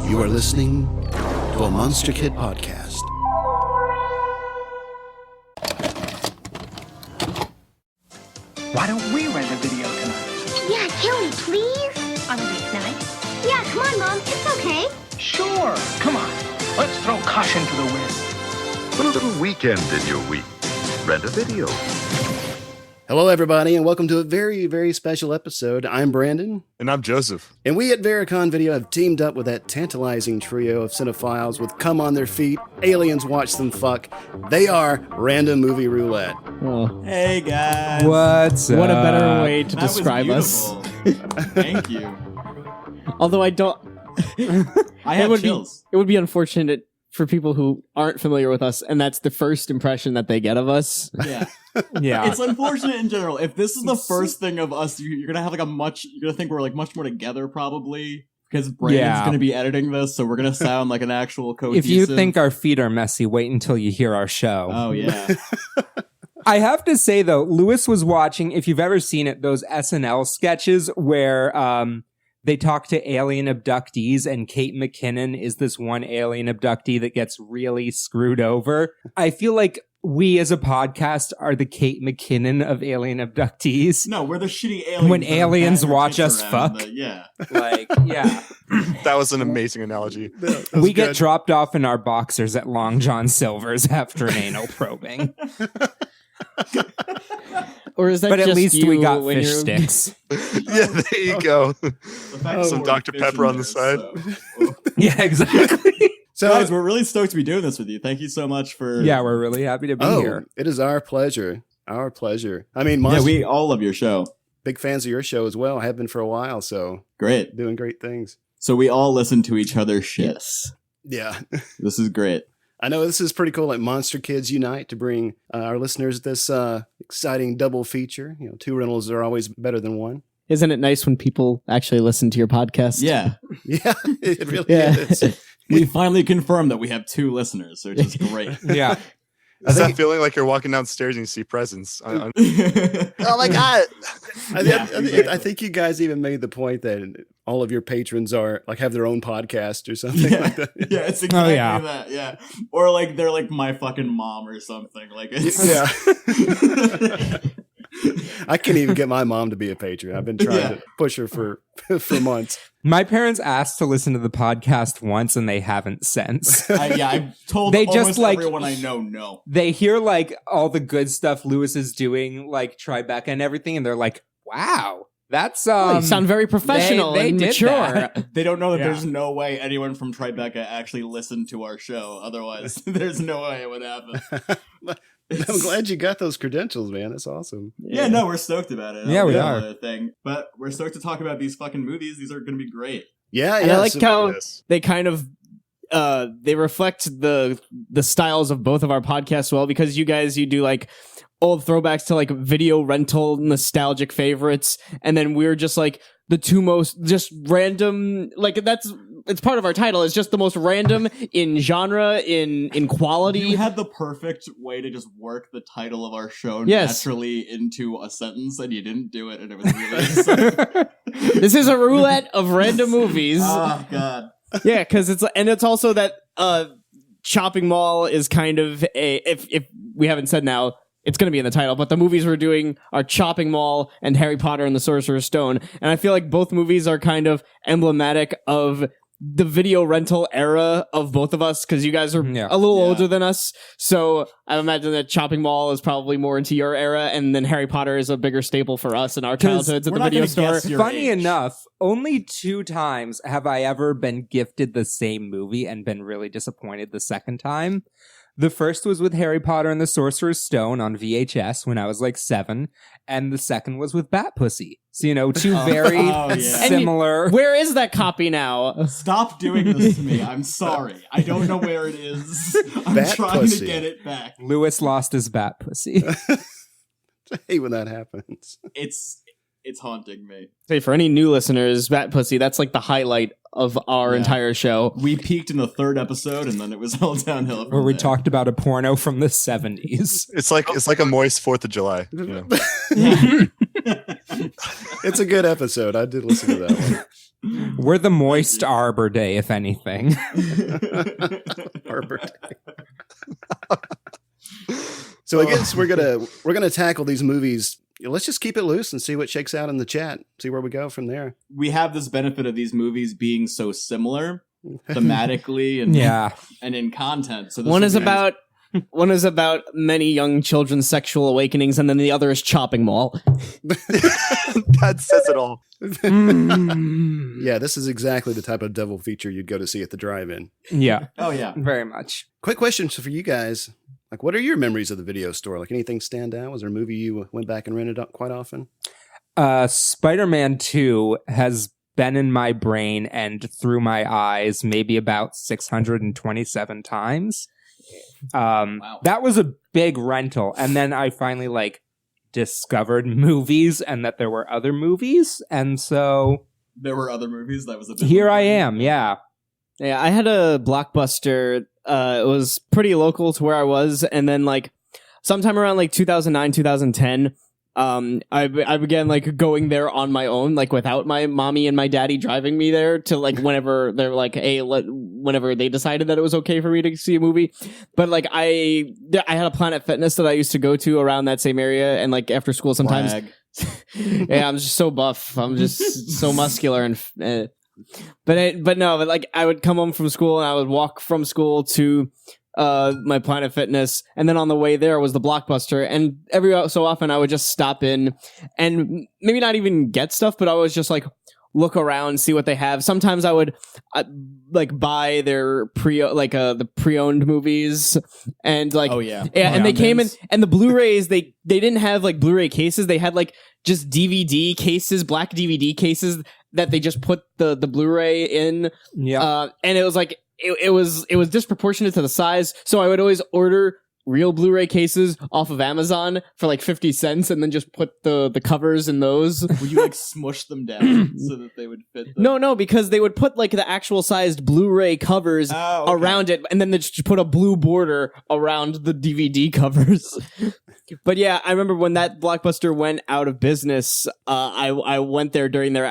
You are listening to a Monster Kid podcast. Why don't we rent a video tonight? Yeah, can we please? On a weeknight? Yeah, come on, Mom. It's okay. Sure. Come on. Let's throw caution to the wind. Put a little weekend in your week. Rent a video. Hello, everybody, and welcome to a very, very special episode. I'm Brandon. And I'm Joseph. And we at Varicon Video have teamed up with that tantalizing trio of cinephiles with Come on Their Feet, Aliens Watch Them Fuck. They are Random Movie Roulette. Oh. Hey guys. What's What a better up? way to describe us. Thank you. Although I don't I have chills. It would be unfortunate for people who aren't familiar with us, and that's the first impression that they get of us. Yeah. Yeah. It's unfortunate in general. If this is the first thing of us, you're gonna have you're gonna think we're like much more together probably. Because Brandon's going to be editing this, so we're going to sound like an actual cohesive... If you think our feet are messy, wait until you hear our show. Oh, yeah. I have to say, though, Lewis was watching, if you've ever seen it, those SNL sketches where they talk to alien abductees, and Kate McKinnon is this one alien abductee that gets really screwed over. I feel like we as a podcast are the Kate McKinnon of alien abductees. No, we're the shitty aliens. When aliens watch us fuck. Yeah. Like, yeah. That was an amazing analogy. We get dropped off in our boxers at Long John Silver's after an anal probing. Or is that but at just least you we got when fish you're... sticks. Yeah, there you go. Some Dr. Pepper on the side. Yeah, exactly. So, guys, we're really stoked to be doing this with you. Thank you so much for... Yeah, we're really happy to be here. It is our pleasure. Our pleasure. I mean, we all love your show. Big fans of your show as well. I have been for a while, so... Great. Doing great things. So we all listen to each other's shit. Yes. Yeah. This is great. I know this is pretty cool, like Monster Kids Unite, to bring our listeners this exciting double feature. You know, two rentals are always better than one. Isn't it nice when people actually listen to your podcast? Yeah. Yeah, it really is. We finally confirmed that we have two listeners, which is great. Yeah. Is that feeling like you're walking downstairs and you see presents? Oh my God. I think you guys even made the point that all of your patrons are like have their own podcast or something like that. Yeah, it's exactly that. Yeah. Or like they're like my fucking mom or something. Like it's Yeah. I can't even get my mom to be a patron. I've been trying to push her for months. My parents asked to listen to the podcast once and they haven't since. I've told almost everyone I know no. They hear like all the good stuff Lewis is doing, like Tribeca and everything, and they're like, wow, that's you sound very professional and mature. They don't know that there's no way anyone from Tribeca actually listened to our show. Otherwise, there's no way it would happen. I'm glad you got those credentials, man. That's awesome. Yeah, no, we're stoked about it. Yeah, we are. But we're stoked to talk about these fucking movies. These are going to be great. Yeah, and I like how they kind of they reflect the styles of both of our podcasts well, because you do like old throwbacks to like video rental nostalgic favorites, and then we're just like the two most just random, like it's part of our title. It's just the most random in genre, in quality. You had the perfect way to just work the title of our show naturally into a sentence, and you didn't do it, and it was really This is a roulette of random movies. Oh God. Yeah, because it's also that Chopping Mall is kind of if we haven't said now, it's going to be in the title, but the movies we're doing are Chopping Mall and Harry Potter and the Sorcerer's Stone. And I feel like both movies are kind of emblematic of the video rental era of both of us, because you guys are a little older than us. So I imagine that Chopping Mall is probably more into your era, and then Harry Potter is a bigger staple for us in our childhoods at the video store. Funny enough, only 2 times have I ever been gifted the same movie and been really disappointed the second time. The first was with Harry Potter and the Sorcerer's Stone on VHS when I was like 7, and the second was with Bat Pussy. So, two very similar... Where is that copy now? Stop doing this to me. I'm sorry. I don't know where it is. I'm trying to get it back. Lewis lost his Bat Pussy. I hate when that happens. It's haunting me. Say, for any new listeners, Bat Pussy, that's like the highlight of our entire show. We peaked in the 3rd episode, and then it was all downhill. Where we talked about a porno from the 70s. It's like a moist 4th of July. You know? It's a good episode. I did listen to that one. We're the moist Arbor Day, if anything. Arbor Day. So I guess we're gonna tackle these movies. Let's just keep it loose and see what shakes out in the chat. See where we go from there. We have this benefit of these movies being so similar thematically and and in content. So one is about many young children's sexual awakenings, and then the other is Chopping Mall. That says it all. Yeah, this is exactly the type of devil feature you'd go to see at the drive-in. Yeah. Oh yeah, Very much. Quick question for you guys. Like, what are your memories of the video store? Like, anything stand out? Was there a movie you went back and rented quite often? Spider-Man 2 has been in my brain and through my eyes maybe about 627 times. Wow. That was a big rental. And then I finally discovered movies and that there were other movies. And so there were other movies. That was a big here one. I am. Yeah. Yeah, I had a Blockbuster. It was pretty local to where I was, and then sometime around 2009, 2010, I began going there on my own, without my mommy and my daddy driving me there to whenever they're whenever they decided that it was okay for me to see a movie. But I had a Planet Fitness that I used to go to around that same area, and after school sometimes. Yeah, I'm just so buff. I'm just so muscular and. But I would come home from school and I would walk from school to my Planet Fitness, and then on the way there was the Blockbuster, and every so often I would just stop in and maybe not even get stuff, but I was just look around, see what they have. Sometimes I would buy their the pre-owned movies, and and they came in, and the Blu-rays they didn't have Blu-ray cases, they had just DVD cases, black DVD cases that they just put the Blu-ray in. Yeah. And it was it was disproportionate to the size, so I would always order real Blu-ray cases off of Amazon for 50 cents and then just put the covers in those. Would you smush them down so that they would fit? No, because they would put the actual sized Blu-ray covers around it, and then they just put a blue border around the DVD covers. But yeah, I remember when that Blockbuster went out of business, I went there during their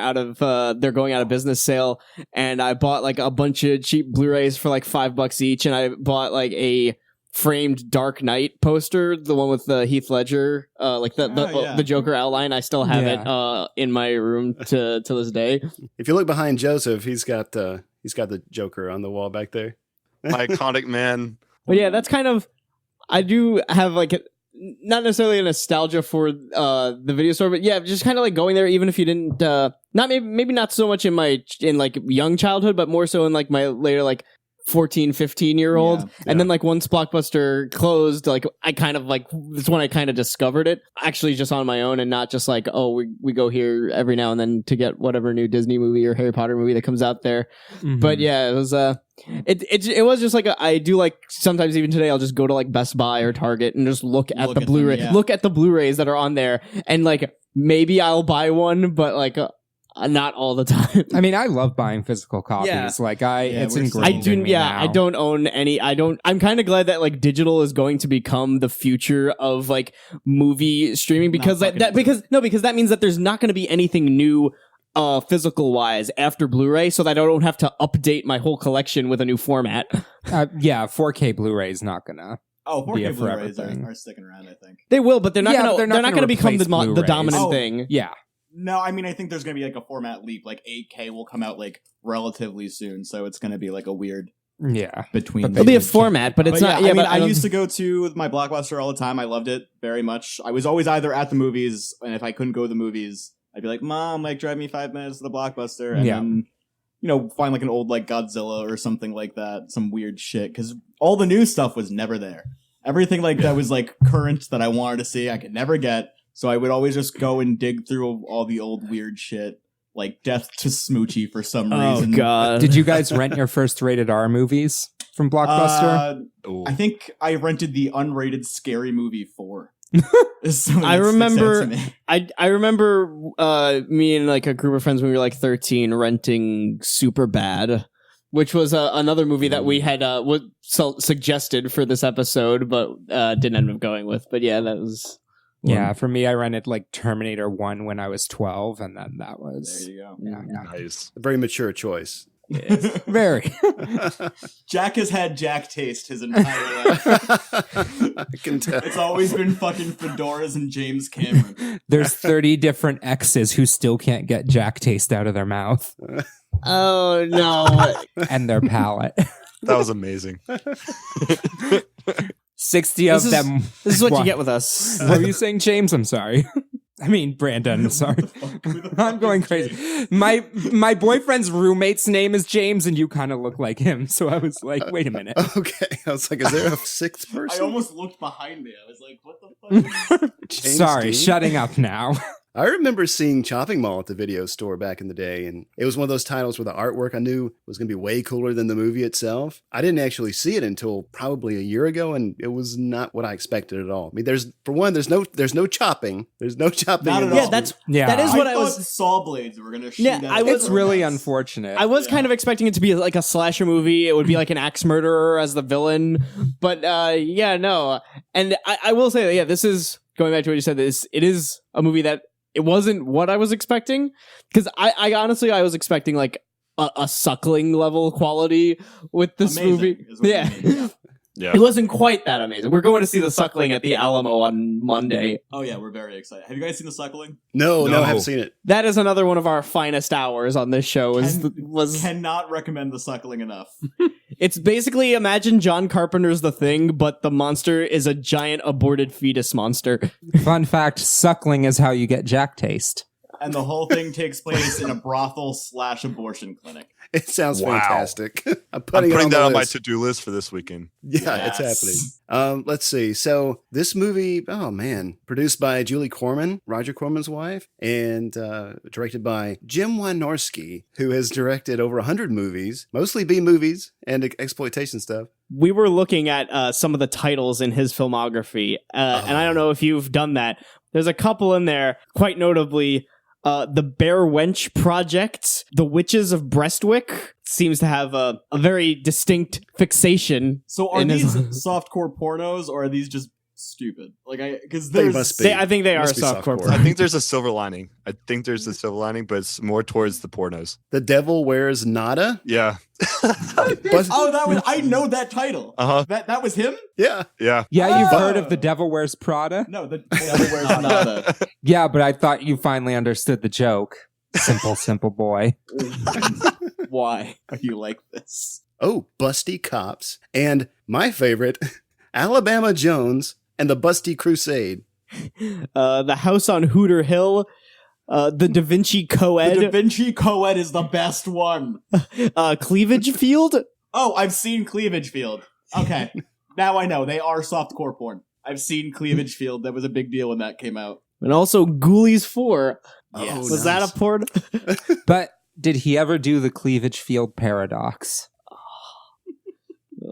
going out of business sale, and I bought a bunch of cheap Blu-rays for $5 each, and I bought a framed Dark Knight poster, the one with Heath Ledger, the Joker outline. I still have it in my room to this day. If you look behind Joseph, he's got the Joker on the wall back there. My iconic man. But yeah, that's kind of, I do have not necessarily a nostalgia for the video store, but yeah, just kind of going there, even if you didn't not maybe not so much in young childhood, but more so in my later 14, 15-year-old. And then once Blockbuster closed, I kind of that's when I kind of discovered it, actually just on my own, and not just we go here every now and then to get whatever new Disney movie or Harry Potter movie that comes out there. Mm-hmm. But yeah, it was it was just I do sometimes even today I'll just go to Best Buy or Target and just look at the Blu-ray, look at the Blu-rays that are on there, and maybe I'll buy one, but not all the time. I mean, I love buying physical copies. Yeah. It's ingrained in me now. I don't own any. I'm kind of glad that digital is going to become the future of movie streaming, because because that means that there's not going to be anything new physical wise after Blu-ray, so that I don't have to update my whole collection with a new format. 4K Blu-ray is not gonna. Oh, 4K Blu-rays are sticking around, I think. They will, but they're not going to become the dominant thing. Yeah. No, I mean, I think there's going to be a format leap. 8K will come out relatively soon, so it's going to be a weird between. It'll be a format, but it's not. Yeah, I used to go to my Blockbuster all the time. I loved it very much. I was always either at the movies, and if I couldn't go to the movies, I'd be like, "Mom, drive me 5 minutes to the Blockbuster," and then find an old Godzilla or something like that, some weird shit, because all the new stuff was never there. Everything that was current that I wanted to see, I could never get. So I would always just go and dig through all the old weird shit, Death to Smoochie for some reason. Oh, God. Did you guys rent your first rated R movies from Blockbuster? I think I rented the unrated Scary Movie 4. I remember me and a group of friends when we were 13 renting Superbad, which was another movie that we had suggested for this episode, but didn't end up going with. But yeah, that was... Yeah, for me, I rented like Terminator 1 when I was 12, and then that was... There you go. Yeah. Nice. A very mature choice. Very. Jack has had Jack taste his entire life. I can tell. It's always been fucking fedoras and James Cameron. There's 30 different exes who still can't get Jack taste out of their mouth Oh no! and their palate. That was amazing. 60 of them. This is what you get with us. What were you saying, James? I'm sorry. I mean, Brandon, sorry. I'm going crazy. My boyfriend's roommate's name is James, and you kind of look like him. So I was like, wait a minute. Okay. I was like, is there a sixth I person? almost looked behind me. I was like, what the fuck? James Sorry, Dean? shutting up now. I remember seeing Chopping Mall at the video store back in the day, and it was one of those titles where the artwork I knew was going to be way cooler than the movie itself. I didn't actually see it until probably a year ago, and it was not what I expected at all. I mean, there's no chopping. There's no chopping. Not in at this all. That is what I thought was. Saw blades were gonna shoot. Yeah, out I of was- It's their really mouths. unfortunate. I was kind of expecting it to be like a slasher movie. It would be like an axe murderer as the villain, but yeah, no. And I will say that this is going back to what you said. It is a movie that it wasn't what I was expecting, because I honestly I was expecting like a Suckling level quality with this Amazing movie. is what you mean, Yeah. It wasn't quite that amazing. We're going to see the Suckling at the Alamo on Monday. Oh yeah, we're very excited. Have you guys seen The Suckling? No, I No. haven't seen it. That is another one of our finest hours on this show. Cannot recommend The Suckling enough. It's basically imagine John Carpenter's The Thing, but the monster is a giant aborted fetus monster. Fun fact, suckling is how you get Jack taste. And the whole thing takes place in a brothel/abortion clinic. It sounds Wow. fantastic. I'm I'm putting putting it that on on the my list. to-do list for this weekend. Yeah, it's Yes. happening. Let's see. So this movie, oh man, produced by Julie Corman, Roger Corman's wife, and directed by Jim Wynorski, who has directed over 100 movies, mostly B movies and exploitation stuff. We were looking at some of the titles in his filmography, and I don't know if you've done that. There's a couple in there, quite notably, The Bear Wench Project, The Witches of Brestwick. Seems to have a very distinct fixation. So are in these his- softcore pornos, or are these just stupid? Like, because They there's must be. I think they are Must be softcore. softcore. I think there's a silver lining. I think there's a silver lining, but it's more towards the pornos. The Devil Wears Nada. Yeah. But- Oh, that was I know that title. Uh-huh. That was him? yeah. Yeah. Yeah, you've Oh. heard of The Devil Wears Prada? No, the Devil Wears Nada. Yeah, but I thought you finally understood the joke. Simple boy. Why are you like this? Oh, Busty Cops. And my favorite, Alabama Jones and the Busty Crusade. The House on Hooter Hill, The Da Vinci The Da Coed, Vinci Coed is the best one. Cleavage Field. Oh, I've seen Cleavage Field. Okay. Now I know. They are softcore porn. I've seen Cleavage Field. That was a big deal when that came out. And also Ghoulies 4. Yes. Was that a porn? But did he ever do the Cleavage Field Paradox?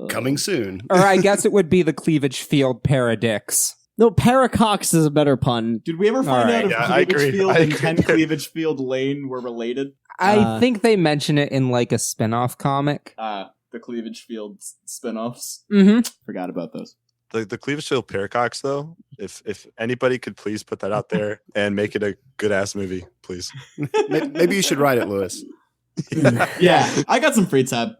Coming soon. Or I guess it would be the Cleavage Field Paradix. No, Paracox is a better pun. Did we ever find All right. out if Yeah, I Cleavage agree. Field I and agree. 10 Cleavage Field Lane were related? I think they mention it in like a spin-off comic. The Cleavage Field spin-offs. Mm-hmm. Forgot about those. The Cleavage Field Paracox, though, if anybody could please put that out there and make it a good-ass movie, please. Maybe you should write it, Lewis. Yeah, I got some free time.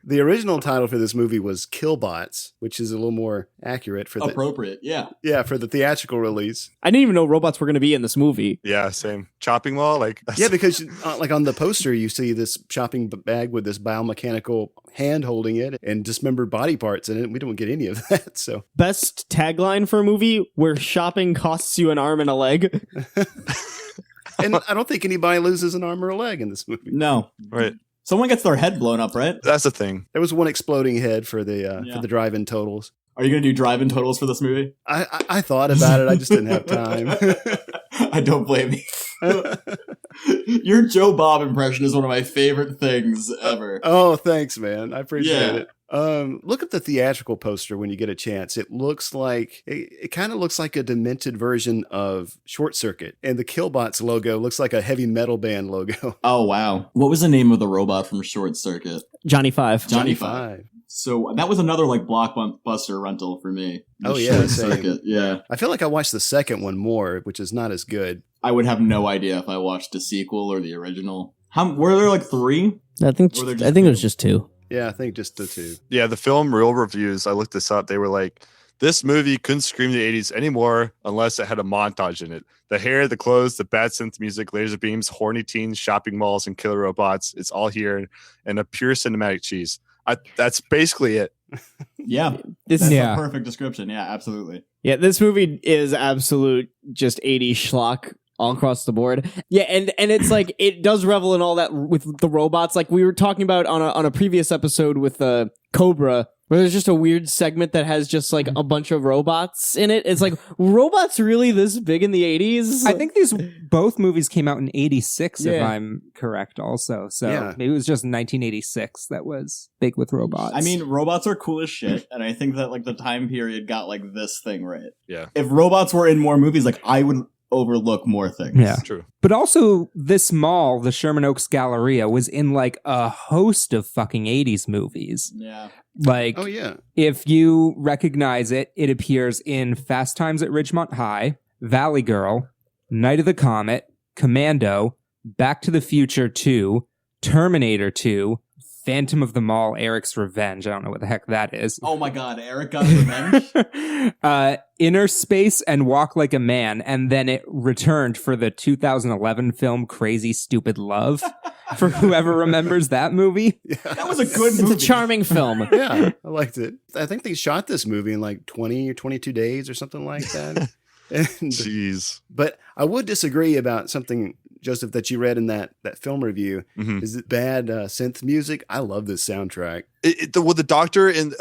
The original title for this movie was Killbots, which is a little more accurate for the Appropriate, yeah. for the theatrical release. I didn't even know robots were going to be in this movie. Yeah, same. Chopping Mall, like... Yeah, because like on the poster, you see this shopping bag with this biomechanical hand holding it and dismembered body parts in it. We don't get any of that. So Best tagline for a movie where shopping costs you an arm and a leg. and I don't think anybody loses an arm or a leg in this movie. No. Right. Someone gets their head blown up, right? That's the thing. There was one exploding head for the Yeah. for the drive-in totals. Are you going to do drive-in totals for this movie? I thought about it. I just didn't have time. I don't blame you. Your Joe Bob impression is one of my favorite things ever. Oh, thanks, man. I appreciate Yeah. it. Look at the theatrical poster when you get a chance. It looks like it kind of looks like a demented version of Short Circuit, and the Killbots logo looks like a heavy metal band logo. Oh, wow. What was the name of the robot from Short Circuit? Johnny Five. Johnny Five. So that was another like blockbuster rental for me. Oh, yeah, Short same. Circuit. Yeah. I feel like I watched the second one more, which is not as good. I would have no idea if I watched the sequel or the original. Were there like 3? I think Or they're just it was two? just 2. Yeah, I think just the two. Yeah, the film real reviews, I looked this up. They were like, this movie couldn't scream the 80s anymore unless it had a montage in it. The hair, the clothes, the bad synth music, laser beams, horny teens, shopping malls, and killer robots. It's all here and a pure cinematic cheese. That's basically it. Yeah. This That's Yeah. a perfect description. Yeah, absolutely. Yeah, this movie is absolute just 80s schlock all across the board. Yeah, and it's like it does revel in all that with the robots. Like we were talking about on a previous episode with Cobra, where there's just a weird segment that has just like a bunch of robots in it. It's like, robots really this big in the 80s? I think both movies came out in 86, if Yeah. I'm correct also. So Yeah. maybe it was just 1986 that was big with robots. I mean, robots are cool as shit, and I think that like the time period got like this thing right. Yeah. If robots were in more movies, like I would overlook more things. Yeah. True. But also, this mall, the Sherman Oaks Galleria, was in like a host of fucking 80s movies. Yeah. Like, Oh, yeah. if you recognize it, it appears in Fast Times at Ridgemont High, Valley Girl, Night of the Comet, Commando, Back to the Future 2, Terminator 2, Phantom of the Mall, Eric's Revenge. I don't know what the heck that is. Oh my god, Eric got revenge. Inner Space and Walk Like a Man, and then it returned for the 2011 film Crazy Stupid Love. For whoever remembers that movie. That was a good movie. It's a charming film. Yeah, I liked it. I think they shot this movie in like 20 or 22 days or something like that. And, Jeez. but I would disagree about something, Joseph, that you read in that film review. Mhm. Is it bad synth music? I love this soundtrack. The doctor and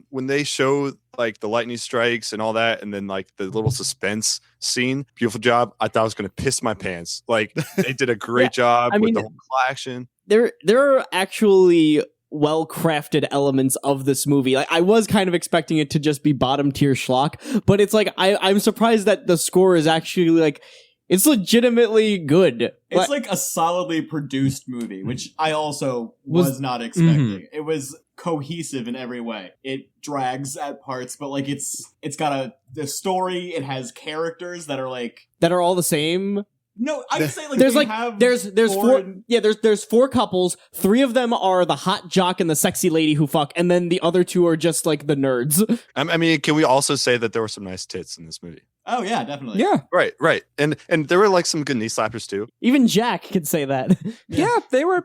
when they show like the lightning strikes and all that, and then like the little suspense scene, beautiful job. I thought I was going to piss my pants. Like they did a great job I with mean, the whole action. There are actually well-crafted elements of this movie. Like I was kind of expecting it to just be bottom tier schlock, but it's like I'm surprised that the score is actually like it's legitimately good. It's like a solidly produced movie, which I also was not expecting. It was cohesive in every way. It drags at parts, but like it's got the story. It has characters that are like that are all the same. no. I'd say like There's they like have there's four there's 4 couples. 3 of them are the hot jock and the sexy lady who fuck, and then the other 2 are just like the nerds. I mean, can we also say that there were some nice tits in this movie? Oh yeah, definitely. Yeah. Right. And there were like some good knee slappers too. Even Jack could say that. Yeah, they were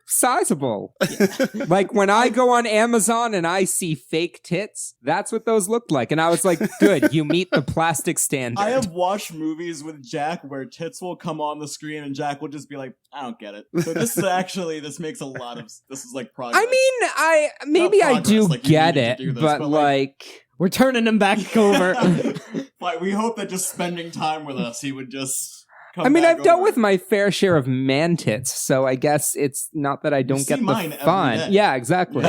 sizable. Like when I go on Amazon and I see fake tits, that's what those looked like. And I was like, good, you meet the plastic standard. I have watched movies with Jack where tits will come on the screen and Jack will just be like, I don't get it. So this is actually, this makes a lot of, this is like progress. I mean, maybe I progress, do like, you get needed to it, do this, but but, like We're turning him back over. Like, we hope that just spending time with us, he would just come I mean, back I've dealt over. with my fair share of man tits, so I guess it's not that I don't see get mine the every fun. day. Yeah, exactly.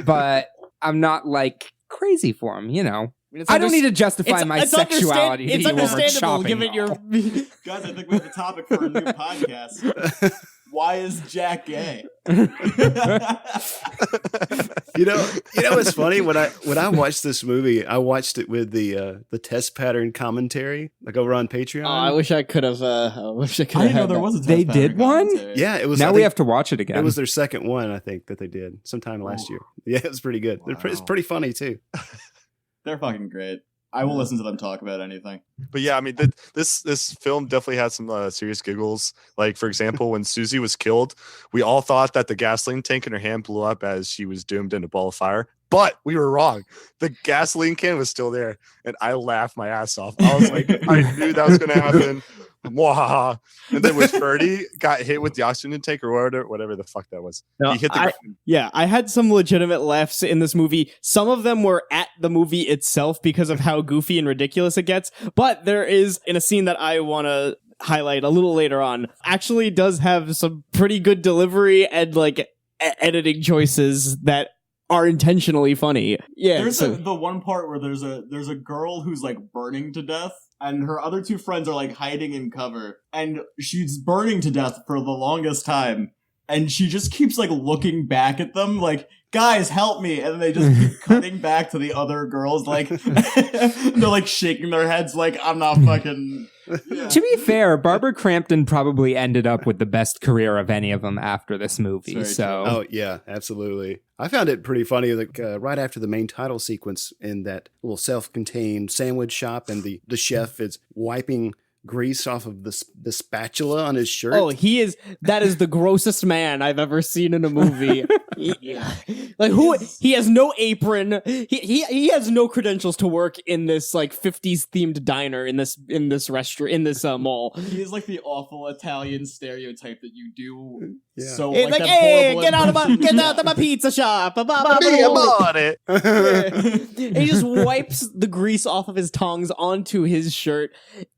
But I'm not like crazy for them, you know. I don't need to justify my sexuality to It's you over understandable shopping given your mall. Guys, I think we have a topic for a new podcast. Why is Jack gay? You know what's funny? When I watched this movie, I watched it with the test pattern commentary, like over on Patreon. Oh, I wish I could have. I wish I could I have. didn't know there was a test They pattern did one? commentary. Yeah, it was. Now I we think have to watch it again. It was their second one, I think, that they did sometime last year. Yeah, it was pretty good. It's Wow. pretty funny too. They're fucking great. I will listen to them talk about anything. But yeah, I mean, this film definitely had some serious giggles. Like, for example, when Susie was killed, we all thought that the gasoline tank in her hand blew up as she was doomed in a ball of fire. But we were wrong. The gasoline can was still there, and I laughed my ass off. I was like, I knew that was going to happen. Mwahaha. And then when Ferdy got hit with the oxygen tank or whatever the fuck that was, No, he hit the ground. Yeah, I had some legitimate laughs in this movie. Some of them were at the movie itself because of how goofy and ridiculous it gets. But there is, in a scene that I want to highlight a little later on, actually does have some pretty good delivery and like editing choices that are intentionally funny. Yeah, There's so- the one part where there's a girl who's like burning to death, and her other 2 friends are like hiding in cover, and she's burning to death for the longest time, and she just keeps like looking back at them, like guys, help me. And then they just keep cutting back to the other girls, like, they're like shaking their heads like, I'm not fucking... Yeah. To be fair, Barbara Crampton probably ended up with the best career of any of them after this movie. So, oh yeah, absolutely. I found it pretty funny. Like right after the main title sequence in that little self-contained sandwich shop, and the chef is wiping grease off of the spatula on his shirt. Oh, that is the grossest man I've ever seen in a movie. Like who? He has no apron. He has no credentials to work in this like 50s themed diner in this restaurant in this mall. He is like the awful Italian stereotype that you do. Yeah. So It's like, that hey, horrible get impression. out of my pizza shop. Me about it. And he just wipes the grease off of his tongs onto his shirt,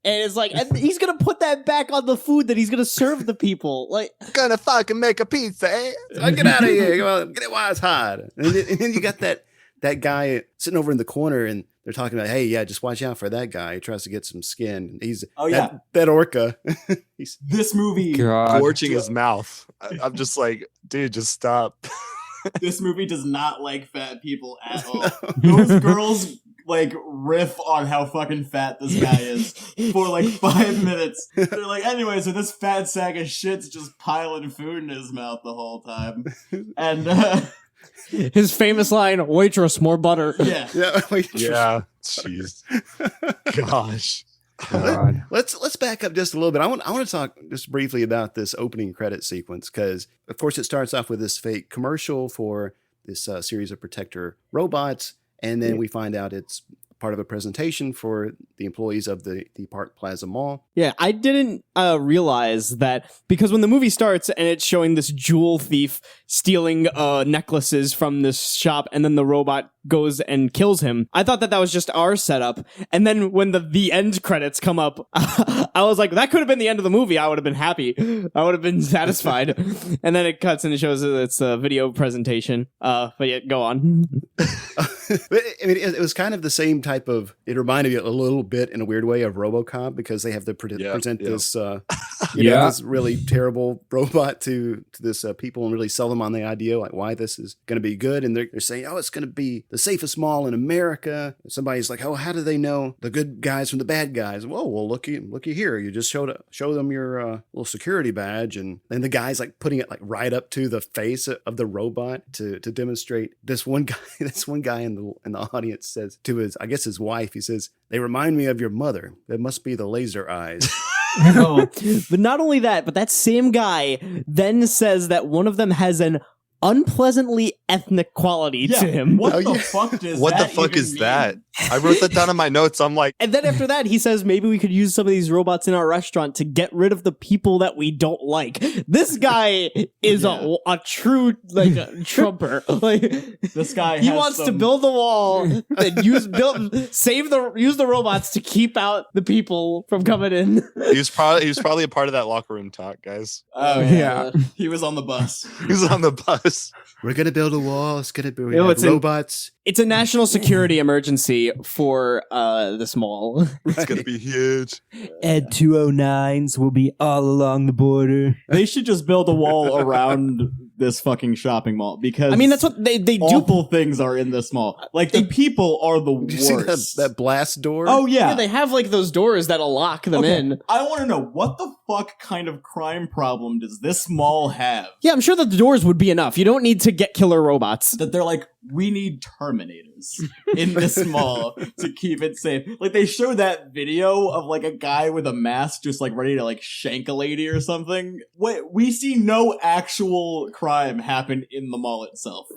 and it's like, and he's gonna put that back on the food that he's gonna serve the people. Like, Gonna fucking make a pizza, eh? Get out of here! Come on, get it while it's hot. And then you got that guy sitting over in the corner, and they're talking about, hey, yeah, just watch out for that guy. He tries to get some skin. He's that orca. This movie, God. Gorging his mouth. I'm just like, dude, just stop. this movie does not like fat people at all. Those girls like riff on how fucking fat this guy is for like 5 minutes. They're like, anyway, so this fat sack of shit's just piling food in his mouth the whole time. And his famous line, "Waitress, more butter." yeah. Yeah. Jeez. Gosh. God. Let's back up just a little bit. I want to talk just briefly about this opening credit sequence, because of course it starts off with this fake commercial for this series of Protector robots, and then we find out it's part of a presentation for the employees of the Park Plaza Mall. Yeah, I didn't realize that, because when the movie starts and it's showing this jewel thief stealing necklaces from this shop, and then the robot goes and kills him, I thought that was just our setup. And then when the end credits come up, I was like, that could have been the end of the movie. I would have been happy. I would have been satisfied. And then it cuts and it shows that it's a video presentation. But yeah, go on. But, I mean, it was kind of the same type of, it reminded me a little bit in a weird way of RoboCop, because they have to present this this really terrible robot to this people, and really sell them on the idea like why this is going to be good. And they're saying, oh, it's going to be the safest mall in America. And somebody's like, oh, how do they know the good guys from the bad guys? Well, looky here. You just show them your little security badge, and then the guy's like putting it like right up to the face of the robot to demonstrate. This one guy in the audience says to his wife, he says, "They remind me of your mother. It must be the laser eyes." Oh, but not only that, but that same guy then says that one of them has an unpleasantly ethnic quality to him. What the fuck does What the that fuck even is mean? that? I wrote that down in my notes. I'm like, And then after that, he says maybe we could use some of these robots in our restaurant to get rid of the people that we don't like. This guy is a true trumper. Like, This guy he has wants to some- build the wall and use the robots to keep out the people from coming in. he was probably a part of that locker room talk, guys. Oh yeah. He was on the bus. He was on the bus. We're gonna build a wall. It's gonna be it's robots. It's a national security emergency for this mall. It's gonna be huge. Ed 209s will be all along the border. They should just build a wall around this fucking shopping mall, because I mean, that's what they do. awful things are in this mall. Like, the people are the Did you see worst. that blast door? Oh yeah. Yeah, they have like those doors that'll lock them in. I want to know, what the fuck kind of crime problem does this mall have? Yeah, I'm sure that the doors would be enough. You don't need to get killer robots. That they're like, we need Terminators in this mall to keep it safe. Like, they show that video of like a guy with a mask just like ready to like shank a lady or something. Wait, we see no actual crime happen in the mall itself.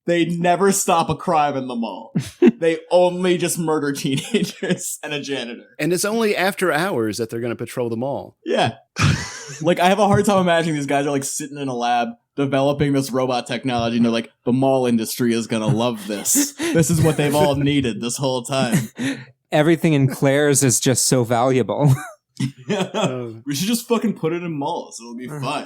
They never stop a crime in the mall. They only just murder teenagers and a janitor. And it's only after hours that they're gonna patrol the mall. Yeah. Like, I have a hard time imagining these guys are like sitting in a lab developing this robot technology, and they're like, the mall industry is gonna love this. This is what they've all needed this whole time. Everything in Claire's is just so valuable. We should just fucking put it in malls. It'll be fine.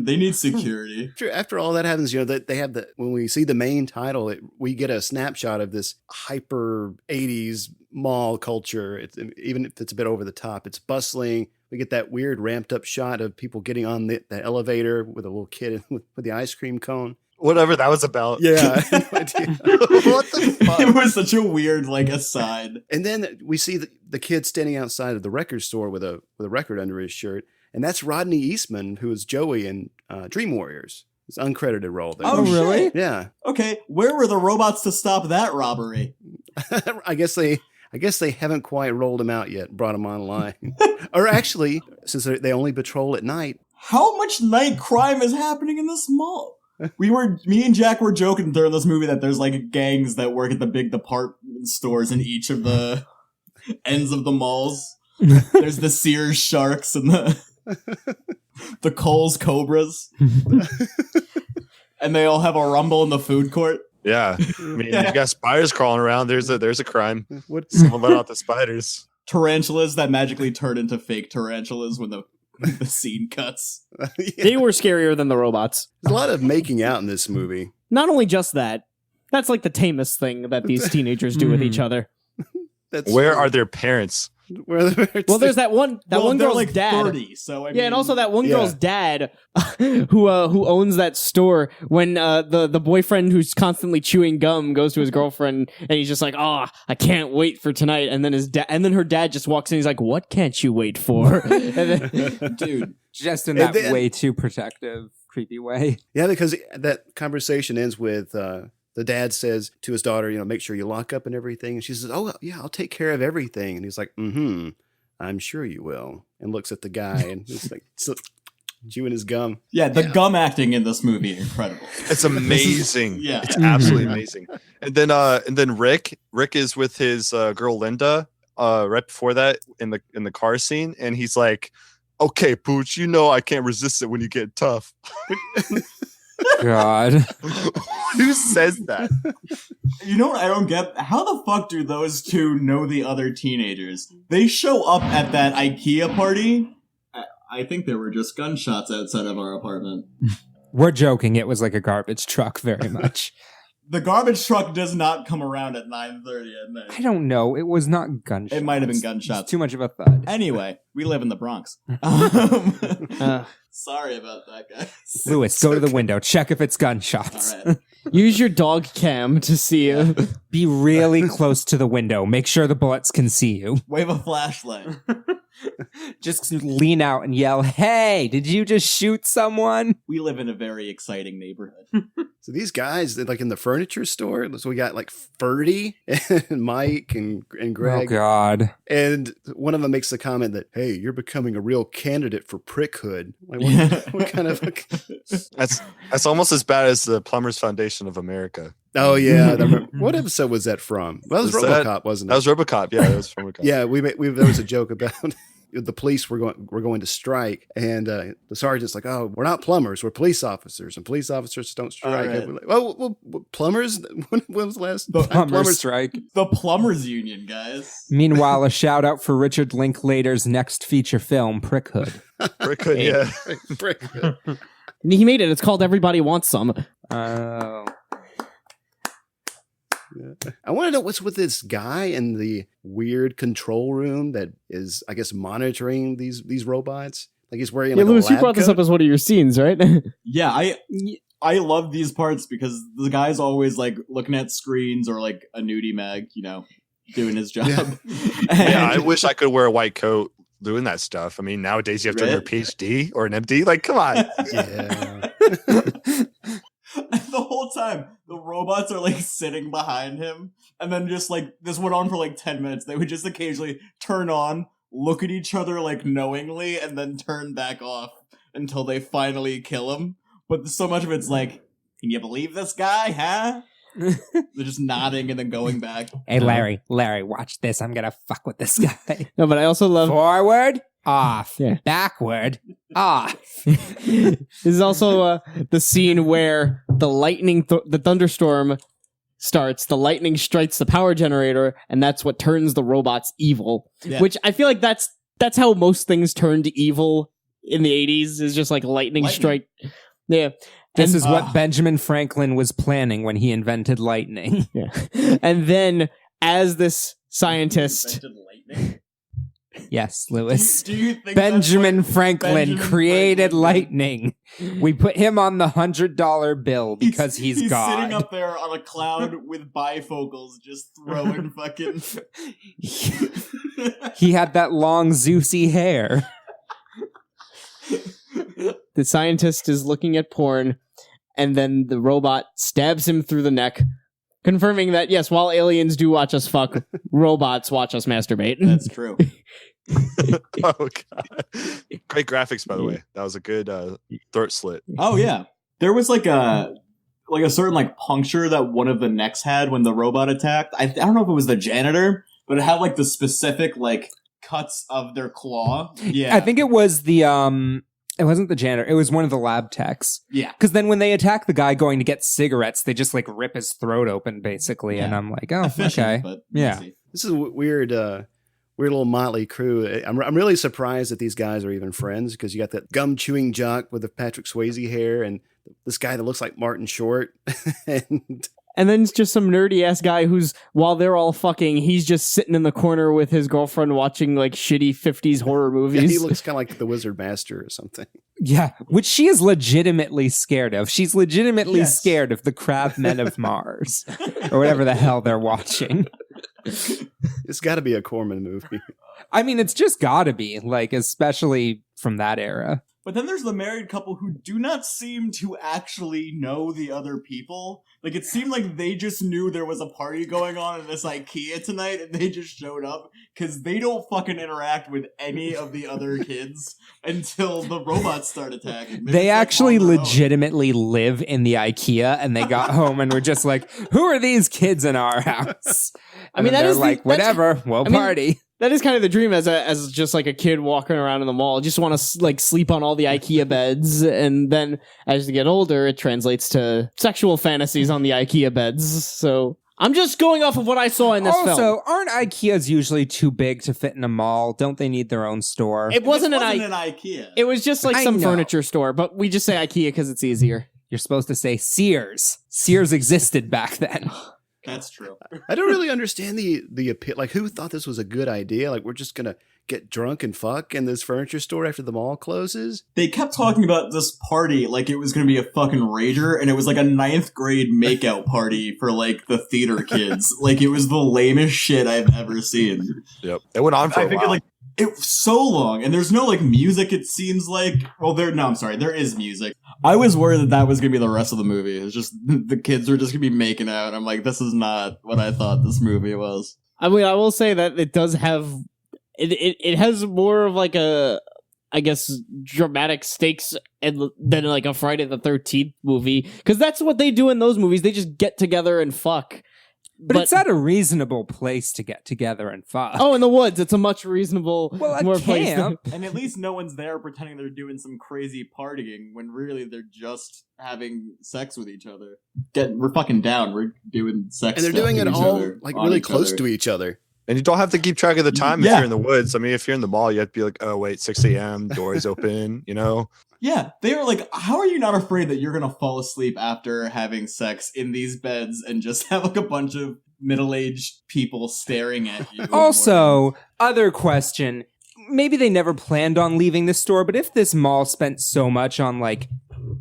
They need security. After all that happens, that they have when we see the main title, we get a snapshot of this hyper 80s mall culture. Even if it's a bit over the top, it's bustling. We get that weird ramped up shot of people getting on the elevator with a little kid with the ice cream cone. Whatever that was about. Yeah, I have no idea. What the fuck? It was such a weird aside. And then we see the kid standing outside of the record store with a record under his shirt, and that's Rodney Eastman, who is Joey in Dream Warriors. It's an uncredited role there. Oh, really? shit. Yeah. Okay, where were the robots to stop that robbery? I guess they haven't quite rolled him out yet, brought him online. Or actually, since they only patrol at night. How much night crime is happening in this mall? Me and Jack were joking during this movie that there's like gangs that work at the big department stores in each of the ends of the malls. There's the Sears Sharks and the Kohl's Cobras. And they all have a rumble in the food court. Yeah. I mean, you got spiders crawling around. There's a crime. Someone let out the spiders. Tarantulas that magically turn into fake tarantulas when the scene cuts. They were scarier than the robots. There's a lot of making out in this movie. Not only just that, that's like the tamest thing that these teenagers do with each other. Where are their parents? Well, There's that one girl's like dad. 30, so I mean, Yeah, and also that one girl's dad, who owns that store. When the boyfriend who's constantly chewing gum goes to his girlfriend, and he's just like, "Oh, I can't wait for tonight." And then her dad just walks in. He's like, "What can't you wait for?" dude, Just in that way too protective, creepy way. Yeah, because that conversation ends with the dad says to his daughter, make sure you lock up and everything. And she says, "Oh, yeah, I'll take care of everything." And he's like, "I'm sure you will." And looks at the guy and he's like, chewing his gum. Yeah, the gum acting in this movie, incredible. It's amazing. Yeah. It's absolutely amazing. And then Rick is with his girl Linda right before that in the car scene, and he's like, "Okay, Pooch, I can't resist it when you get tough." God. Who says that? You know what I don't get? How the fuck do those two know the other teenagers? They show up at that IKEA party. I think there were just gunshots outside of our apartment. We're joking. It was like a garbage truck, very much. The garbage truck does not come around at 9:30 at night. I don't know. It was not gunshots. It might have been gunshots. It's too much of a thud. Anyway, we live in the Bronx. Sorry about that, guys. Lewis, go to the window. Check if it's gunshots. All right. Use your dog cam to see it. Be really close to the window. Make sure the bullets can see you. Wave a flashlight. Just lean out and yell, "Hey, did you just shoot someone?" We live in a very exciting neighborhood. So these guys, they're like in the furniture store. So we got like Ferdy and Mike and Greg. Oh, God. And one of them makes the comment that, "Hey, you're becoming a real candidate for prickhood." Like, what kind of... That's almost as bad as the Plumbers Foundation of America. Oh, yeah. What episode was that from? Well, that was RoboCop, wasn't it? That was RoboCop. Yeah, that was RoboCop. Yeah, there was a joke about the police were going to strike, and the sergeant's like, "Oh, we're not plumbers, we're police officers, and police officers don't strike." Right. We're like, well, plumbers? When was the last The time plumbers strike. The Plumbers Union, guys. Meanwhile, a shout out for Richard Linklater's next feature film, Prickhood. Prickhood, yeah. Prickhood. He made it. It's called Everybody Wants Some. Oh. I want to know what's with this guy in the weird control room that is, I guess, monitoring these robots. Like he's wearing like Lewis, a lab you brought this coat. up as one of your scenes, right? Yeah, I love these parts because the guy's always like looking at screens or like a nudie mag, doing his job. Yeah, I wish I could wear a white coat doing that stuff. I mean, nowadays you have to have a PhD or an MD. Like, come on. Yeah. The whole time, the robots are like sitting behind him, and then just like this went on for like 10 minutes. They would just occasionally turn on, look at each other like knowingly, and then turn back off until they finally kill him. But so much of it's like, can you believe this guy, huh? They're just nodding and then going back. Hey, Larry, watch this. I'm gonna fuck with this guy. No, but I also love... Forward, off. Yeah. Backward, off. This is also the scene where the thunderstorm starts, the lightning strikes the power generator, and that's what turns the robots evil. Yeah. Which I feel like that's how most things turned evil in the 80s, is just like lightning strike. Yeah. This is what Benjamin Franklin was planning when he invented lightning. Yeah. And then as this scientist... Yes, Lewis. Do you think Benjamin that's what Franklin Benjamin created Franklin did? lightning. We put him on the $100 bill because he's God. Sitting up there on a cloud with bifocals, just throwing fucking. He had that long Zeusy hair. The scientist is looking at porn, and then the robot stabs him through the neck, confirming that, yes, while aliens do watch us fuck, robots watch us masturbate. That's true. Oh god, great graphics by the way. That was a good throat slit. Oh yeah, there was like a certain like puncture that one of the necks had when the robot attacked. I don't know if it was the janitor, but it had like the specific like cuts of their claw. Yeah, I think it was the it wasn't the janitor. It was one of the lab techs. Yeah, because then when they attack the guy going to get cigarettes, they just like rip his throat open basically, Yeah. and I'm like, oh, Efficient, okay, but yeah. messy. This is a weird little motley crew. I'm really surprised that these guys are even friends, because you got that gum chewing jock with the Patrick Swayze hair, and this guy that looks like Martin Short, And then it's just some nerdy ass guy who's, while they're all fucking, he's just sitting in the corner with his girlfriend watching like shitty 50s horror movies. yeah, he looks kind of like the Wizard Master or something. Yeah, which she is legitimately scared of. She's legitimately Yes. scared of the Crab Men of Mars, or whatever the hell they're watching. It's got to be a Corman movie. I mean, it's just gotta be, like, especially from that era. But then there's the married couple who do not seem to actually know the other people. Like, it seemed like they just knew there was a party going on in this IKEA tonight, and they just showed up, because they don't fucking interact with any of the other kids until the robots start attacking. They just, like, actually on their own. legitimately live in the IKEA, and they got home and were just like, who are these kids in our house? I mean, And that they're is the- like, that's- whatever, we'll I mean, party. That is kind of the dream as just like a kid walking around in the mall. Just want to like sleep on all the IKEA beds, and then as you get older, it translates to sexual fantasies on the IKEA beds. So I'm just going off of what I saw in this Also, film. aren't IKEAs usually too big to fit in a mall? Don't they need their own store? It wasn't This an an IKEA. It was just like I some know. furniture store, but we just say IKEA because it's easier. You're supposed to say Sears. Sears existed back then. That's true. I don't really understand the appeal. Like, who thought this was a good idea? Like, we're just gonna get drunk and fuck in this furniture store after the mall closes? They kept talking about this party like it was going to be a fucking rager, and it was like a 9th grade makeout party for like the theater kids. Like, it was the lamest shit I've ever seen. Yep, it went on for I a figured while. like it was so long, and there's no like music. It seems like there is music. I was worried that was gonna be the rest of the movie. It's just the kids were just gonna be making out. I'm like, this is not what I thought this movie was. I mean, I will say that it does have it has more of like a, I guess, dramatic stakes than like a Friday the 13th movie, because that's what they do in those movies. They just get together and fuck. But it's at a reasonable place to get together and fuck. Oh, in the woods, it's a much reasonable Well, more at place. camp. And at least no one's there pretending they're doing some crazy partying when really they're just having sex with each other. We're fucking down. We're doing sex, And they're stuff doing with it each all other, like on really each close other. to each other. And you don't have to keep track of the time if Yeah. you're in the woods. I mean, if you're in the mall, you have to be like, oh, wait, 6 a.m., doors open, you know? Yeah, they were like, how are you not afraid that you're gonna fall asleep after having sex in these beds and just have like a bunch of middle-aged people staring at you? Also, other question. Maybe they never planned on leaving the store, but if this mall spent so much on like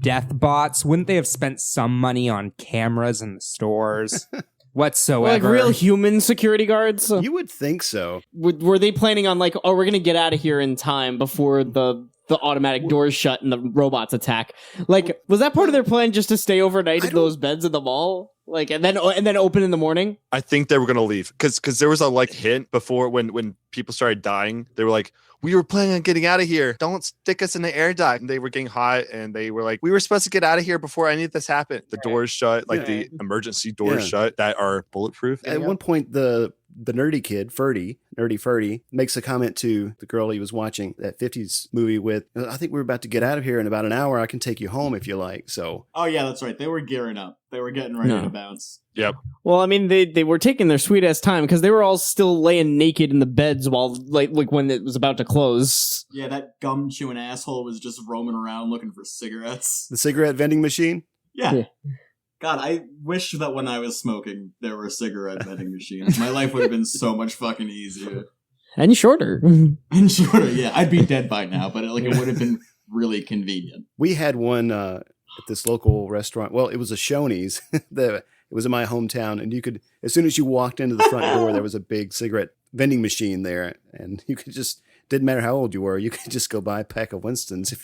death bots, wouldn't they have spent some money on cameras in the stores? Whatsoever. Like real human security guards. You would think so. Were they planning on like, oh, we're gonna get out of here in time before the automatic doors shut and the robots attack? Like, was that part of their plan, just to stay overnight in those beds in the mall? Like, and then open in the morning? I think they were gonna leave because there was a like hint before when people started dying. They were like, we were planning on getting out of here. Don't stick us in the air duct. And they were getting hot, and they were like, we were supposed to get out of here before any of this happened. The doors shut, like the emergency doors shut that are bulletproof. At one point, the nerdy kid, Nerdy Ferdy, makes a comment to the girl he was watching that 50s movie with, I think we're about to get out of here in about an hour. I can take you home if you like. So, Oh yeah, that's right. They were gearing up. They were getting ready to bounce. Yep. Well, I mean, they were taking their sweet ass time because they were all still laying naked in the beds while like when it was about to close. Yeah, that gum chewing asshole was just roaming around looking for cigarettes. the cigarette vending machine. Yeah. God, I wish that when I was smoking, there were cigarette vending machines. My life would have been so much fucking easier. And shorter. And shorter, yeah. I'd be dead by now, but it would have been really convenient. We had one at this local restaurant. Well, it was a Shoney's. It was in my hometown, and you could, as soon as you walked into the front door, there was a big cigarette vending machine there, and you could just, didn't matter how old you were, you could just go buy a pack of Winston's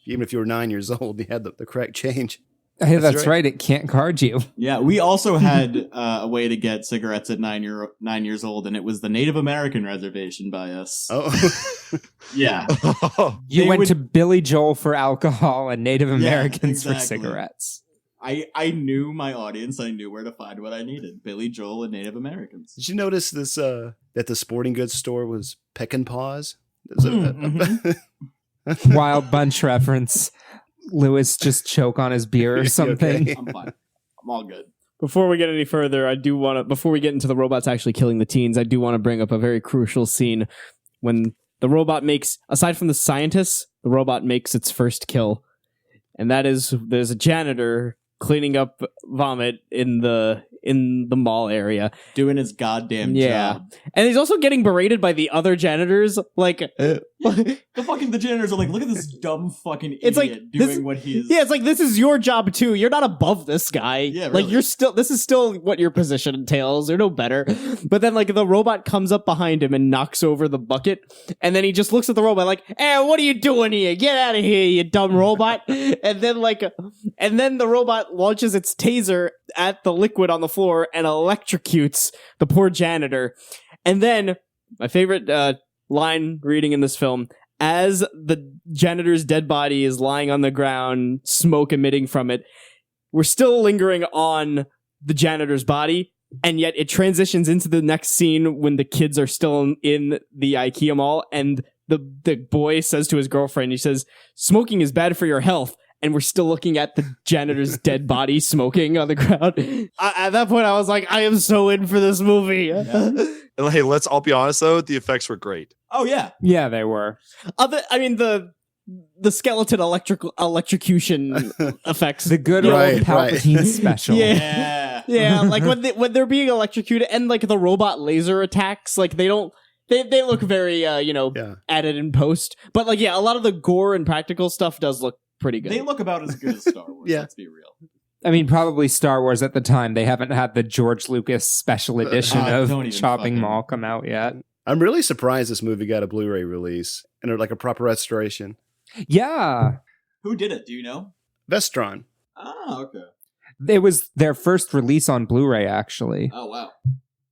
even if you were 9 years old, you had the correct change. Hey, that's right. It can't card you. Yeah, we also had a way to get cigarettes at 9 years old, and it was the Native American reservation by us. Oh, yeah. You went to Billy Joel for alcohol and Native Americans for exactly. cigarettes. I knew my audience. I knew where to find what I needed. Billy Joel and Native Americans. did you notice this? That the sporting goods store was Peck and Paws? Wild Bunch reference. Lewis just choke on his beer or something. Okay? I'm fine. I'm all good. Before we get any further, before we get into the robots actually killing the teens, I do want to bring up a very crucial scene when the robot aside from the scientists, the robot makes its first kill. And that is, there's a janitor cleaning up vomit in the mall area. Doing his goddamn job. And he's also getting berated by the other janitors, like... The janitors are like, look at this dumb fucking idiot It's like, doing what he is. Yeah, it's like, this is your job too. You're not above this guy. Yeah, really. Like, this is still what your position entails. You're no better. But then, like, the robot comes up behind him and knocks over the bucket. And then he just looks at the robot like, hey, what are you doing here? Get out of here, you dumb robot. And then the robot launches its taser at the liquid on the floor and electrocutes the poor janitor. And then, my favorite line reading in this film, as the janitor's dead body is lying on the ground, smoke emitting from it, we're still lingering on the janitor's body, and yet it transitions into the next scene when the kids are still in the IKEA mall, and the boy says to his girlfriend, he says, smoking is bad for your health. And we're still looking at the janitor's dead body smoking on the ground. At that point, I was like, I am so in for this movie. Yeah. And hey, let's all be honest though, the effects were great. Oh yeah. Yeah, they were. The skeleton electrocution effects. The good old Palpatine special. Yeah. Yeah, like when they're being electrocuted and like the robot laser attacks, like they look very added in post. But like a lot of the gore and practical stuff does look pretty good. They look about as good as Star Wars, let's be real. I mean, probably Star Wars at the time. They haven't had the George Lucas special edition of Chopping Mall come out yet. I'm really surprised this movie got a Blu-ray release and like a proper restoration. Yeah. Who did it? Do you know? Vestron. Oh, okay. It was their first release on Blu-ray, actually. Oh, wow.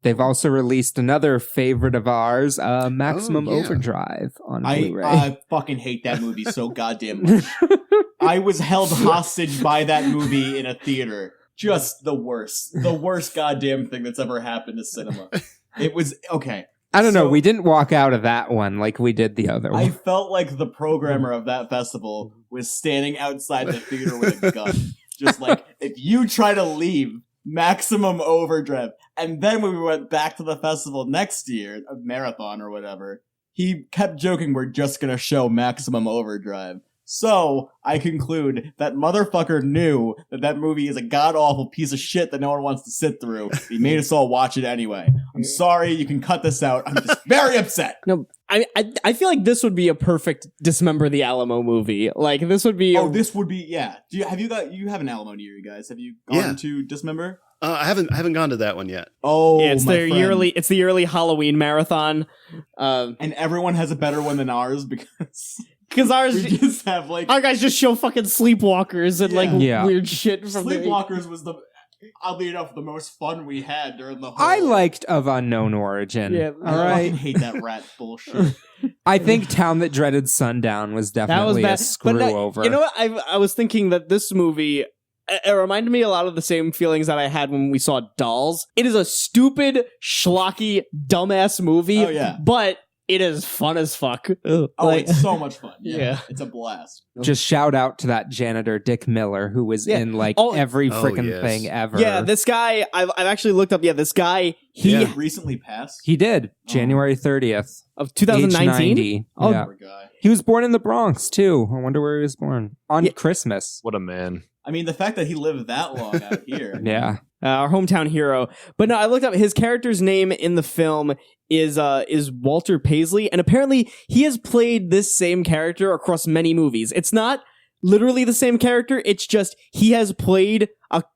They've also released another favorite of ours, Maximum Overdrive on Blu-ray. I fucking hate that movie so goddamn much. I was held hostage by that movie in a theater. Just the worst. The worst goddamn thing that's ever happened to cinema. It was, okay. I don't know. We didn't walk out of that one like we did the other one. I felt like the programmer of that festival was standing outside the theater with a gun. Just like, if you try to leave, Maximum Overdrive. And then when we went back to the festival next year, a marathon or whatever, he kept joking, we're just going to show Maximum Overdrive. So, I conclude that motherfucker knew that movie is a god-awful piece of shit that no one wants to sit through. He made us all watch it anyway. I'm sorry, you can cut this out. I'm just very upset. No, I feel like this would be a perfect Dismember the Alamo movie. Like, this would be... this would be, yeah. You have an Alamo near you guys. Have you gone to Dismember? I haven't gone to that one yet. Oh, yeah, it's the yearly Halloween marathon. And everyone has a better one than ours because ours we just have like our guys just show fucking Sleepwalkers and weird shit from Sleepwalkers was oddly enough the most fun we had during the whole. I liked Of Unknown Origin. Yeah, all right. I fucking hate that rat bullshit. I think Town That Dreaded Sundown was definitely a screw over. You know what? I was thinking that this movie, it reminded me a lot of the same feelings that I had when we saw Dolls. It is a stupid, schlocky, dumbass movie. Oh, yeah. But it is fun as fuck. It's so much fun. Yeah. It's a blast. Just shout out to that janitor, Dick Miller, who was in every freaking thing ever. Yeah, this guy, I've actually looked up, this guy, he recently passed? He did, January 30th. Of 2019? Age 90. Poor guy. He was born in the Bronx, too. I wonder where he was born. On Christmas. What a man. I mean, the fact that he lived that long out here. Yeah. our hometown hero. But no, I looked up his character's name in the film is Walter Paisley, and apparently he has played this same character across many movies. It's not literally the same character, it's just he has played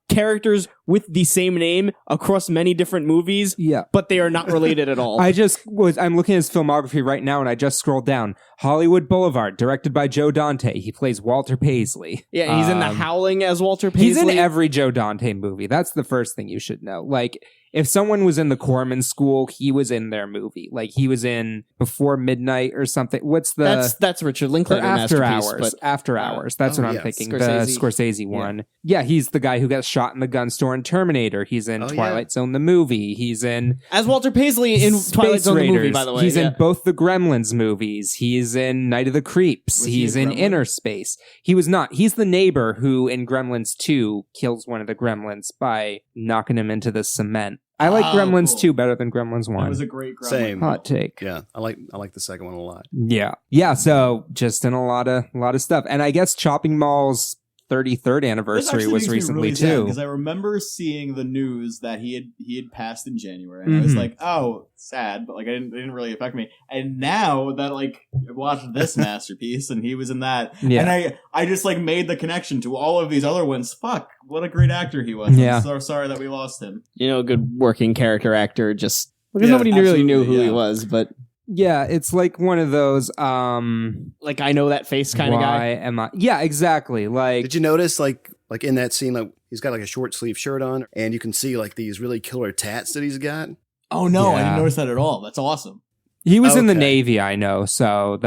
characters with the same name across many different movies, but they are not related at all. I'm looking at his filmography right now, and I just scrolled down. Hollywood Boulevard, directed by Joe Dante. He plays Walter Paisley. Yeah, he's in The Howling as Walter Paisley. He's in every Joe Dante movie. That's the first thing you should know. Like, if someone was in the Corman School, he was in their movie. Like, he was in Before Midnight or something. What's the... That's Richard Linklater After masterpiece. Hours. But, After Hours. That's what I'm thinking. Scorsese. The Scorsese one. Yeah, he's the guy who got shot in the gun store in Terminator. He's in Twilight Zone the movie. He's in... As Walter Paisley in Twilight Zone the movie, by the way. He's in both the Gremlins movies. He's in Night of the Creeps. He's in Inner Space. He was not. He's the neighbor who in Gremlins 2 kills one of the gremlins by knocking him into the cement. I like Gremlins 2 better than Gremlins 1. That was a great Gremlins. Same. Hot take. Yeah, I like the second one a lot. Yeah. So just in a lot of stuff, and I guess Chopping Mall's 33rd anniversary was recently too. Because I remember seeing the news that he had passed in January, and I was like, "Oh, sad," but like it didn't really affect me. And now that like I watched this masterpiece, and he was in that, and I just like made the connection to all of these other ones. Fuck, what a great actor he was! Yeah. I'm so sorry that we lost him. You know, a good working character actor. Just because nobody really knew who he was, but. Yeah, it's like one of those like I know that face kind of guy. Why am I? Yeah, exactly. Like, did you notice like in that scene, like he's got like a short sleeve shirt on, and you can see like these really killer tats that he's got. Oh no, I didn't notice that at all. That's awesome. He was in the Navy, I know, so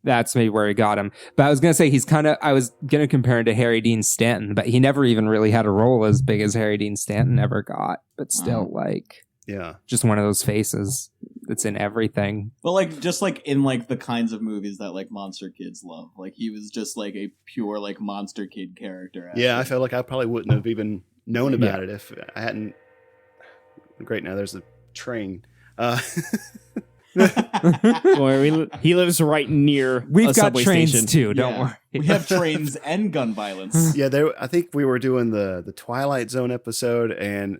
that's maybe where he got him. But I was gonna say I was gonna compare him to Harry Dean Stanton, but he never even really had a role as big as Harry Dean Stanton ever got. But still, just one of those faces that's in everything. But like just like in like the kinds of movies that like monster kids love. Like he was just like a pure like monster kid character. Yeah, I felt like I probably wouldn't have even known about it if I hadn't. Great, now there's a train. He lives right near. We've got trains station. too. Don't worry. We have trains and gun violence. Yeah, I think we were doing the Twilight Zone episode, and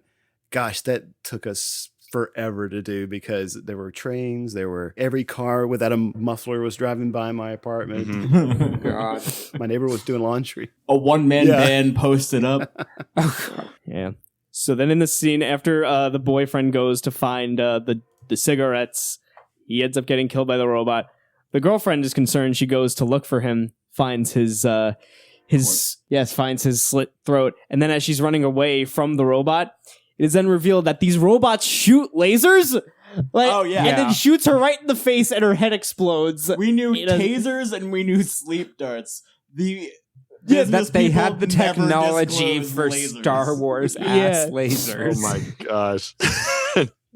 gosh, that took us forever to do because there were trains, every car without a muffler was driving by my apartment. Oh, God. My neighbor was doing laundry. A one-man band posted up. Yeah. So then in the scene after the boyfriend goes to find the cigarettes, he ends up getting killed by the robot. The girlfriend is concerned. She goes to look for him, finds his slit throat, and then as she's running away from the robot, it is then revealed that these robots shoot lasers. And then shoots her right in the face, and her head explodes. We knew tasers and we knew sleep darts. That they had the technology for lasers. Star Wars ass lasers. Oh my gosh.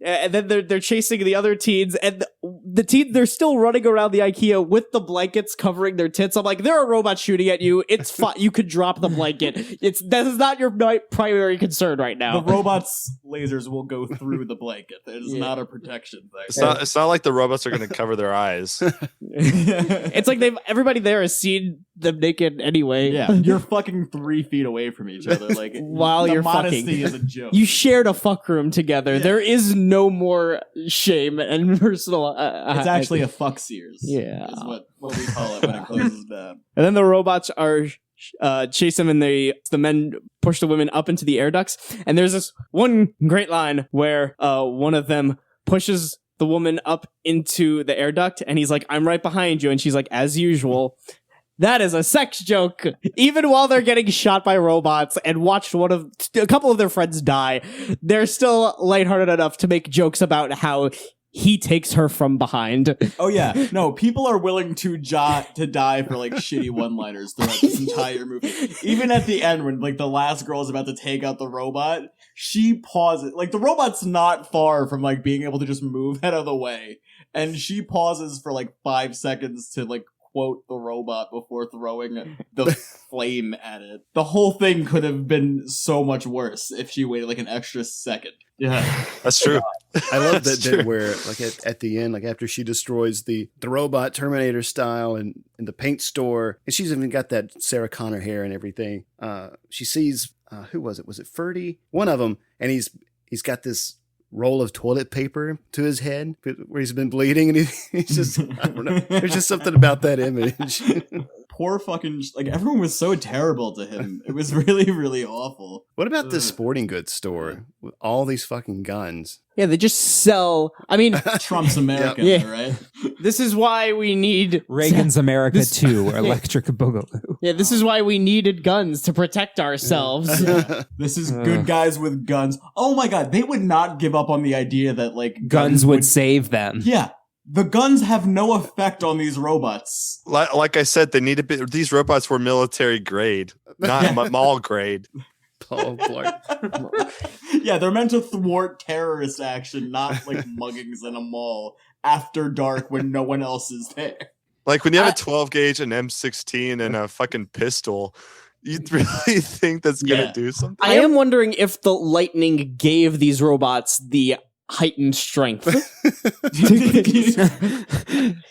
And then they're chasing the other teens, and the teens, they're still running around the IKEA with the blankets covering their tits. I'm like, there are robots shooting at you. It's fine. You could drop the blanket. That is not your primary concern right now. The robots' lasers will go through the blanket. It is not a protection thing. It's not like the robots are going to cover their eyes. It's like everybody there has seen them naked anyway. Yeah, you're fucking 3 feet away from each other. Like while you're modesty fucking, is a joke. You shared a fuck room together. Yeah. There is no more shame and personal. It's actually a fuck Sears. Yeah, is what we call it when it closes down. And then the robots are chase them, and the men push the women up into the air ducts. And there's this one great line where one of them pushes the woman up into the air duct, and he's like, "I'm right behind you," and she's like, "As usual." That is a sex joke. Even while they're getting shot by robots and watched a couple of their friends die, they're still lighthearted enough to make jokes about how he takes her from behind. Oh yeah, no, people are willing to die for like shitty one-liners throughout this entire movie. Even at the end, when like the last girl is about to take out the robot, she pauses. Like the robot's not far from like being able to just move out of the way, and she pauses for like 5 seconds to like quote the robot before throwing the flame at it. The whole thing could have been so much worse if she waited like an extra second. Yeah, that's true. I love that bit where, like at the end, like after she destroys the robot Terminator style in the paint store, and she's even got that Sarah Connor hair and everything. She sees who was it? Was it Ferdy? One of them, and he's got this roll of toilet paper to his head where he's been bleeding, and he's just, I don't know. There's just something about that image. Poor fucking, like, everyone was so terrible to him. It was really, really awful. What about the sporting goods store with all these fucking guns? Yeah, they just sell. I mean, Trump's America, Yeah. right? this is why we need Reagan's America 2, Electric Boogaloo. Yeah, this is why we needed guns to protect ourselves. This is good guys with guns. Oh my god, they would not give up on the idea that, like, Guns would save them. Yeah. The guns have no effect on these robots. Like I said, they need to be. These robots were military grade, not mall grade. Paul Blart. Yeah, they're meant to thwart terrorist action, not like muggings in a mall after dark when no one else is there. Like when you have a 12 gauge, an M16, and a fucking pistol, you'd really think that's gonna do something. I am wondering if the lightning gave these robots the heightened strength.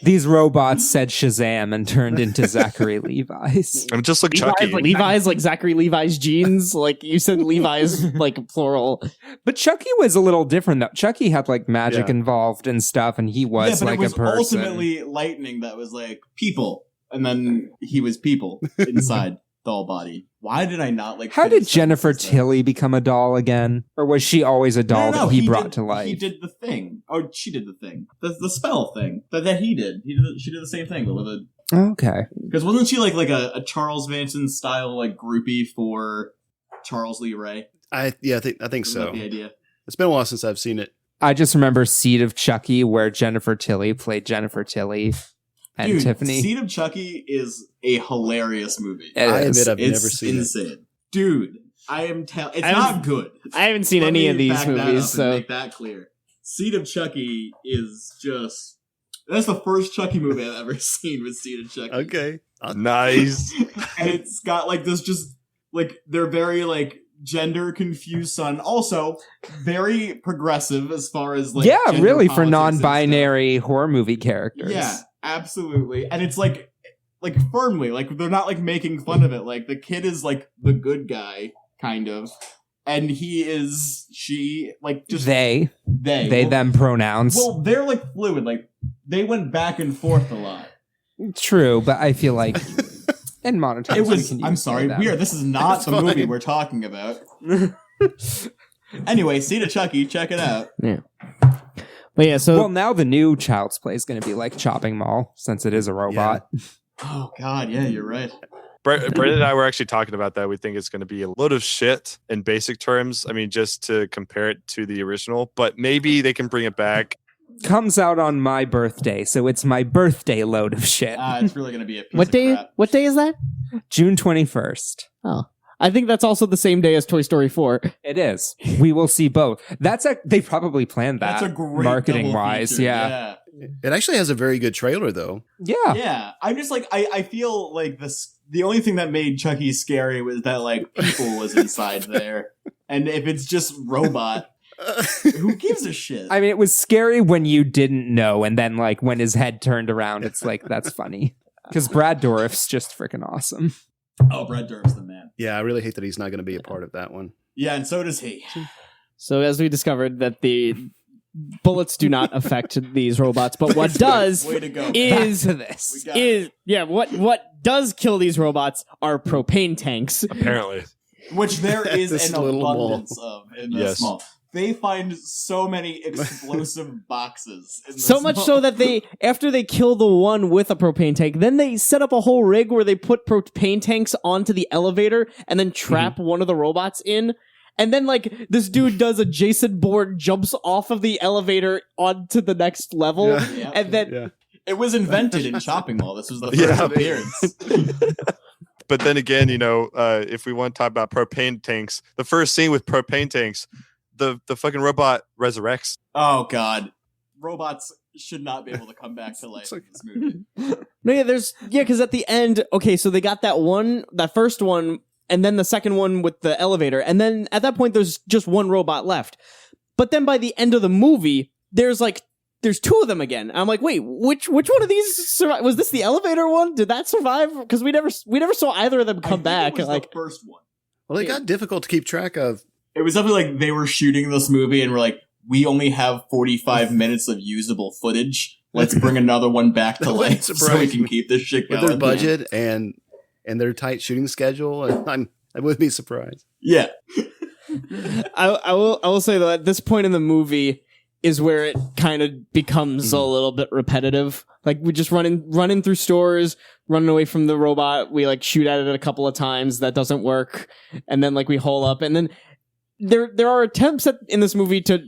These robots said Shazam and turned into Zachary Levi's. I'm just like Chucky. Levi's, like Zachary Levi's jeans. Like you said, Levi's, like plural. But Chucky was a little different though. Chucky had like magic involved and stuff, and he was but like it was a person. ultimately lightning that was like people, and then he was people inside doll body. Why did I not like? How did Jennifer Tilly become a doll again, or was she always a doll that he brought to life? He did the thing. Oh, she did the thing. The spell thing that he did. She did the same thing, but with a. Okay. Because wasn't she like a Charles Manson style like groupie for Charles Lee Ray? I think so. The idea. It's been a while since I've seen it. I just remember Seed of Chucky, where Jennifer Tilly played Jennifer Tilly. And Dude, Tiffany. Seed of Chucky is a hilarious movie. I admit I've never seen insane. it. Dude, it's not good. I haven't seen any of these movies, so make that clear. Seed of Chucky is just that's the first Chucky movie I've ever seen with Seed of Chucky. Okay. Nice. And it's got like this just like they're very like gender confused son. Also very progressive as far as like really for politics non-binary horror movie characters. Yeah. Absolutely. And it's like firmly, like they're not like making fun of it. Like the kid is like the good guy, kind of. And she, like just they well, them pronouns. Well, they're like fluid. Like they went back and forth a lot. True, but I feel like in modern times It was we can I'm use sorry, them. weird. This is not It's the movie fine. we're talking about. Anyway, Seed of Chucky, check it out. yeah. But yeah, so Well, now the new Child's Play is going to be like Chopping Mall, since it is a robot. Oh god, yeah, you're right. Brandon and I were actually talking about that. We think it's going to be a load of shit in basic terms. I mean, just to compare it to the original, but maybe they can bring it back. Comes out on my birthday, so it's my birthday load of shit. It's really gonna be a piece what of day? crap. What day is that? June 21st. Oh, I think that's also the same day as Toy Story 4. It is. We will see both. They probably planned that That's a great marketing double wise. feature, Yeah. It actually has a very good trailer, though. Yeah, I'm just like I feel like the only thing that made Chucky scary was that like people was inside there, and if it's just robot, who gives a shit? I mean, it was scary when you didn't know, and then like when his head turned around, it's like that's funny because Brad Dourif's just freaking awesome. Oh, Brad Dourif's the man. Yeah, I really hate that he's not going to be a part of that one. Yeah, and so does he. So as we discovered that the bullets do not affect these robots, but what does Way to go. is Back to this. We got is yeah, what does kill these robots are propane tanks. Apparently, which there is This an little abundance of in the Yes. small. They find so many explosive boxes. In So much so that they, after they kill the one with a propane tank, then they set up a whole rig where they put propane tanks onto the elevator and then trap one of the robots in. And then, like, this dude does a Jason Bourne, jumps off of the elevator onto the next level. Yeah. Yeah. And then, Yeah. It was invented in Chopping Mall. This was the first appearance. but then again, if we want to talk about propane tanks, the first scene with propane tanks, the fucking robot resurrects. Oh god, robots should not be able to come back to life in this movie. no, yeah, because at the end, okay, so they got that first one, and then the second one with the elevator, and then at that point, there's just one robot left. But then by the end of the movie, there's two of them again. I'm like, wait, which one of these survived? Was this the elevator one? Did that survive? Because we never saw either of them come back. It was Like, the first one. Well, it got difficult to keep track of. It was definitely like they were shooting this movie and were like, we only have 45 minutes of usable footage. Let's bring another one back to life so we can keep this shit going. With their budget and their tight shooting schedule, I would be surprised. Yeah. I will say though, at this point in the movie is where it kind of becomes a little bit repetitive. Like we just running through stores, running away from the robot. We like shoot at it a couple of times. That doesn't work. And then like we hole up. And then there are attempts in this movie to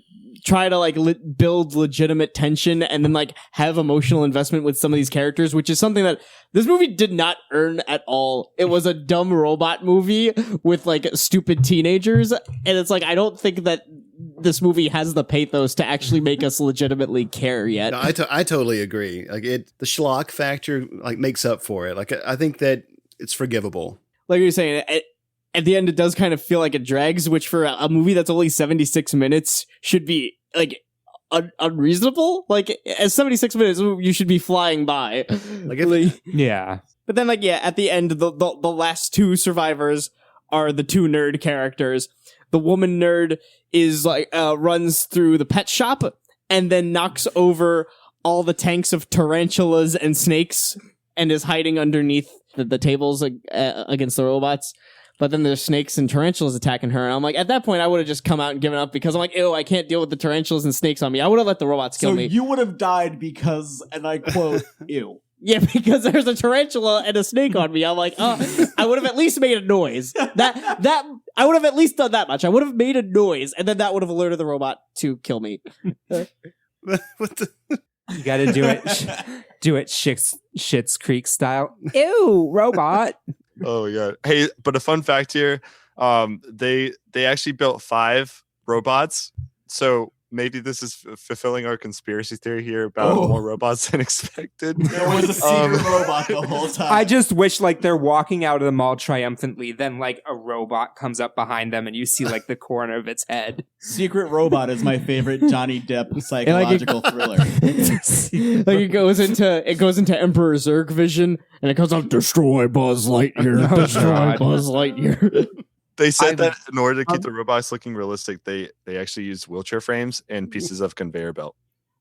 try to like build legitimate tension and then like have emotional investment with some of these characters, which is something that this movie did not earn at all. It was a dumb robot movie with like stupid teenagers, and it's like I don't think that this movie has the pathos to actually make us legitimately care yet. No, I totally agree. Like the schlock factor like makes up for it. Like I think that it's forgivable. Like you're saying, at the end, it does kind of feel like it drags, which for a movie that's only 76 minutes should be like unreasonable. Like at 76 minutes, you should be flying by. Yeah. But then, like, yeah, at the end, the last two survivors are the two nerd characters. The woman nerd is like runs through the pet shop and then knocks over all the tanks of tarantulas and snakes and is hiding underneath the tables against the robots. But then there's snakes and tarantulas attacking her. And I'm like, at that point, I would have just come out and given up because I'm like, ew, I can't deal with the tarantulas and snakes on me. I would have let the robots kill me. So you would have died because, and I quote, ew. Yeah, because there's a tarantula and a snake on me. I'm like, oh, I would have at least made a noise. That I would have at least done that much. I would have made a noise, and then that would have alerted the robot to kill me. What the? You got to do it Schitt's Creek style. Ew, robot. Oh yeah. Hey, but a fun fact here, they actually built 5 robots. So maybe this is fulfilling our conspiracy theory here about more robots than expected. There was a secret robot the whole time. I just wish like they're walking out of the mall triumphantly, then like a robot comes up behind them and you see like the corner of its head. Secret Robot is my favorite Johnny Depp psychological thriller. Like it goes into Emperor Zurg vision and it comes up, destroy Buzz Lightyear, destroy Buzz Lightyear. They said that in order to keep the robots looking realistic, they actually used wheelchair frames and pieces of conveyor belt.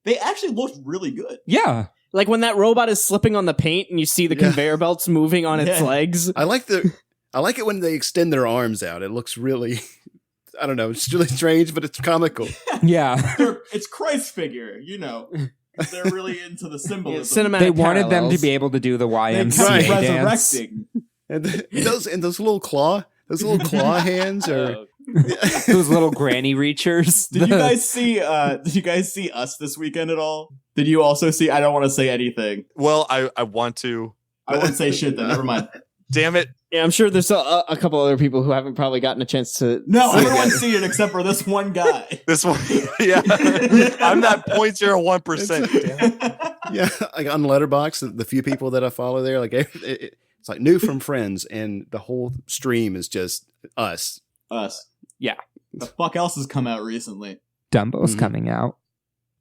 They actually looked really good. Yeah. Like when that robot is slipping on the paint and you see the conveyor belts moving on its legs. I like it when they extend their arms out. It looks really, I don't know, it's really strange, but it's comical. Yeah. It's Christ figure, you know. They're really into the symbolism. Cinematic They wanted them parallels. to be able to do the They YMCA kept dance. resurrecting. And those little claw hands are. Those little granny reachers. Did you guys see Us this weekend at all? Did you also see I don't want to say anything. Well, I want to. I won't say shit then, never mind. Damn it. Yeah, I'm sure there's a couple other people who haven't probably gotten a chance to. No, see it everyone's yet. seen it except for this one guy. This one. Yeah. I'm that 0.01%. Yeah, like on Letterboxd, the few people that I follow there, like it's like new from Friends, and the whole stream is just Us. Us. Yeah. The fuck else has come out recently? Dumbo's Mhm. coming out.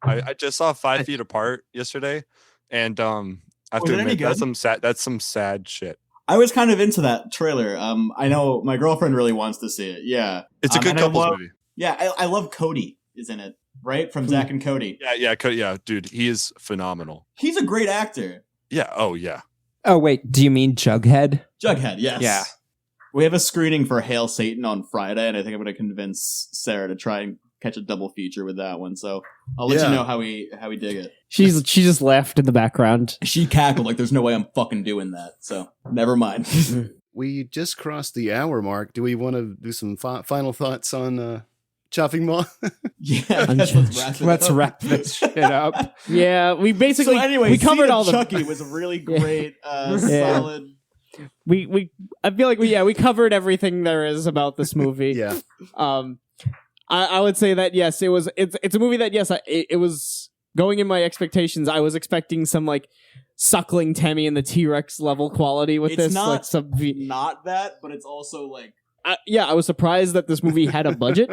I just saw 5 Feet Apart yesterday, and I have Was to it any admit good? that's some sad shit. I was kind of into that trailer. I know my girlfriend really wants to see it. Yeah. It's a good and I couples love- movie. Yeah, I love Cody is in it, right? From Zack and Cody. Yeah, dude, he is phenomenal. He's a great actor. Yeah, oh yeah. Oh, wait. Do you mean Jughead? Jughead, yes. Yeah. We have a screening for Hail Satan on Friday, and I think I'm going to convince Sarah to try and catch a double feature with that one. So I'll let you know how we dig it. She just laughed in the background. She cackled like there's no way I'm fucking doing that. So never mind. We just crossed the hour mark. Do we want to do some final thoughts on Chopping Mall? Yeah, Let's wrap this shit up. Yeah, we basically So anyway, we covered all the. Chucky was a really great, solid. I feel like we covered everything there is about this movie. Yeah. I would say that yes, it's a movie that yes, it was going in my expectations. I was expecting some like suckling Tammy and the T-Rex level quality with It's this. not- Like some Not that, but it's also like I was surprised that this movie had a budget,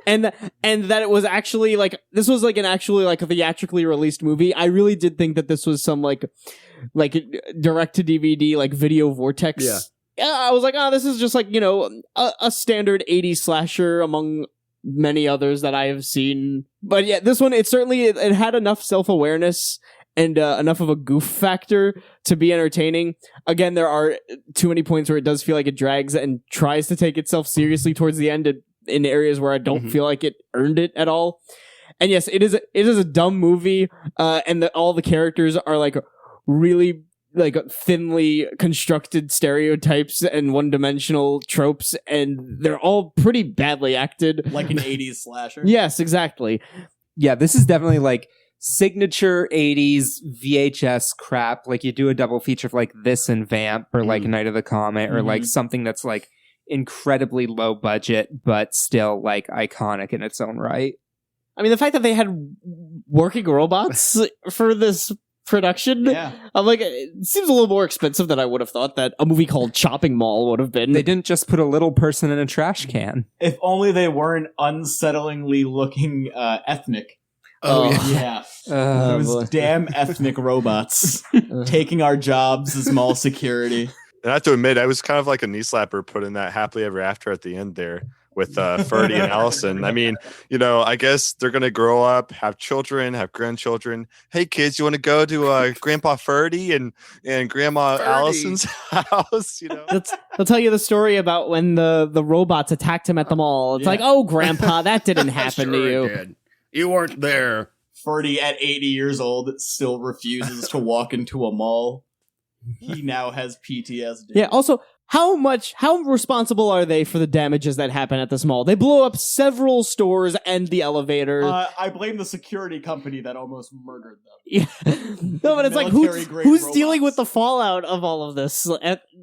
and that it was actually like this was like an actually like a theatrically released movie. I really did think that this was some like direct to DVD like video vortex I was like, oh, this is just like, you know, a standard 80s slasher among many others that I have seen. But yeah, this one, it had enough self-awareness and enough of a goof factor to be entertaining. Again, there are too many points where it does feel like it drags and tries to take itself seriously towards the end in areas where I don't feel like it earned it at all. And yes, it is a dumb movie, and all the characters are like really like thinly constructed stereotypes and one-dimensional tropes, and they're all pretty badly acted. Like an 80s slasher. Yes, exactly. Yeah, this is definitely like signature 80s VHS crap. Like you do a double feature of like this and Vamp or like Night of the Comet or like something that's like incredibly low budget but still like iconic in its own right. I mean, the fact that they had working robots for this production, I'm like, it seems a little more expensive than I would have thought that a movie called Chopping Mall would have been. They didn't just put a little person in a trash can. If only they weren't unsettlingly looking ethnic. Yeah. Those damn ethnic robots taking our jobs as mall security. And I have to admit, I was kind of like a knee slapper putting that happily ever after at the end there with Ferdy and Allison. I mean, you know, I guess they're going to grow up, have children, have grandchildren. Hey, kids, you want to go to Grandpa Ferdy and Grandma Allison's house? You know, they'll tell you the story about when the robots attacked him at the mall. It's like, oh, Grandpa, that didn't happen to you. Did. You weren't there. Ferdy, at 80 years old, still refuses to walk into a mall. He now has PTSD. Yeah, also, how responsible are they for the damages that happen at this mall? They blew up several stores and the elevator. I blame the security company that almost murdered them. Yeah. No, but it's like, who's dealing with the fallout of all of this?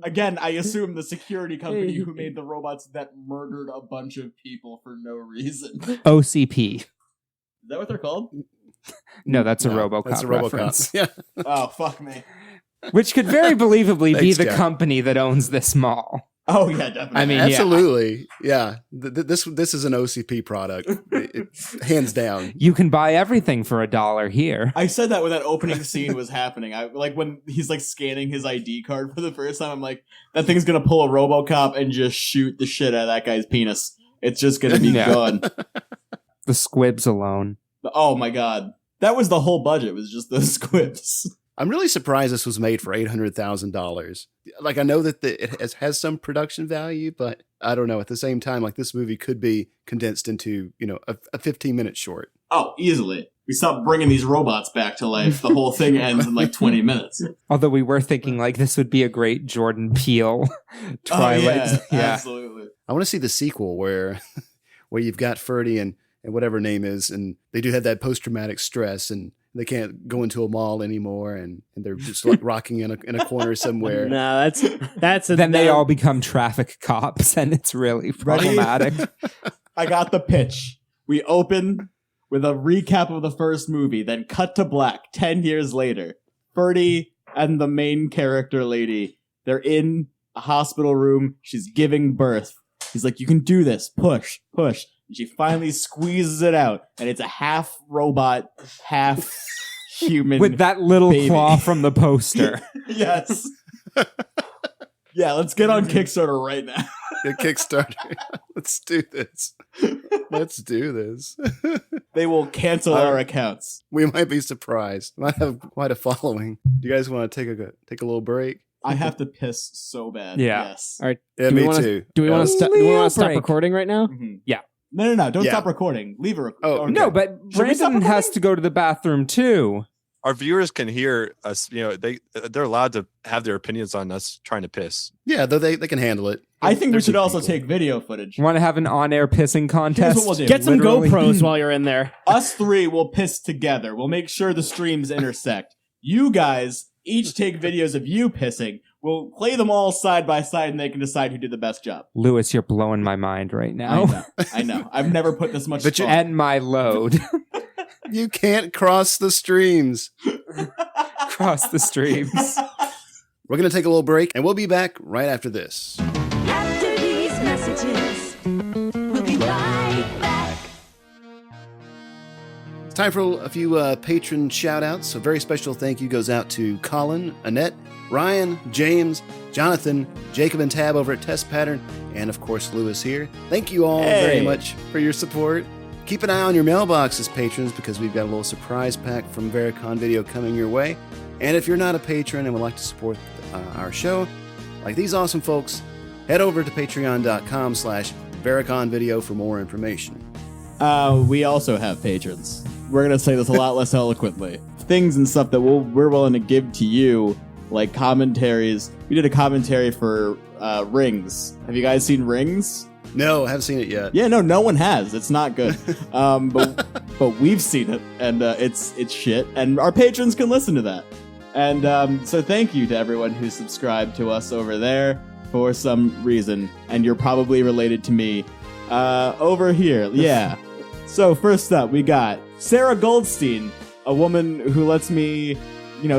Again, I assume the security company who made the robots that murdered a bunch of people for no reason. OCP. Is that what they're called? No, that's a RoboCop reference. Yeah. Oh, fuck me. Which could very believably be Thanks, the Jack. company that owns this mall. Oh, yeah, definitely. I mean, absolutely. Yeah. This is an OCP product. Hands down. You can buy everything for $1 here. I said that when that opening scene was happening. I like when he's like scanning his ID card for the first time. I'm like, that thing's gonna pull a RoboCop and just shoot the shit out of that guy's penis. It's just gonna be gone. The squibs alone. Oh my god, that was the whole budget. Was just those squibs. I'm really surprised this was made for $800,000. Like, I know that it has some production value, but I don't know. At the same time, like, this movie could be condensed into, you know, a 15-minute short. Oh, easily. We stopped bringing these robots back to life. The whole thing ends in like 20 minutes. Although we were thinking like this would be a great Jordan Peele Twilight. Yeah, absolutely. I want to see the sequel where you've got Ferdy and whatever name is, and they do have that post-traumatic stress, and they can't go into a mall anymore, and they're just like rocking in a corner somewhere. No, that's Then they all become traffic cops, and it's really problematic. I got the pitch. We open with a recap of the first movie, then cut to black 10 years later. Ferdy and the main character lady, they're in a hospital room. She's giving birth. He's like, you can do this. Push, push. And she finally squeezes it out, and it's a half robot, half human. With that little baby. claw from the poster. Yes. Yeah, let's get on Kickstarter right now. Get Kickstarter. Let's do this. Let's do this. They will cancel our accounts. We might be surprised. Might have quite a following. Do you guys want to take a little break? I have to piss so bad. Yeah. Yes. All right. Yeah, me too. Do we want to stop break. recording right now? Mhm. Yeah. No. Don't Yeah. stop recording. Leave her. Oh, okay. No, but Should we stop Brandon has recording? to go to the bathroom too. our viewers can hear us. You know, they're allowed to have their opinions on us trying to piss. Yeah, though they can handle it. I think we They're should good also people. take video footage. Want to have an on-air pissing contest? Here's what we'll do. Get some Literally. GoPros while you're in there. Us three will piss together. We'll make sure the streams intersect. You guys each take videos of you pissing. We'll play them all side by side, and they can decide who did the best job. Lewis, you're blowing my mind right now. I know. I've never put this much But thought. And my load. You can't cross the streams. Cross the streams. We're going to take a little break, and we'll be back right after this. After these messages, we'll be right back. Time for a few patron shout-outs. A very special thank you goes out to Colin, Annette, Ryan, James, Jonathan, Jacob and Tab over at Test Pattern, and of course Lewis here. Thank you all very much for your support. Keep an eye on your mailboxes, patrons, because we've got a little surprise pack from Varicon Video coming your way. And if you're not a patron and would like to support our show, like these awesome folks, head over to patreon.com/Varicon Video for more information. We also have patrons. We're going to say this a lot less eloquently. Things and stuff that we're willing to give to you, like commentaries. We did a commentary for Rings. Have you guys seen Rings? No, I haven't seen it yet. Yeah, no one has. It's not good. But we've seen it, and it's shit. And our patrons can listen to that. And so thank you to everyone who subscribed to us over there for some reason. And you're probably related to me over here. Yeah. So first up, we got Sarah Goldstein, a woman who lets me,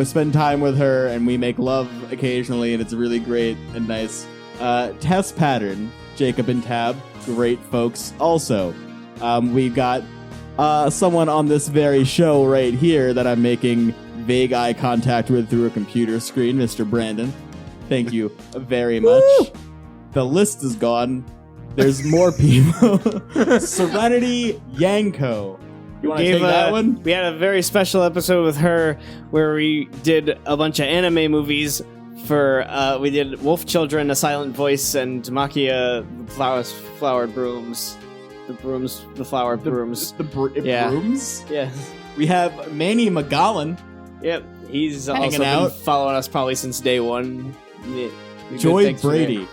spend time with her, and we make love occasionally, and it's really great and nice. Test Pattern, Jacob and Tab, great folks. Also, we got someone on this very show right here that I'm making vague eye contact with through a computer screen, Mr. Brandon. Thank you very much. The list is gone. There's more people. Serenity Yanko. You want to take that one? We had a very special episode with her where we did a bunch of anime movies for, we did Wolf Children, A Silent Voice, and Makia, the Flowered Brooms. The flowered brooms. Brooms? Yeah. We have Manny McGowan. Yep. He's Hanging also out. been following us probably since day one. Yeah. Joy Brady.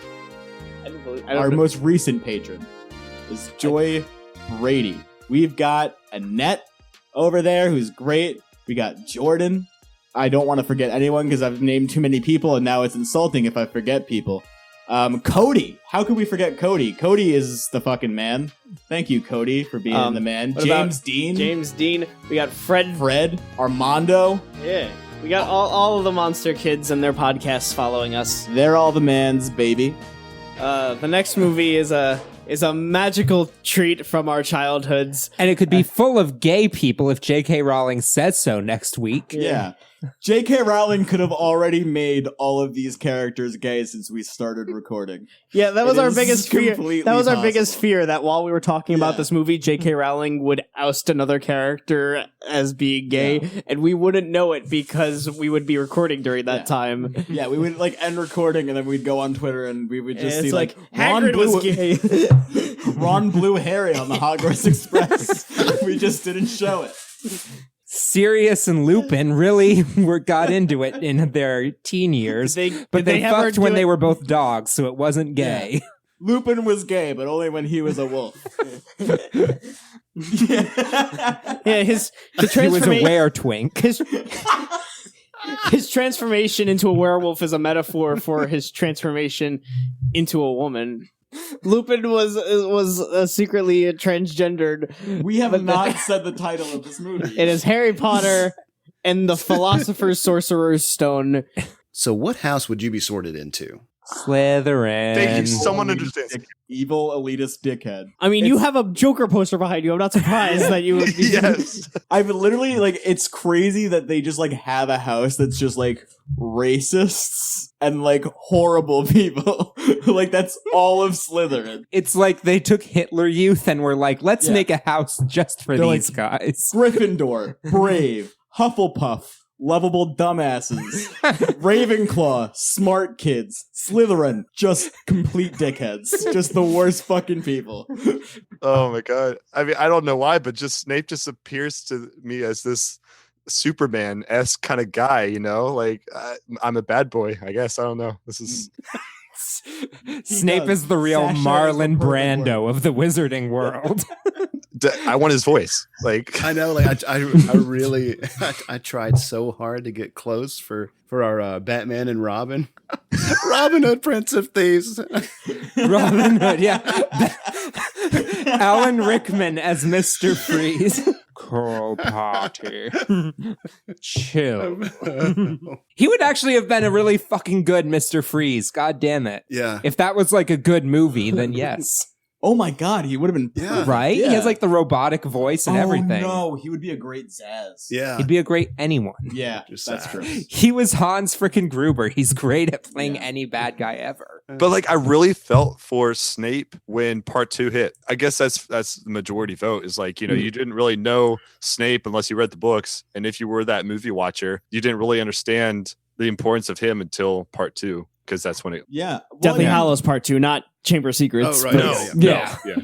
Our know. most recent patron is Joy Brady. We've got Annette over there, who's great. We got Jordan. I don't want to forget anyone because I've named too many people, and now it's insulting if I forget people. Cody. How could we forget Cody? Cody is the fucking man. Thank you, Cody, for being the man. James Dean. James Dean. We got Fred. Armando. Yeah. We got all of the Monster Kids and their podcasts following us. They're all the mans, baby. The next movie is a magical treat from our childhoods. And it could be full of gay people if J.K. Rowling says so next week. Yeah. J.K. Rowling could have already made all of these characters gay since we started recording. Yeah, that was our biggest fear. That was our possible. biggest fear, that while we were talking about this movie, J.K. Rowling would oust another character as being gay, and we wouldn't know it because we would be recording during that time. Yeah, we would end recording and then we'd go on Twitter and we would just see like Hagrid was gay. Ron Blue Harry on the Hogwarts Express. We just didn't show it. Sirius and Lupin really got into it in their teen years, but they fucked when they were both dogs, so it wasn't gay. Yeah. Lupin was gay, but only when he was a wolf. Yeah, the He was a were-twink. His transformation into a werewolf is a metaphor for his transformation into a woman. Lupin was secretly transgendered. We have not said the title of this movie. It is Harry Potter and the Philosopher's Sorcerer's Stone. So what house would you be sorted into? Slytherin. Thank you. Someone understands. Evil elitist dickhead. I mean, you have a Joker poster behind you. I'm not surprised that you would be. Yes. I've literally, it's crazy that they just, have a house that's just, racists and, horrible people. That's all of Slytherin. It's like they took Hitler Youth and were like, let's make a house just for these guys. Gryffindor, brave, Hufflepuff, lovable dumbasses, Ravenclaw, smart kids, Slytherin, just complete dickheads. Just the worst fucking people. Oh my god. I mean, I don't know why, but Snape just appears to me as this Superman-esque kind of guy, I'm a bad boy, I guess. I don't know. This is... Snape is the real Marlon Brando of the wizarding world. I want his voice. I know, I really I tried so hard to get close for our Batman and Robin. Robin Hood, Prince of Thieves. Robin Hood, yeah. Alan Rickman as Mr. Freeze. Cool party. Chill. He would actually have been a really fucking good Mr. Freeze. God damn it. Yeah. If that was a good movie, then yes. Oh my god, he would have been Yeah. Right? Yeah. He has like the robotic voice and everything. No, he would be a great Zaz. Yeah. He'd be a great anyone. Yeah, Just that's Zaz. true. He was Hans freaking Gruber. He's great at playing Yeah. any bad guy ever. But like, I really felt for Snape when part 2 hit. I guess that's the majority vote. Is like, you didn't really know Snape unless you read the books, and if you were that movie watcher, you didn't really understand the importance of him until part 2, because that's when it. Yeah, well, Deathly yeah. Hallows Part 2, not Chamber of Secrets. Oh, right. but- Yeah. yeah.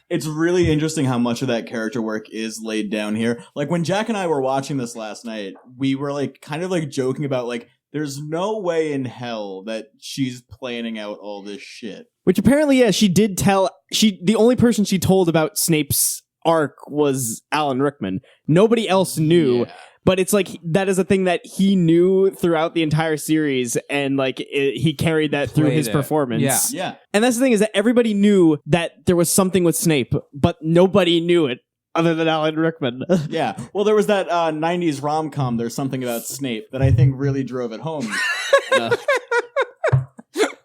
It's really interesting how much of that character work is laid down here. Like when Jack and I were watching this last night, we were like kind of like joking about like there's no way in hell that she's planning out all this shit. Which apparently, yeah, she did tell. The only person she told about Snape's arc was Alan Rickman. Nobody else knew. Yeah. But it's like that is a thing that he knew throughout the entire series, and like he carried that through Played his it. performance. Yeah. Yeah. And that's the thing, is that everybody knew that there was something with Snape, but nobody knew it other than Alan Rickman. Yeah. Well, there was that 90s rom-com, There's Something About Snape, that I think really drove it home.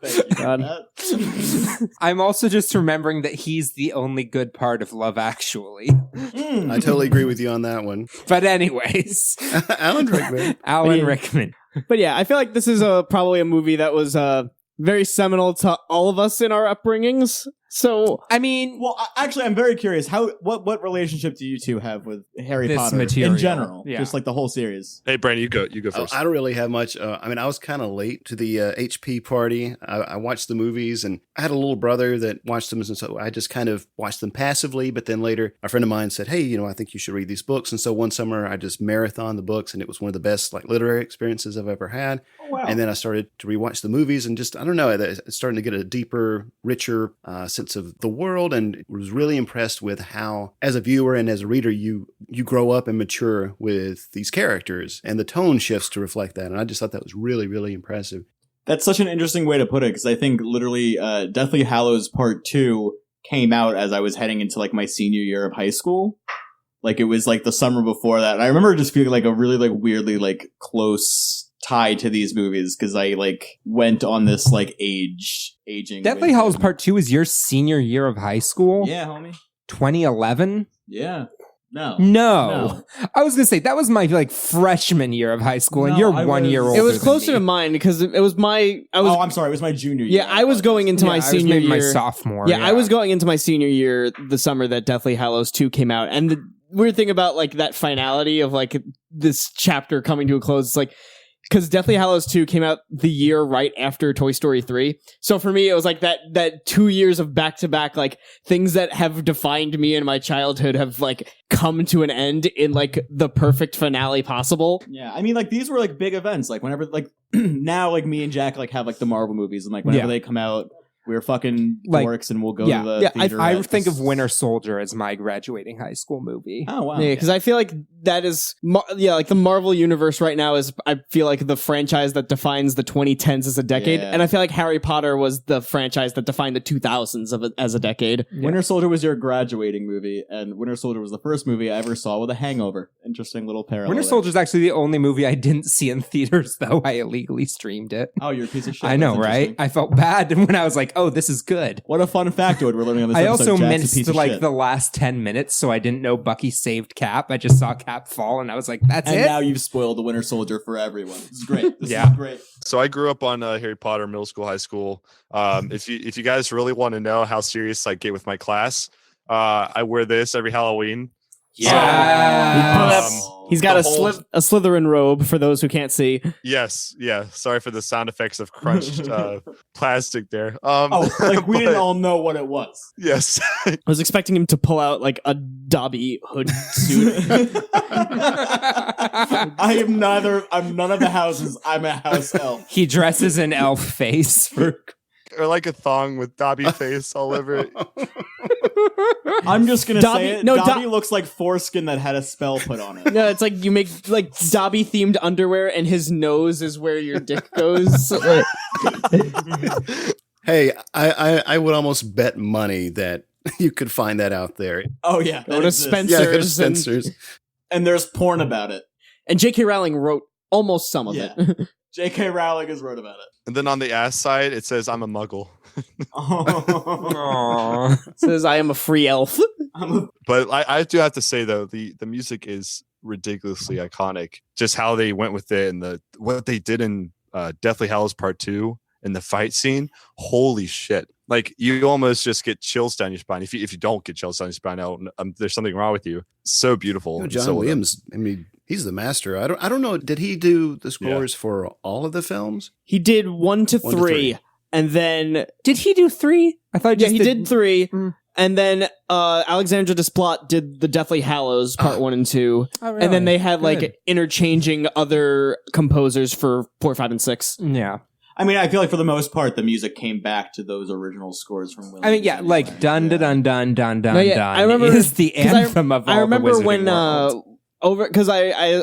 Thank you. God. I'm also just remembering that he's the only good part of Love Actually. I totally agree with you on that one. But anyways, Alan Rickman. Alan Yeah. Rickman. But yeah, I feel like this is probably a movie that was very seminal to all of us in our upbringings. So I mean, Well, actually, I'm very curious. What relationship do you two have with Harry This Potter material. in general? Yeah. Just like the whole series. Hey, Brandon, you go first. I don't really have much. I mean, I was kind of late to the HP party. I watched the movies, and I had a little brother that watched them, and so I just kind of watched them passively. But then later, a friend of mine said, "Hey, I think you should read these books." And so one summer, I just marathoned the books, and it was one of the best like literary experiences I've ever had. Oh, wow. And then I started to rewatch the movies, and just I don't know, it's starting to get a deeper, richer sense of the world, and was really impressed with how, as a viewer and as a reader, you grow up and mature with these characters, and the tone shifts to reflect that. And I just thought that was really, really impressive. That's such an interesting way to put it, because I think literally Deathly Hallows Part 2 came out as I was heading into like my senior year of high school. Like it was like the summer before that. And I remember just feeling like a really like weirdly like close tie to these movies, because I like went on this like aging. Deathly with Hallows them. Part 2 is your senior year of high school? Yeah, homie. 2011? Yeah. No. No. I was going to say, that was my like freshman year of high school, and No, you're I 1 was- year older it was than closer me. to mine because it was my. I was. Oh, I'm sorry. It was my junior year. Yeah, I was going into Yeah, my I was senior maybe year. my sophomore. Yeah, I was going into my senior year the summer that Deathly Hallows 2 came out. And the weird thing about like that finality of like this chapter coming to a close, it's like, because Deathly Hallows 2 came out the year right after Toy Story 3. So for me, it was like that 2 years of back-to-back, like, things that have defined me in my childhood have, like, come to an end in, like, the perfect finale possible. Yeah, I mean, like, these were, like, big events. Like, whenever, like, now, like, me and Jack, like, have, like, the Marvel movies. And, like, whenever Yeah. they come out, we're fucking Like, dorks and we'll go yeah. to the Yeah, theater. I at think of this- Winter Soldier as my graduating high school movie. Oh, wow. Yeah, because I feel like that is, like the Marvel universe right now is, I feel like the franchise that defines the 2010s as a decade, Yeah. and I feel like Harry Potter was the franchise that defined the 2000s as a decade. Winter Soldier was your graduating movie, and Winter Soldier was the first movie I ever saw with a hangover. Interesting little parallel. Winter there. Soldier is actually the only movie I didn't see in theaters, though. I illegally streamed it. Oh, you're a piece of shit. I know, That's right? interesting. I felt bad when I was like, oh, this is good. What a fun factoid we're learning on this I episode. also Jack's a piece missed of like shit. the last 10 minutes, so I didn't know Bucky saved Cap. I just saw Cap fall, and I was like, that's And it? now you've spoiled the Winter Soldier for everyone. This is great. This Yeah. is great. So I grew up on Harry Potter middle school, high school. If you guys really want to know how serious I get with my class, I wear this every Halloween. Yeah. He's got The a whole- Slytherin robe for those who can't see. Yes, yeah. Sorry for the sound effects of crunched plastic there. Oh, like we but- didn't all know what it was. Yes. I was expecting him to pull out like a Dobby hood suit. I'm none of the houses. I'm a house elf. He dresses in elf face for. Or like a thong with Dobby face all over it. I'm just gonna Dobby- say it. no, Dobby looks like foreskin that had a spell put on it. No, it's like you make like Dobby themed underwear, and his nose is where your dick goes. Hey, I would almost bet money that you could find that out there. Oh yeah, Go that to exists. Spencer's. Yeah, go to and- Spencer's. And there's porn about it. And J.K. Rowling wrote almost some of Yeah. it. J.K. Rowling has wrote about it. And then on the ass side, it says, I'm a muggle. Aw. Says I am a free elf. But I do have to say, though, the music is ridiculously iconic. Just how they went with it and what they did in Deathly Hallows Part 2 and the fight scene. Holy shit. Like, you almost just get chills down your spine. If you don't get chills down your spine, there's something wrong with you. So beautiful. John so Williams, I mean, he's the master. I don't know. Did he do the scores for all of the films? He did 1 to 1 to 3, 3. and then Did he do 3? I thought he did 3, Mm. and then Alexandra Desplat did the Deathly Hallows Part 1 and 2, Oh, really? and then they had Good. like interchanging other composers for 4, 5, and 6. Yeah. I mean, I feel like for the most part, the music came back to those original scores from Williams. I mean, yeah, like dun dun dun dun dun dun No, yeah, dun I remember- is the 'cause I- anthem of all I remember the when wizarding world.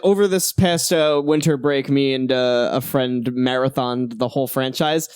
over this past winter break, me and a friend marathoned the whole franchise,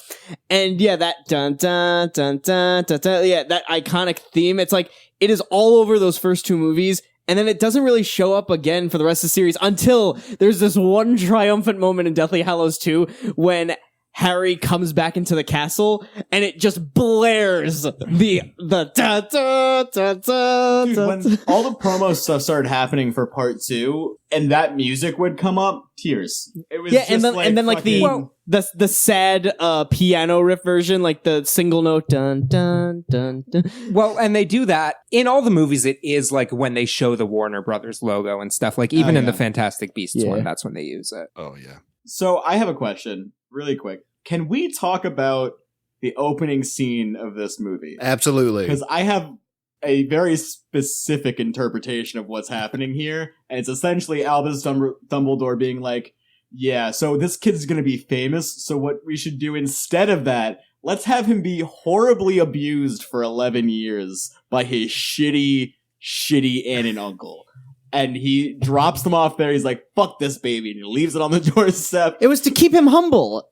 and yeah, that dun dun dun dun dun dun, yeah, that iconic theme. It's like it is all over those first 2 movies, and then it doesn't really show up again for the rest of the series until there's this one triumphant moment in Deathly Hallows 2 when Harry comes back into the castle and it just blares the da da da da. Dude, when all the promo stuff started happening for Part 2, and that music would come up, tears. It was Yeah, just and then like fucking- the sad piano riff version, like the single note dun dun dun dun. Well, and they do that in all the movies. It is like when they show the Warner Brothers logo and stuff. Like even in yeah. the Fantastic Beasts Yeah. one, that's when they use it. Oh, yeah. So I have a question, really quick. Can we talk about the opening scene of this movie? Absolutely. Because I have a very specific interpretation of what's happening here, and it's essentially Albus Dumbledore being like, yeah, so this kid's gonna be famous, so what we should do instead of that, let's have him be horribly abused for 11 years by his shitty aunt and uncle. And he drops them off there, he's like, fuck this baby, and he leaves it on the doorstep It was to keep him humble.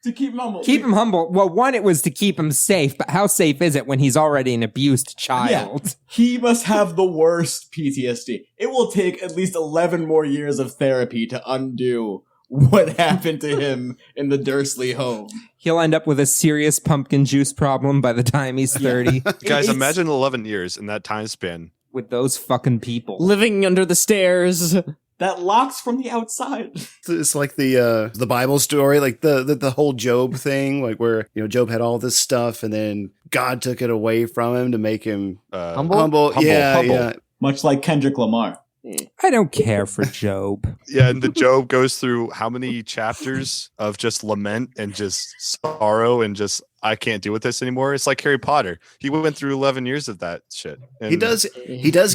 to keep him humble. Keep him humble. Well, one, it was to keep him safe, but how safe is it when he's already an abused child? He must have the worst PTSD. It will take at least 11 more years of therapy to undo what happened to him in the Dursley home. He'll end up with a serious pumpkin juice problem by the time he's 30 Guys, It's- imagine 11 years in that time span. with those fucking people. Living under the stairs. That locks from the outside. It's like the Bible story, like the whole Job thing, like where Job had all this stuff and then God took it away from him to make him humble. Yeah, humble. yeah. Much like Kendrick Lamar. I don't care for Job. Yeah, and the Job goes through how many chapters of just lament and just sorrow and just I can't deal with this anymore. It's like Harry Potter. He went through 11 years of that shit. And He does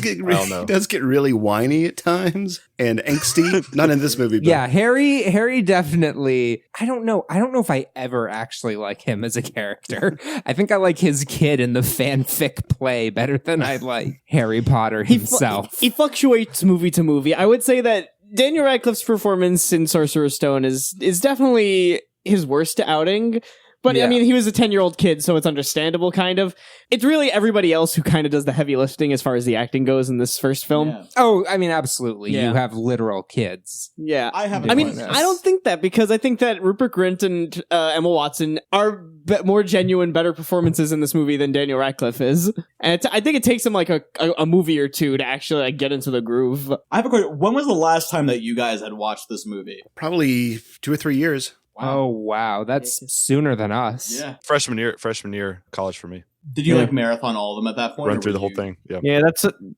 get I don't know. he does get really whiny at times and angsty. Not in this movie, but Yeah, Harry definitely. I don't know if I ever actually like him as a character. I think I like his kid in the fanfic play better than I like Harry Potter himself. He fluctuates movie to movie. I would say that Daniel Radcliffe's performance in Sorcerer's Stone is definitely his worst outing. But Yeah. I mean, he was a 10-year-old kid, so it's understandable, kind of. It's really everybody else who kind of does the heavy lifting as far as the acting goes in this first film. Yeah. Oh, I mean, absolutely. Yeah. You have literal kids. Yeah. I have a I mean, question. I don't think that, because I think that Rupert Grint and Emma Watson are more genuine, better performances in this movie than Daniel Radcliffe is. And I think it takes him like a movie or two to actually like get into the groove. I have a question. When was the last time that you guys had watched this movie? probably 2 or 3 years. Oh, wow. That's sooner than us. Yeah. freshman year, college for me. Did you Yeah. like marathon all of them at that point? Run or through were the whole you- thing. Yeah. Yeah,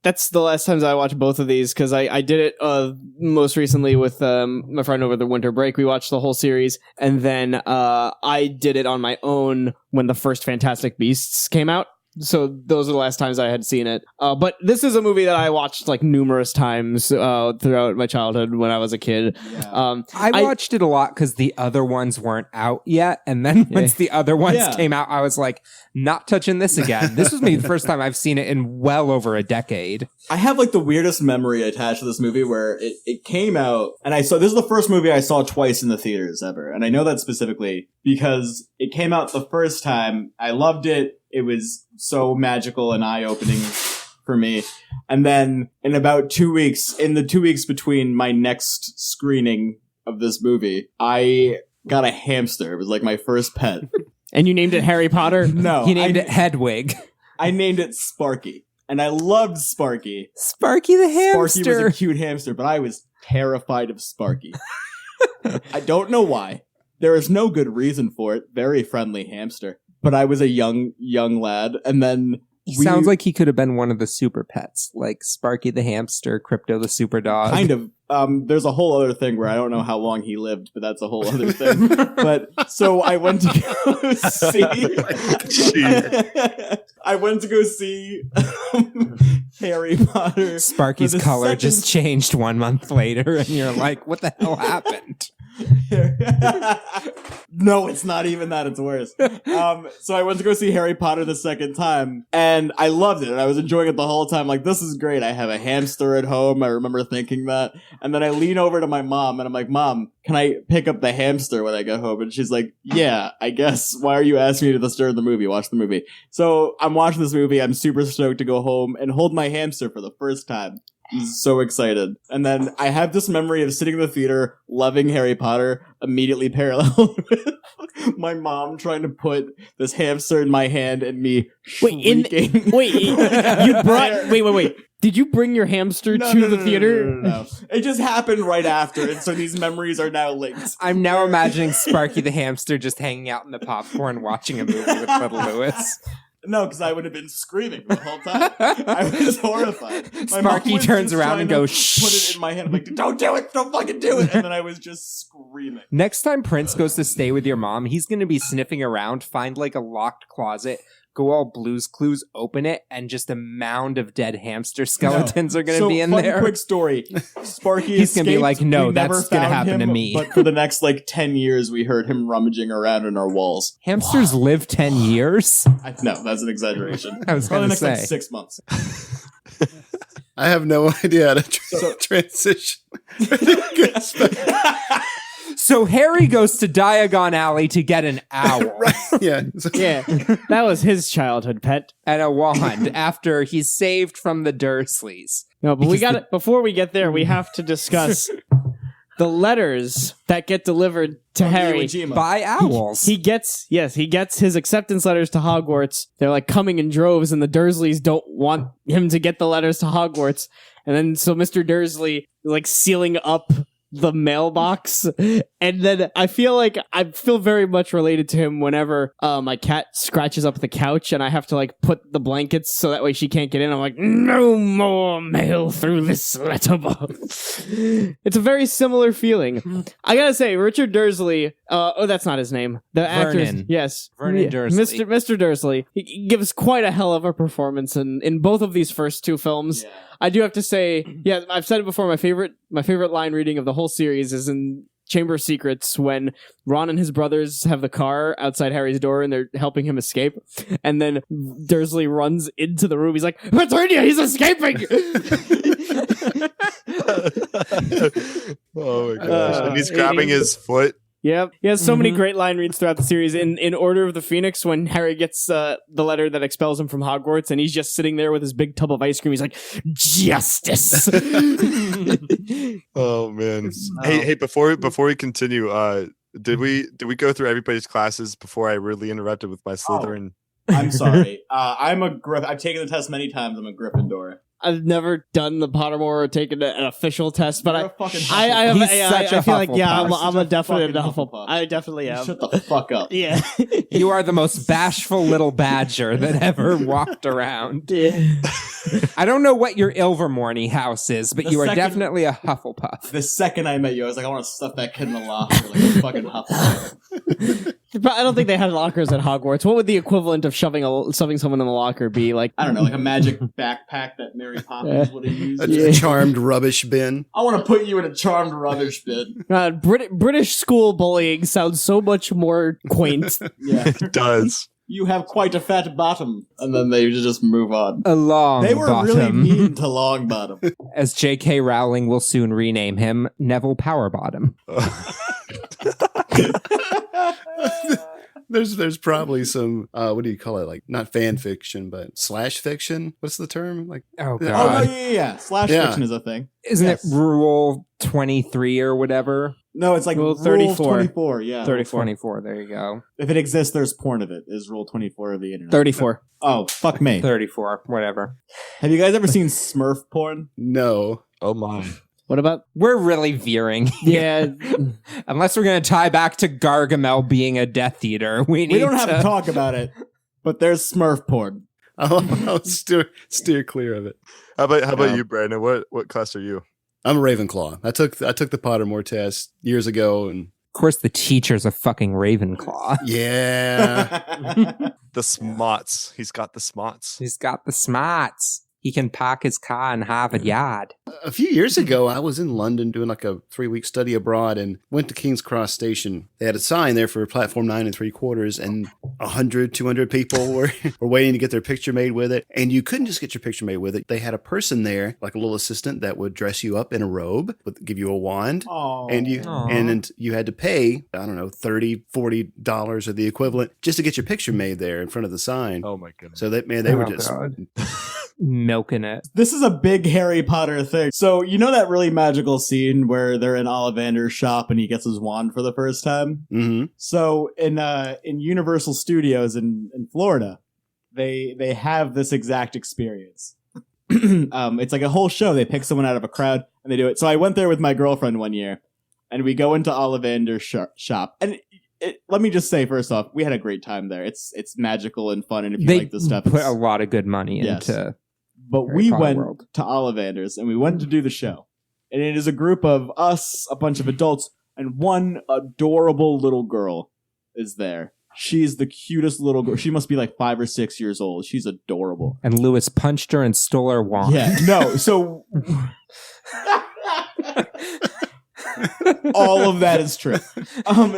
that's the last times I watched both of these, because I did it most recently with my friend over the winter break. We watched the whole series, and then I did it on my own when the first Fantastic Beasts came out. So those are the last times I had seen it. But this is a movie that I watched like numerous times throughout my childhood when I was a kid. Yeah. I watched it a lot because the other ones weren't out yet. And then once the other ones Yeah. came out, I was like, not touching this again. This was maybe the first time I've seen it in well over a decade. I have like the weirdest memory attached to this movie where it came out and this is the first movie I saw twice in the theaters ever. And I know that specifically because it came out the first time. I loved it. It was so magical and eye-opening for me. And then in about 2 weeks, in the 2 weeks between my next screening of this movie, I got a hamster. It was like my first pet. And you named it Harry Potter? No, He named it Hedwig. I named it Sparky. And I loved Sparky. Sparky the hamster. Sparky was a cute hamster, but I was terrified of Sparky. I don't know why. There is no good reason for it. Very friendly hamster. But I was a young lad, and then Sounds like he could have been one of the super pets, like Sparky the hamster, Crypto the super dog. kind of. There's a whole other thing where I don't know how long he lived, but that's a whole other thing. But so I went to go see. I went to go see Harry Potter. Sparky's for the color second- just changed 1 month later, and you're like, what the hell happened? No, it's not even that. It's worse. So I went to go see Harry Potter the second time, and I loved it. And I was enjoying it the whole time. Like, this is great. I have a hamster at home. I remember thinking that. And then I lean over to my mom, and I'm like, Mom, can I pick up the hamster when I get home? And she's like, yeah, I guess. Why are you asking me to disturb the movie? Watch the movie. So I'm watching this movie. I'm super stoked to go home and hold my hamster for the first time. I'm so excited. And then I have this memory of sitting in the theater, loving Harry Potter, immediately paralleled with my mom trying to put this hamster in my hand and me shrieking. Wait. Did you bring your hamster to the theater? No. It just happened right after, and so these memories are now linked. I'm now imagining Sparky the hamster just hanging out in the popcorn watching a movie with little Lewis. No, because I would have been screaming the whole time. I was horrified. My Sparky mom was turns just around trying and to goes, Put shh. it in my hand. I'm like, don't do it. Don't fucking do it. And then I was just screaming. Next time Prince goes to stay with your mom, he's going to be sniffing around, find like a locked closet, go all Blue's Clues, open it, and just a mound of dead hamster skeletons are going to be in there. Quick story. Sparky He's gonna be escaped. like, no, We never that's gonna found happen to him, me. But for the next 10 years, we heard him rummaging around in our walls. Hamsters live 10 years? No, that's an exaggeration. I was Probably going to next say. 6 months. I have no idea how to transition. So Harry goes to Diagon Alley to get an owl Yeah. Yeah, that was his childhood pet. and a wand after he's saved from the Dursleys. No, but we Because got the- it. Before we get there, we have to discuss the letters that get delivered to Harry. Iwo Jima. By owls. He gets his acceptance letters to Hogwarts. They're like coming in droves, and the Dursleys don't want him to get the letters to Hogwarts. And then so Mr. Dursley is like sealing up the mailbox, and then I feel very much related to him whenever my cat scratches up the couch and I have to like put the blankets so that way she can't get in. I'm like, no more mail through this letterbox. It's a very similar feeling. I gotta say, Richard Dursley, that's not his name, the actor's, Vernon. yes, Vernon Dursley. Mr. Dursley, he gives quite a hell of a performance in both of these first two films. Yeah. I do have to say, yeah, I've said it before, my favorite line reading of the whole series is in Chamber of Secrets when Ron and his brothers have the car outside Harry's door and they're helping him escape. And then Dursley runs into the room. He's like, Petunia, he's escaping! Oh my gosh. And he's grabbing his foot. Yep. He has so many great line reads throughout the series. In Order of the Phoenix, when Harry gets the letter that expels him from Hogwarts, and he's just sitting there with his big tub of ice cream, he's like, justice! Oh man. Hey, before we continue, did we go through everybody's classes before I rudely interrupted with my Slytherin? I'm sorry. I'm a I've taken the test many times. I'm a Gryffindor. I've never done the Pottermore or taken an official test, but You're I a fucking I Hufflepuff. He's I such a feel like, yeah, Hufflepuff. I'm a definite Fucking Hufflepuff. Hufflepuff. I definitely am. Shut the fuck up. Yeah. You are the most bashful little badger that ever walked around. Yeah. I don't know what your Ilvermorny house is, but The you are second- definitely a Hufflepuff. The second I met you, I was like, I want to stuff that kid in the locker like a fucking Hufflepuff. I don't think they had lockers at Hogwarts. What would the equivalent of shoving someone in the locker be? Like, I don't know, like a magic backpack that Mary Poppins would have used. A charmed rubbish bin. I want to put you in a charmed rubbish bin. British school bullying sounds so much more quaint. Yeah. It does. You have quite a fat bottom. And then they just move on. A long They were bottom. really mean to Long Bottom. As J.K. Rowling will soon rename him, Neville Powerbottom. There's probably some what do you call it? Like not fan fiction, but slash fiction. What's the term? Like Oh Oh, no, god. yeah. Slash Yeah. fiction is a thing. Isn't Yes. it Rule 23 or whatever? No, it's like Rule Rule 34. 24. Yeah. 34. 24, there you go. If it exists, there's porn of it. Is Rule 24 of the internet. 34. Oh, fuck me. 34, whatever. Have you guys ever seen Smurf porn? no. Oh my. What about? We're really veering. Yeah. Unless we're going to tie back to Gargamel being a Death Eater. We We don't have to talk about it, but there's Smurf porn. I'll steer clear of it. How about you, Brandon? What class are you? I'm a Ravenclaw. I took the Pottermore test years ago, and Of course, the teacher's a fucking Ravenclaw. yeah, The smarts. He's got the smarts. He's got the smarts. He can park his car in Harvard Yard. a few years ago, I was in London doing like a 3-week study abroad, and went to King's Cross Station. They had a sign there for platform 9 3/4, and 100, 200 people were waiting to get their picture made with it. And you couldn't just get your picture made with it. They had a person there, like a little assistant, that would dress you up in a robe, would give you a wand. Oh. And you had to pay, I don't know, $30, $40 or the equivalent just to get your picture made there in front of the sign. Oh my goodness. So that, man, they were Oh, just God. Milking it. This is a big Harry Potter thing. So, you know that really magical scene where they're in Ollivander's shop and he gets his wand for the first time? Mhm. So, in Universal Studios in Florida, they have this exact experience. It's like a whole show. They pick someone out of a crowd and they do it. So, I went there with my girlfriend one year, and we go into Ollivander's shop. And let me just say, first off, we had a great time there. It's magical and fun, and if you They like this stuff, put it's- a lot of good money Yes. into... But Harry we Potter went world. to Ollivander's and we went to do the show. And it is a group of us, a bunch of adults, and one adorable little girl is there. She's the cutest little girl. She must be like 5 or 6 years old. She's adorable. And Lewis punched her and stole her wand. Yeah, no, so all of that is true.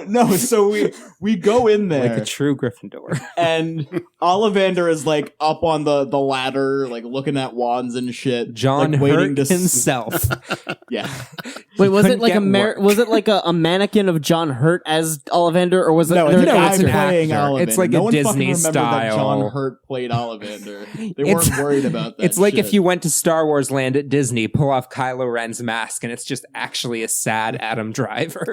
No, so we go in there. Like a true Gryffindor. And Ollivander is like up on the ladder, like looking at wands and shit. John like, hurt himself. Yeah. Wait, was it couldn't like get work. was it like a mannequin of John Hurt as Ollivander, or was it? No, there it's a an guy it's an actor? playing actor. Ollivander. It's like no a one Disney fucking remembered that John style. Hurt played Ollivander. They It's- weren't worried about that. It's like if shit. you went to Star Wars Land at Disney, pull off Kylo Ren's mask, and it's just actually a sad Adam Driver.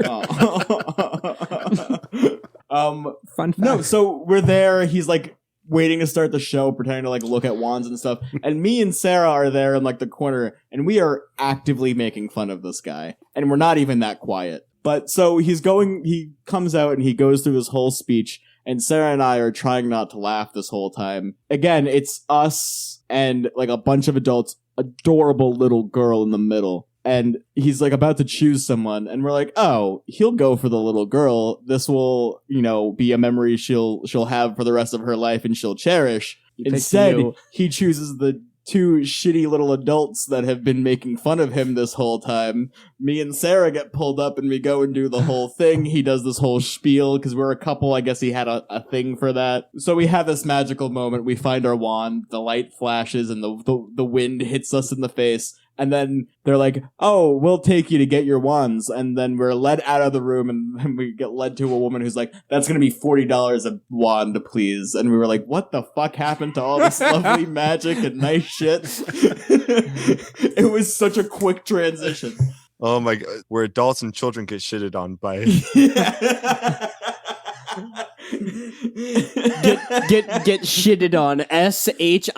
Fun fact. No, so we're there. He's like waiting to start the show, pretending to like look at wands and stuff. And me and Sarah are there in like the corner, and we are actively making fun of this guy. And we're not even that quiet. But so he comes out and he goes through this whole speech, and Sarah and I are trying not to laugh this whole time. Again, it's us and like a bunch of adults, adorable little girl in the middle. And he's like about to choose someone, and we're like, oh, he'll go for the little girl. This will, be a memory she'll have for the rest of her life and she'll cherish. picked Instead, you. he chooses the two shitty little adults that have been making fun of him this whole time. Me and Sarah get pulled up and we go and do the whole thing. He does this whole spiel because we're a couple. I guess he had a thing for that. So we have this magical moment. We find our wand, the light flashes, and the wind hits us in the face. And then they're like, oh, we'll take you to get your wands. And then we're led out of the room, and then we get led to a woman who's like, that's going to be $40 a wand, please. And we were like, what the fuck happened to all this lovely magic and nice shit? It was such a quick transition. Oh my god. Where adults and children get shitted on by Get shitted on. SHIDDED.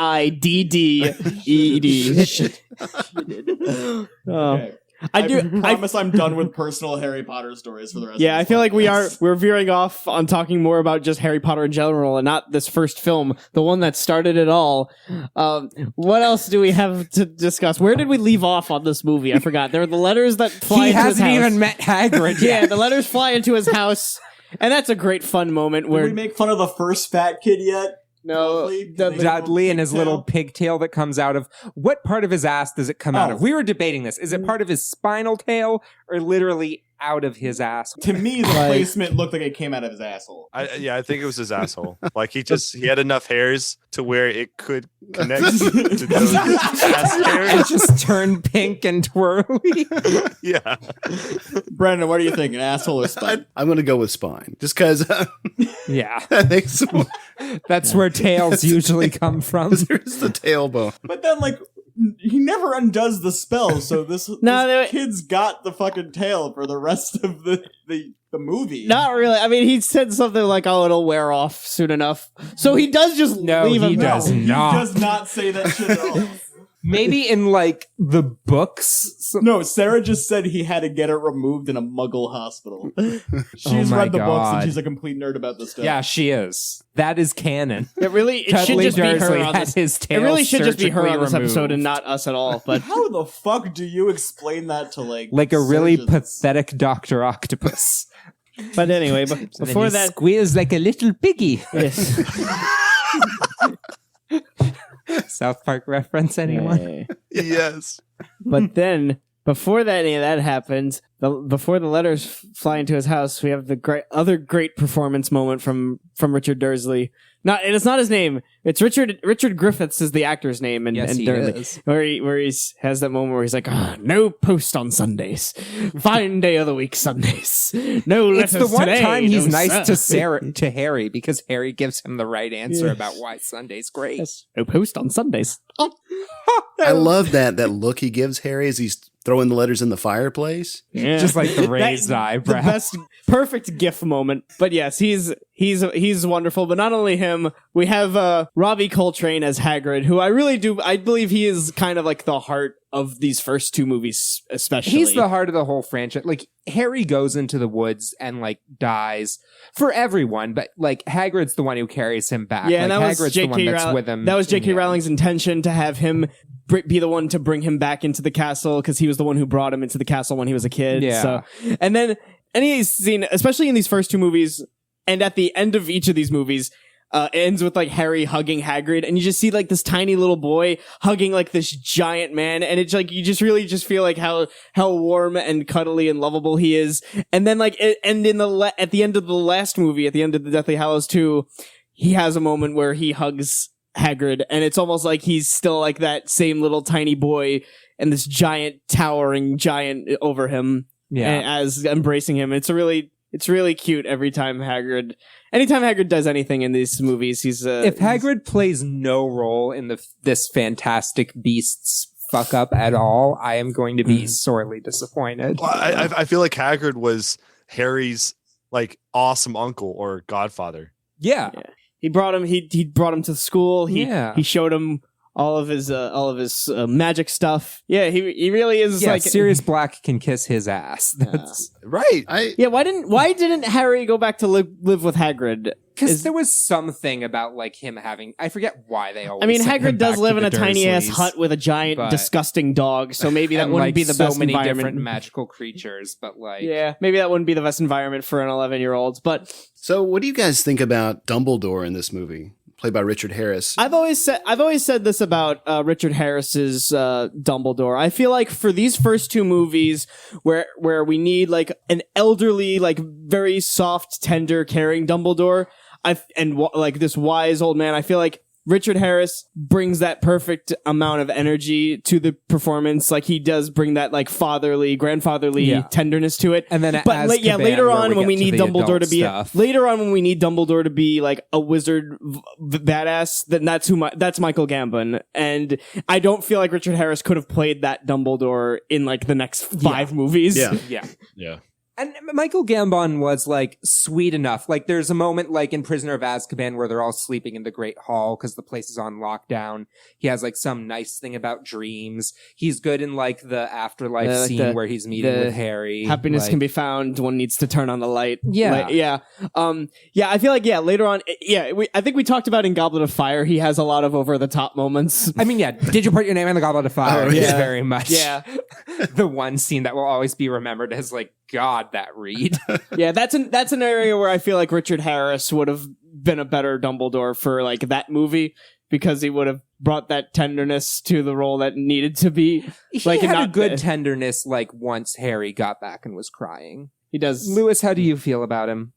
Oh. Okay. I I do. promise I'm done with personal Harry Potter stories for the rest Yeah, of I this feel like podcast. we're veering off on talking more about just Harry Potter in general and not this first film, the one that started it all. What else do we have to discuss? Where did we leave off on this movie? I forgot. There are the letters that fly He into his hasn't house. even met Hagrid Yeah, yet. the letters fly into his house, and that's a great fun moment Did where we make fun of the first fat kid yet? no, Dudley? the- Dudley and his little pigtail that comes out of... What part of his ass does it come out Oh. of? We were debating this. Is it part of his spinal tail or literally out of his ass. To me, the placement looked like it came out of his asshole. I think it was his asshole. Like he had enough hairs to where it could connect to those ass hairs. It just turned pink and twirly. Yeah. Brandon, what are you thinking? Asshole or spine? I'm going to go with spine, just because Yeah. I think so. That's where tails usually come from. There's the tailbone. But then, like, he never undoes the spell, so this kid's got the fucking tail for the rest of the movie. Not really. I mean, he said something like, "Oh, it'll wear off soon enough." So he does just leave him. He does He not. does not say that shit at all. Maybe in like the books. No, Sarah just said he had to get it removed in a Muggle hospital. She's my read the books God. and she's a complete nerd about this stuff. Yeah, she is. That is canon. It should Dudley just be her Dursley on had this. his tail It really should just be her surgically on this episode removed. and not us at all. But How the fuck do you explain that to like Like a really surgeons? pathetic Dr. Octopus. but anyway, but And before then he that, squeals like a little piggy. yes. South Park reference, anyone? Yes. But then, before any of that happens, before the letters fly into his house, we have the other great performance moment from Richard Dursley. It's not his name. It's Richard Griffiths is the actor's name, and Yes, he Dursley, is. where he has that moment where he's like, no post on Sundays, fine day of the week Sundays, no It's letters the one today, time he's no nice sir." to Harry because Harry gives him the right answer Yes. about why Sunday's great. Yes, no post on Sundays. I love that look he gives Harry as he's throwing the letters in the fireplace. Yeah. Just like the raised The eyebrow. best, perfect GIF moment. But yes, he's wonderful. But not only him, we have Robbie Coltrane as Hagrid, who I believe he is kind of like the heart of these first two movies, especially. He's the heart of the whole franchise. Like, Harry goes into the woods and, like, dies for everyone, but, like, Hagrid's the one who carries him back. Yeah, and like, that was Hagrid's the one J.K. that's Rowling. with him. That was J.K. in the end. Rowling's intention to have him be the one to bring him back into the castle because he was the one who brought him into the castle when he was a kid. Yeah. So, and then any scene, especially in these first two movies, and at the end of each of these movies, ends with like Harry hugging Hagrid, and you just see like this tiny little boy hugging like this giant man, and it's like you just really just feel like how warm and cuddly and lovable he is. And then like at the end of the last movie, at the end of the Deathly Hallows 2, he has a moment where he hugs Hagrid, and it's almost like he's still like that same little tiny boy and this towering giant over him, as embracing him. It's really cute anytime Hagrid does anything in these movies. If Hagrid plays no role in this Fantastic Beasts fuck up at all, I am going to be sorely disappointed. Well, I feel like Hagrid was Harry's like awesome uncle or godfather. Yeah. he brought him to school. He showed him all of his magic stuff. Yeah, he really is like Sirius Black can kiss his ass. That's Right. Why didn't Harry go back to live with Hagrid? because there was something about like him having. I forget why they always. I mean, sent him Hagrid does back live to in a the tiny ass Dursleys, hut with a giant, but- disgusting dog. So maybe that and, wouldn't like, be the so best many environment. different magical creatures, but like Yeah, maybe that wouldn't be the best environment for an 11-year-old. But So, what do you guys think about Dumbledore in this movie, played by Richard Harris? I've always said this about Richard Harris's Dumbledore. I feel like for these first two movies, where we need like an elderly, like very soft, tender, caring Dumbledore, like this wise old man, I feel like Richard Harris brings that perfect amount of energy to the performance. Like he does bring that like grandfatherly tenderness to it. And then later on when we need Dumbledore to be stuff. like a wizard badass, then that's Michael Gambon. And I don't feel like Richard Harris could have played that Dumbledore in like the next 5 movies. Yeah. And Michael Gambon was like sweet enough. Like there's a moment like in Prisoner of Azkaban where they're all sleeping in the Great Hall because the place is on lockdown. He has like some nice thing about dreams. He's good in like the afterlife like scene where he's meeting with Harry. Happiness like, can be found. One needs to turn on the light. Yeah. I feel like later on. I think we talked about in Goblet of Fire. He has a lot of over the top moments. I mean, did you put your name in the Goblet of Fire? Oh, It's yeah. very much. Yeah. The one scene that will always be remembered as like, God, that read. Yeah, that's an area where I feel like Richard Harris would have been a better Dumbledore for like that movie. because he would have brought that tenderness to the role that needed to be. He Like, had a not good tenderness, like, once Harry got back and was crying. He does. Lewis, how do you feel about him?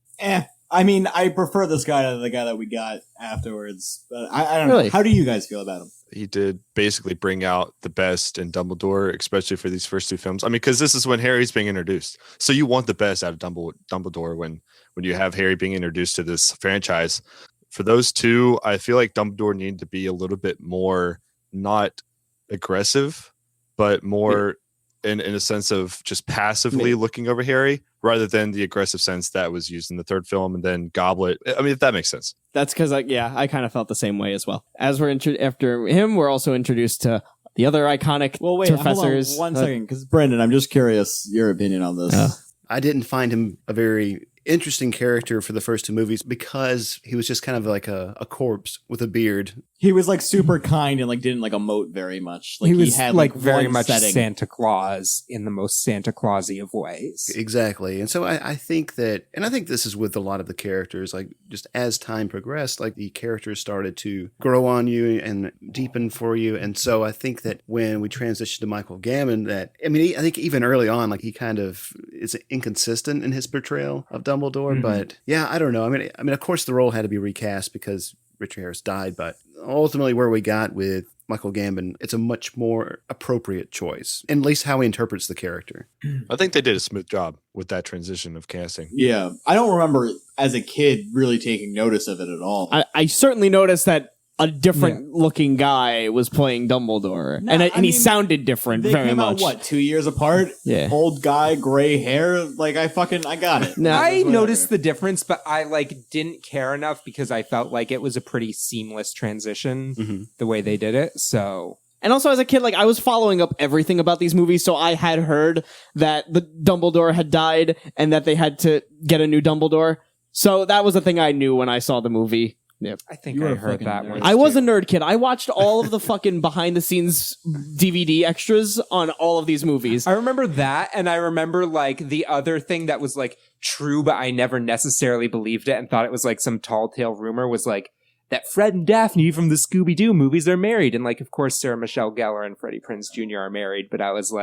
I mean, I prefer this guy to the guy that we got afterwards. But I don't Really? know. How do you guys feel about him? He did basically bring out the best in Dumbledore, especially for these first two films. I mean, because this is when Harry's being introduced, so you want the best out of Dumbledore when you have Harry being introduced to this franchise. For those two, I feel like Dumbledore needed to be a little bit more not aggressive, but more in a sense of just passively looking over Harry rather than the aggressive sense that was used in the third film and then Goblet. I mean, if that makes sense. That's because, I kind of felt the same way as well. As we're after him, we're also introduced to the other iconic professors. Hold on 1 second, because Brendan, I'm just curious your opinion on this. I didn't find him a very interesting character for the first two movies because he was just kind of like a corpse with a beard. He was like super kind and like didn't like emote very much. Like he was had like very one much setting. Santa Claus in the most Santa Clausy of ways. Exactly. And so I think that, and I think this is with a lot of the characters, like just as time progressed, like the characters started to grow on you and deepen for you. And so I think that when we transitioned to Michael Gambon, I think even early on, like he kind of is inconsistent in his portrayal of Dumbledore. Mm-hmm. But yeah, I don't know. I mean, of course the role had to be recast because Richard Harris died, but ultimately where we got with Michael Gambon, it's a much more appropriate choice, and at least how he interprets the character. I think they did a smooth job with that transition of casting. Yeah. I don't remember as a kid really taking notice of it at all. I certainly noticed that a different looking guy was playing Dumbledore, No, and I he mean, sounded different They very came much. out, 2 years apart? Yeah. Old guy, gray hair. Like, I got it. No. I noticed the difference, but I didn't care enough because I felt like it was a pretty seamless transition the way they did it. So, And also as a kid, I was following up everything about these movies, so I had heard that the Dumbledore had died and that they had to get a new Dumbledore. So that was the thing I knew when I saw the movie. Yep. I think You were I a heard fucking that nerd. one. I was a nerd kid. I watched all of the fucking behind the scenes DVD extras on all of these movies. I remember that, and I remember the other thing that was true, but I never necessarily believed it and thought it was some tall tale rumor was that Fred and Daphne from the Scooby-Doo movies are married, and of course Sarah Michelle Gellar and Freddie Prinze Jr. are married, but I was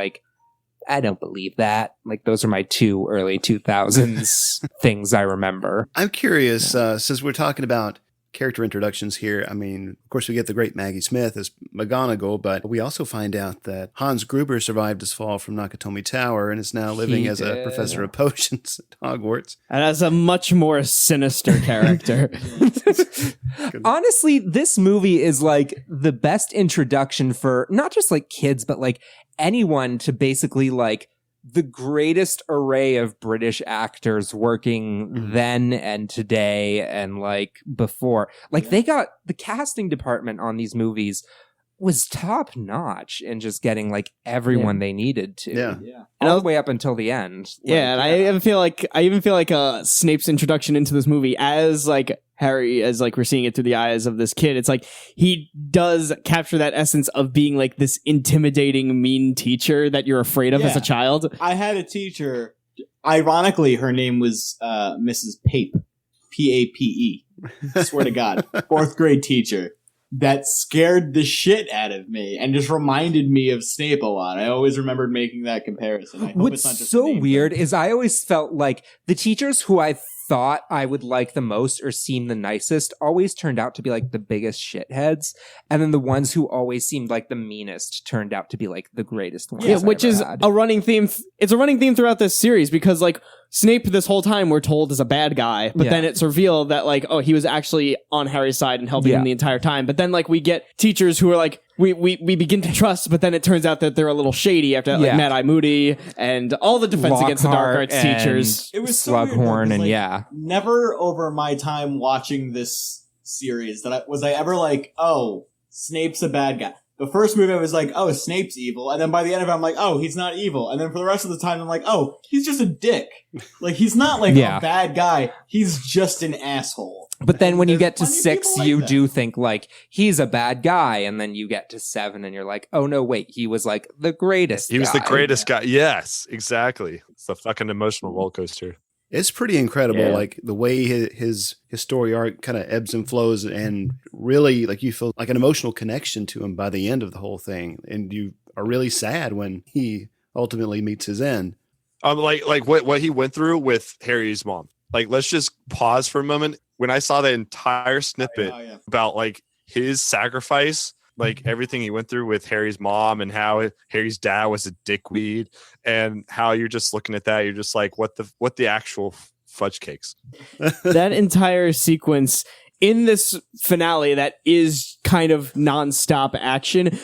I don't believe that. Those are my two early 2000s things I remember. I'm curious, since we're talking about character introductions here. I mean, of course, we get the great Maggie Smith as McGonagall, but we also find out that Hans Gruber survived his fall from Nakatomi Tower and is now living He as a did. professor of potions at Hogwarts. And as a much more sinister character. Honestly, this movie is the best introduction for not just kids, but anyone to basically the greatest array of British actors working then and today and before. They got the casting department on these movies was top notch in just getting everyone they needed to. Yeah. All the way up until the end. And I even feel like Snape's introduction into this movie as Harry, as we're seeing it through the eyes of this kid, it's he does capture that essence of being this intimidating, mean teacher that you're afraid of as a child. I had a teacher, ironically, her name was Mrs. Pape, Pape. Swear to God, 4th grade teacher that scared the shit out of me and just reminded me of Snape a lot. I always remembered making that comparison. I hope What's it's not just so a name weird thing. is I always felt the teachers who I thought I would like the most or seem the nicest always turned out to be the biggest shitheads, and then the ones who always seemed the meanest turned out to be the greatest ones. Yeah, I which ever is had. a running theme. It's a running theme throughout this series because Snape this whole time we're told is a bad guy, but Yeah. then it's revealed that he was actually on Harry's side and helping him the entire time. But then we get teachers who are we begin to trust, but then it turns out that they're a little shady after that, Mad Eye Moody and all the Defense Against the Dark Lockhart Arts teachers. It was so weird, though, Slughorn 'cause, and never over my time watching this series that I ever oh, Snape's a bad guy. The first movie I was oh, Snape's evil, and then by the end of it I'm oh, he's not evil, and then for the rest of the time I'm oh, he's just a dick. He's not a bad guy, he's just an asshole. But then when you get to There's 6, plenty of you people do think he's a bad guy, and then you get to 7 and you're oh no, wait, he was the greatest He was the guy. greatest guy. Yes, exactly. It's a fucking emotional roller coaster. It's pretty incredible, Yeah. like the way his story arc kind of ebbs and flows, and really, like you feel like an emotional connection to him by the end of the whole thing, and you are really sad when he ultimately meets his end. Like what he went through with Harry's mom. Like, let's just pause for a moment. When I saw that entire snippet about like his sacrifice, like everything he went through with Harry's mom and how Harry's dad was a dickweed, and how you're just looking at that, you're just like, what the actual fudge cakes. That entire sequence in this finale that is kind of nonstop action.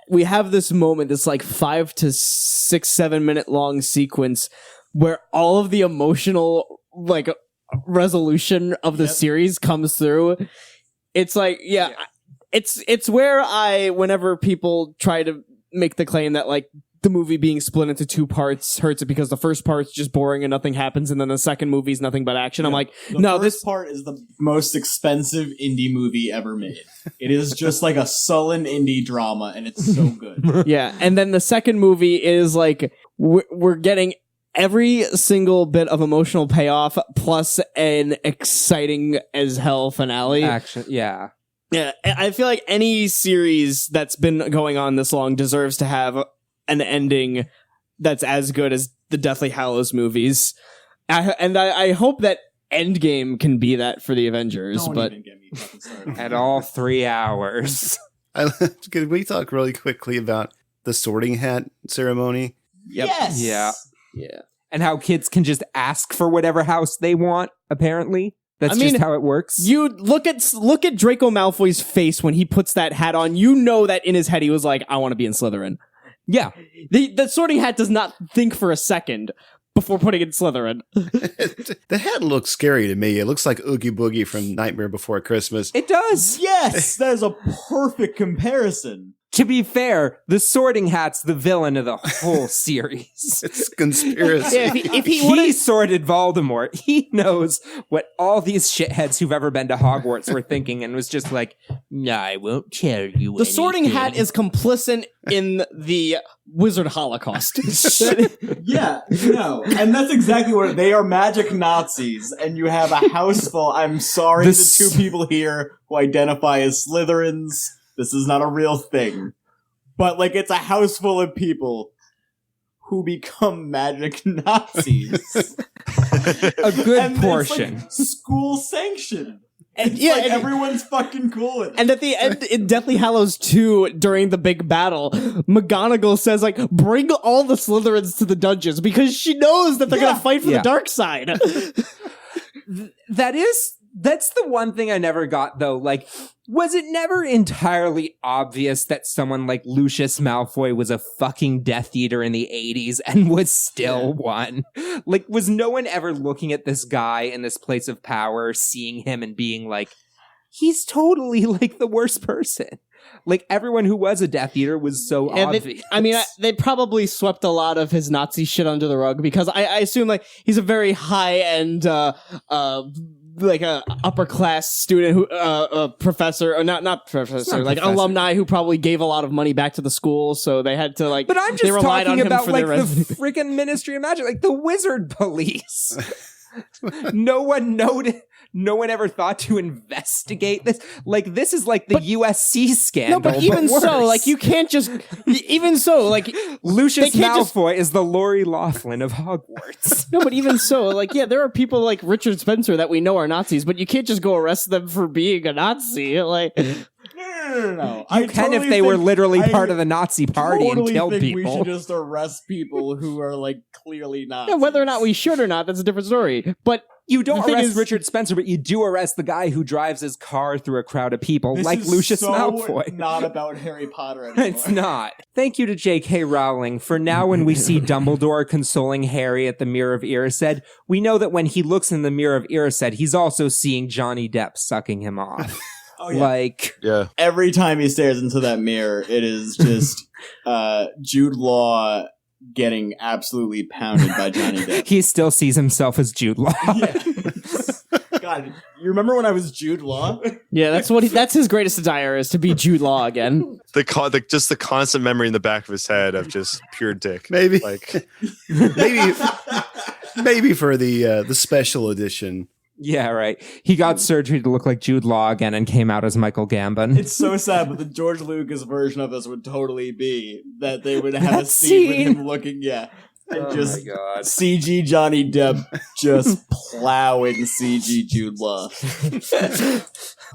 We have this moment, this like 5 to 6, 7 minute long sequence where all of the emotional like resolution of the series comes through. It's like, it's where whenever people try to make the claim that like the movie being split into 2 parts hurts it because the first part's just boring and nothing happens, and then the second movie's nothing but action. I'm like, no, this part is the most expensive indie movie ever made. It is just like a sullen indie drama, and it's so good. Yeah, and then the second movie is like we're getting every single bit of emotional payoff plus an exciting as hell finale. Action, yeah. Yeah, I feel like any series that's been going on this long deserves to have an ending that's as good as the Deathly Hallows movies. I hope that Endgame can be that for the Avengers. Don't but even get me fucking started. At all 3 hours. Could we talk really quickly about the Sorting Hat ceremony? Yep. Yes. Yeah. And how kids can just ask for whatever house they want, apparently. That's just how it works. You look at Draco Malfoy's face when he puts that hat on. You know that in his head he was like, I want to be in Slytherin. Yeah. The Sorting Hat does not think for a second before putting in Slytherin. The hat looks scary to me. It looks like Oogie Boogie from Nightmare Before Christmas. It does. Yes, that is a perfect To be fair, the Sorting Hat's the villain of the whole series. It's conspiracy. Yeah, if he He would've- sorted Voldemort. He knows what all these shitheads who've ever been to Hogwarts were thinking and was just like, no, I won't tell you The Sorting anything." Hat is complicit in the Wizard Holocaust. Yeah, no. And that's exactly what they are, magic Nazis, and you have a house full. I'm sorry This- to 2 people here who identify as Slytherins. This is not a real thing. But, like, it's a house full of people who become magic Nazis. A good And portion. It's, like, school sanctioned. And, It's yeah, like and, everyone's fucking cool with it. and at the end, in Deathly Hallows 2, during the big battle, McGonagall says, like, bring all the Slytherins to the dungeons because she knows that they're going to fight for the dark side. That's the one thing I never got, though. Like, was it never entirely obvious that someone like Lucius Malfoy was a fucking Death Eater in the 80s and was still one? Like, was no one ever looking at this guy in this place of power, seeing him and being like, he's totally like the worst person? Like, everyone who was a Death Eater was so obvious. They probably swept a lot of his Nazi shit under the rug because I assume, like, he's a very high-end, like a upper class student who professor or not professor, like professor. alumni who probably gave a lot of money back to the school, so they had to like. But I'm they just relied on talking him about for like their the freaking Ministry of Magic, like the Wizard Police. No one ever thought to investigate this. Like, this is like the USC scandal. No, but even worse. so, like you can't just. Even so, like Lucius they can't Malfoy is the Lori Loughlin of Hogwarts. No, but even so, like, yeah, there are people like Richard Spencer that we know are Nazis, but you can't just go arrest them for being a Nazi. Like, No. You can if they were literally part of the Nazi party and killed think people. we should just arrest people who are like clearly Nazis. yeah, whether or not we should or not, that's a different story. But You don't The thing arrest is- Richard Spencer, but you do arrest the guy who drives his car through a crowd of people, This like is Lucius so Malfoy. not about Harry Potter anymore. It's not. Thank you to J.K. Rowling. For now, when we see Dumbledore consoling Harry at the Mirror of Erised, we know that when he looks in the Mirror of Erised, he's also seeing Johnny Depp sucking him off. Oh, yeah. Like, Yeah. Every time he stares into that mirror, it is just Jude Law getting absolutely pounded by Johnny Depp. he still sees himself as Jude Law. Yeah. God, you remember when I was Jude Law? yeah, that's his greatest desire is to be Jude Law again. Just the constant memory in the back of his head of just pure dick. Maybe. Like, maybe Maybe for the special edition. Yeah, right. He got surgery to look like Jude Law again and came out as Michael Gambon. It's so sad, but the George Lucas version of this would totally be that they would have a That scene scene. with him looking, and just my God. CG Johnny Depp just plowing CG Jude Law.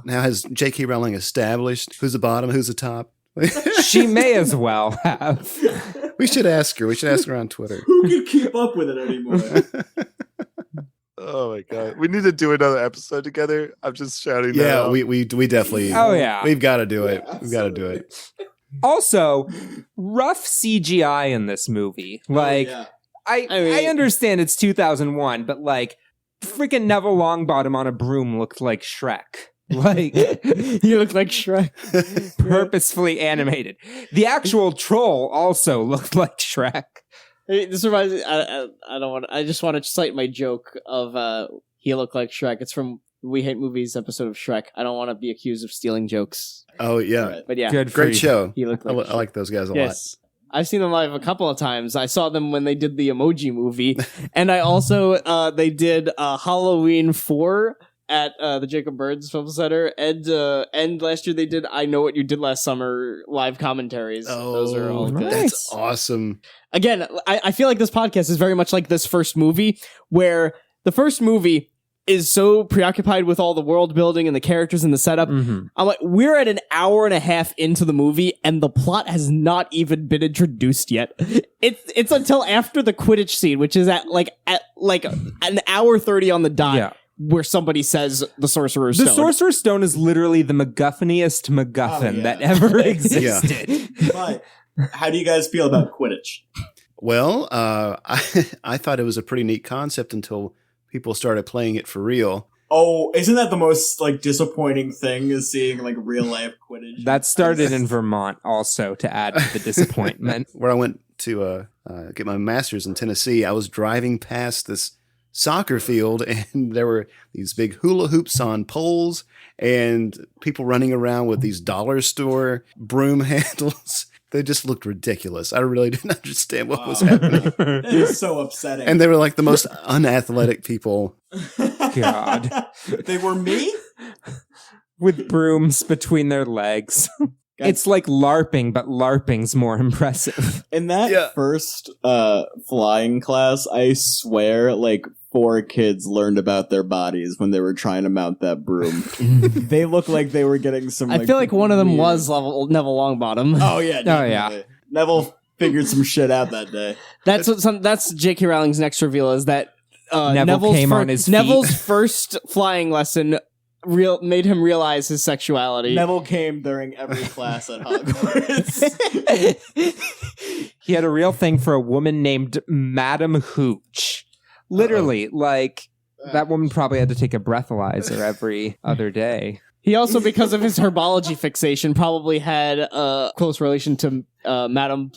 Now has J.K. Rowling established who's the bottom, who's the top? She may as well have. We should ask her. We should ask her on Twitter. Who can keep up with it anymore? Oh my god, we need to do another episode together. I'm just shouting. that Yeah, out. we definitely. Oh, yeah. We've got to do it. Yeah, We've got to do it. Also, rough CGI in this movie. Like, Oh, yeah. I understand it's 2001, but like, freaking Neville Longbottom on a broom looked like Shrek. Like, He looked like Shrek. purposefully animated. The actual troll also looked like Shrek. Hey, this reminds me. I don't want. I just want to cite my joke of he looked like Shrek. It's from We Hate Movies episode of Shrek. I don't want to be accused of stealing jokes. Oh yeah, Right. But yeah, Good for great you. show. he looked I, like I like those guys a yes. I've seen them live a couple of times. I saw them when they did the Emoji Movie, and I also they did Halloween 4 at the Jacob Burns Film Center, and last year they did I Know What You Did Last Summer live commentaries. lot. Those are all good. That's awesome. Again, I feel like this podcast is very much like this first movie, where the first movie is so preoccupied with all the world building and the characters and the setup. Mm-hmm. I'm like, we're at an hour and a half into the movie, and the plot has not even been introduced yet. It's until after the Quidditch scene, which is at an hour 30 on the dot. Yeah. Where somebody says the Sorcerer's Stone. The Sorcerer's Stone is literally the MacGuffiniest MacGuffin Oh, yeah. that ever existed. But how do you guys feel about Quidditch? Well, I thought it was a pretty neat concept until people started playing it for real. Oh, isn't that the most like disappointing thing is seeing like real life Quidditch? That started in Vermont also to add to the disappointment. Where I went to get my master's in Tennessee, I was driving past this soccer field and there were these big hula hoops on poles and people running around with these dollar store broom handles. They just looked ridiculous. I really didn't understand what was happening. That is so upsetting. And they were like the most unathletic people. God. They were me? With brooms between their legs. It's like LARPing, but LARPing's more impressive. In that Yeah. first flying class, I swear like 4 kids learned about their bodies when they were trying to mount that broom. They looked like they were getting some I feel like one of them weird- was Neville Longbottom. Oh yeah. yeah. Neville figured some shit out that day. That's J.K. Rowling's next reveal is that Neville came on his feet. Neville's first flying lesson made him realize his sexuality. Neville came during every class at Hogwarts. He had a real thing for a woman named Madam Hooch. Literally, like, that woman probably had to take a breathalyzer every other day. He also, because of his herbology fixation, probably had a close relation to Madame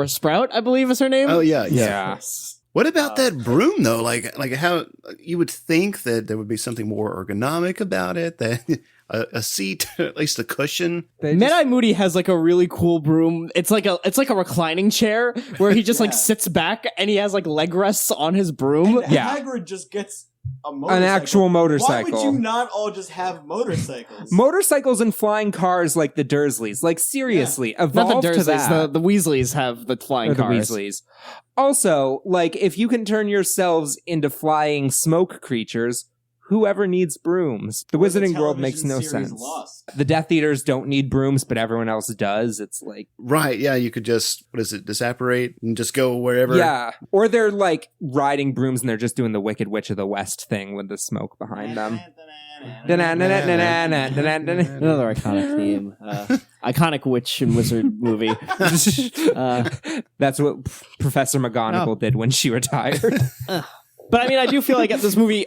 Sprout, I believe is her name. Oh yeah, yeah. Yeah. What about that broom though? Like how you would think that there would be something more ergonomic about it, that a seat, at least a cushion. Mad-Eye Moody has like a really cool broom. It's like a reclining chair where he just like Yeah. sits back and he has like leg rests on his broom. And Yeah. Hagrid just gets a motorcycle. An actual motorcycle. Why would you not all just have motorcycles? Motorcycles and flying cars like the Dursleys. Like, seriously, evolve Not the to that. Dursleys, the Weasleys have the flying Or the cars. Weasleys. Also, like, if you can turn yourselves into flying smoke creatures, whoever needs brooms? The Wizarding World makes no television series sense. Lost. The Death Eaters don't need brooms, but everyone else does. It's like, Right, yeah, you could just disapparate and just go wherever. yeah. Or they're like riding brooms and they're just doing the Wicked Witch of the West thing with the smoke behind them. Another iconic theme. Iconic witch and wizard movie. That's what Professor McGonagall did when she retired. But I mean, I do feel like this movie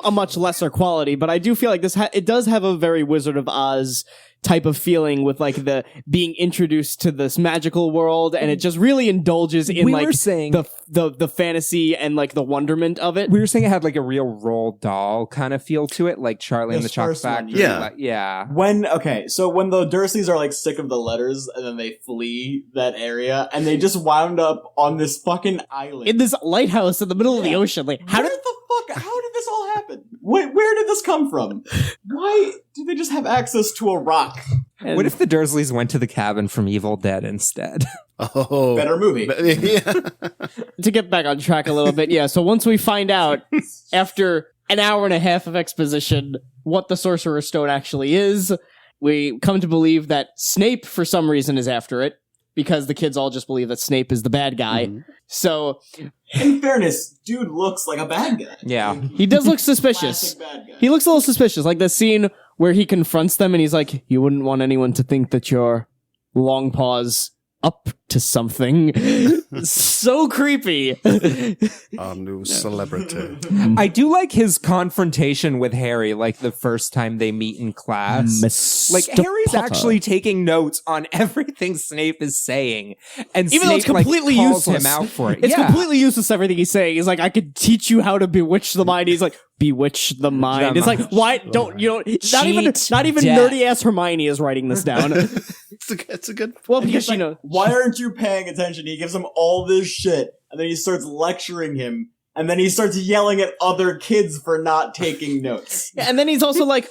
a much lesser quality, but I do feel like it does have a very Wizard of Oz type of feeling with like the being introduced to this magical world, and it just really indulges in the fantasy and like the wonderment of it. We were saying it had like a real Roald Dahl kind of feel to it, like Charlie and the Chocolate Factory. Yeah. When the Dursleys are like sick of the letters and then they flee that area and they just wound up on this fucking island in this lighthouse in the middle of the ocean. Like, how did this all happen? Where did this come from? Why do they just have access to a rock? What if the Dursleys went to the cabin from Evil Dead instead? Oh, better movie. Yeah. To get back on track a little bit, yeah. So once we find out after an hour and a half of exposition what the Sorcerer's Stone actually is, we come to believe that Snape, for some reason, is after it, because the kids all just believe that Snape is the bad guy. Mm-hmm. So, in fairness, dude looks like a bad guy. Yeah. He does look suspicious. Bad guy. He looks a little suspicious. Like the scene where he confronts them and he's like, you wouldn't want anyone to think that you're long paws up to something. So creepy. Our new celebrity. I do like his confrontation with Harry, like the first time they meet in class. Mr. Like Harry's Potter. actually taking notes on everything Snape is saying, and Even though it's Snape completely calls useless. him out for it. It's Yeah. completely useless, everything he's saying. He's like, I could teach you how to bewitch the mind. He's like, bewitch the mind. It's like, why don't you don't not even Cheat nerdy ass Hermione is writing this down. It's a good. Well, And because he's like, why aren't you paying attention? He gives him all this shit, and then he starts lecturing him, and then he starts yelling at other kids for not taking notes. and then he's also like,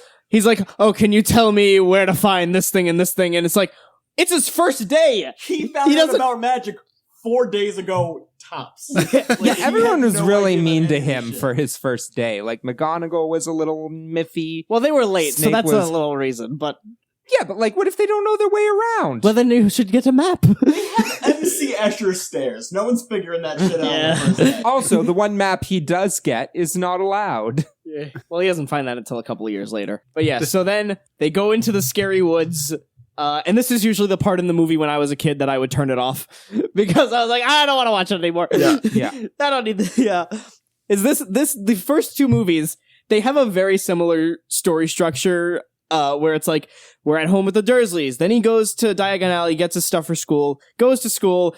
oh, can you tell me where to find this thing and this thing? And it's like, it's his first day. He found out about magic 4 days ago, tops. Yeah, everyone was really mean to any him shit. for his first day. Like McGonagall was a little miffy. Well, they were late, so Snape that's was- a little reason. But Yeah, but like, what if they don't know their way around? well, then you should get a map. MC Escher stairs. No one's figuring that shit out. Yeah. on the first day. Also, the one map he does get is not allowed. Well, he doesn't find that until a couple of years later. But yeah, so then they go into the scary woods. And this is usually the part in the movie when I was a kid that I would turn it off because I was like, I don't want to watch it anymore. Yeah. I don't need this. Yeah. Is the first two movies, they have a very similar story structure, where it's like, we're at home with the Dursleys. Then he goes to Diagon Alley, gets his stuff for school, goes to school,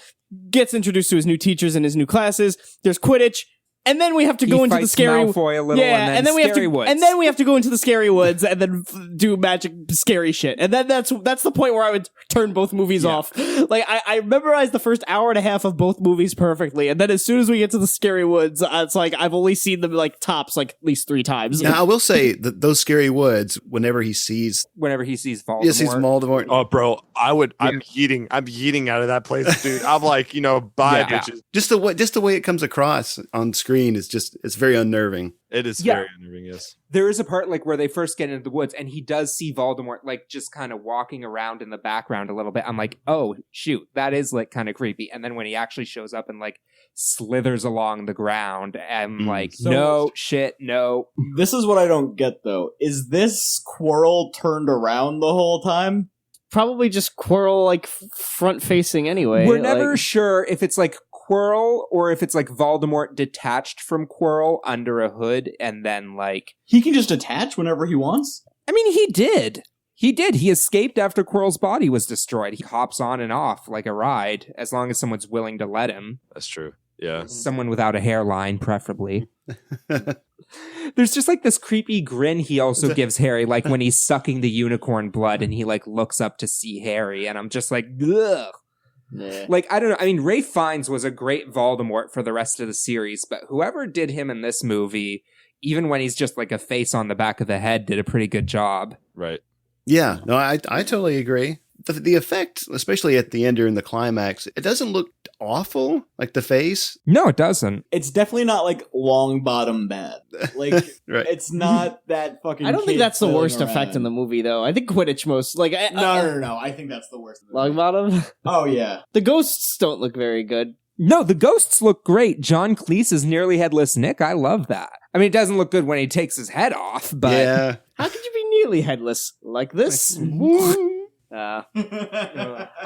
gets introduced to his new teachers and his new classes. There's Quidditch. And then we have to go into the scary Malfoy a little, yeah, and then we have Scary to, Woods. and then we have to go into the scary woods and then do magic scary shit. And then that's the point where I would turn both movies off. Like I memorized the first hour and a half of both movies perfectly, and then as soon as we get to the scary woods, it's like I've only seen them like tops like at least 3 times. Now I will say that those scary woods. Whenever he sees Voldemort. yes, he's Voldemort. Oh, bro, I'm yeeting out of that place, dude. I'm like, bye, Yeah. bitches. Just the way it comes across on screen is it's very unnerving. It is Yeah. very unnerving, yes. There is a part like where they first get into the woods and he does see Voldemort like just kind of walking around in the background a little bit. I'm like, oh shoot, that is like kind of creepy. And then when he actually shows up and like slithers along the ground, I'm like, So- no shit, no. This is what I don't get, though. Is this Quirrell turned around the whole time? Probably just Quirrell like front facing anyway. We're never like- sure if it's like Quirrell or if it's like Voldemort detached from Quirrell under a hood and then like He can just attach whenever he wants? I mean he did. He escaped after Quirrell's body was destroyed. He hops on and off like a ride as long as someone's willing to let him. That's true. Yeah. Someone without a hairline, preferably. There's just like this creepy grin he also gives Harry, like when he's sucking the unicorn blood and he like looks up to see Harry, and I'm just like, ugh. Yeah. Like, I don't know. I mean, Ralph Fiennes was a great Voldemort for the rest of the series, but whoever did him in this movie, even when he's just like a face on the back of the head, did a pretty good job. Right. Yeah, no, I totally agree. The effect, especially at the end during the climax, it doesn't look awful, like the face. No, it doesn't. It's definitely not like long bottom bad. Like Right. it's not that fucking. I don't think kid that's the flailing worst effect around. in the movie, though. I think Quidditch most like No. I think that's the worst. Long bottom. Oh yeah. The ghosts don't look very good. No, the ghosts look great. John Cleese is nearly headless Nick. I love that. I mean, it doesn't look good when he takes his head off, but Yeah, How could you be nearly headless like this? I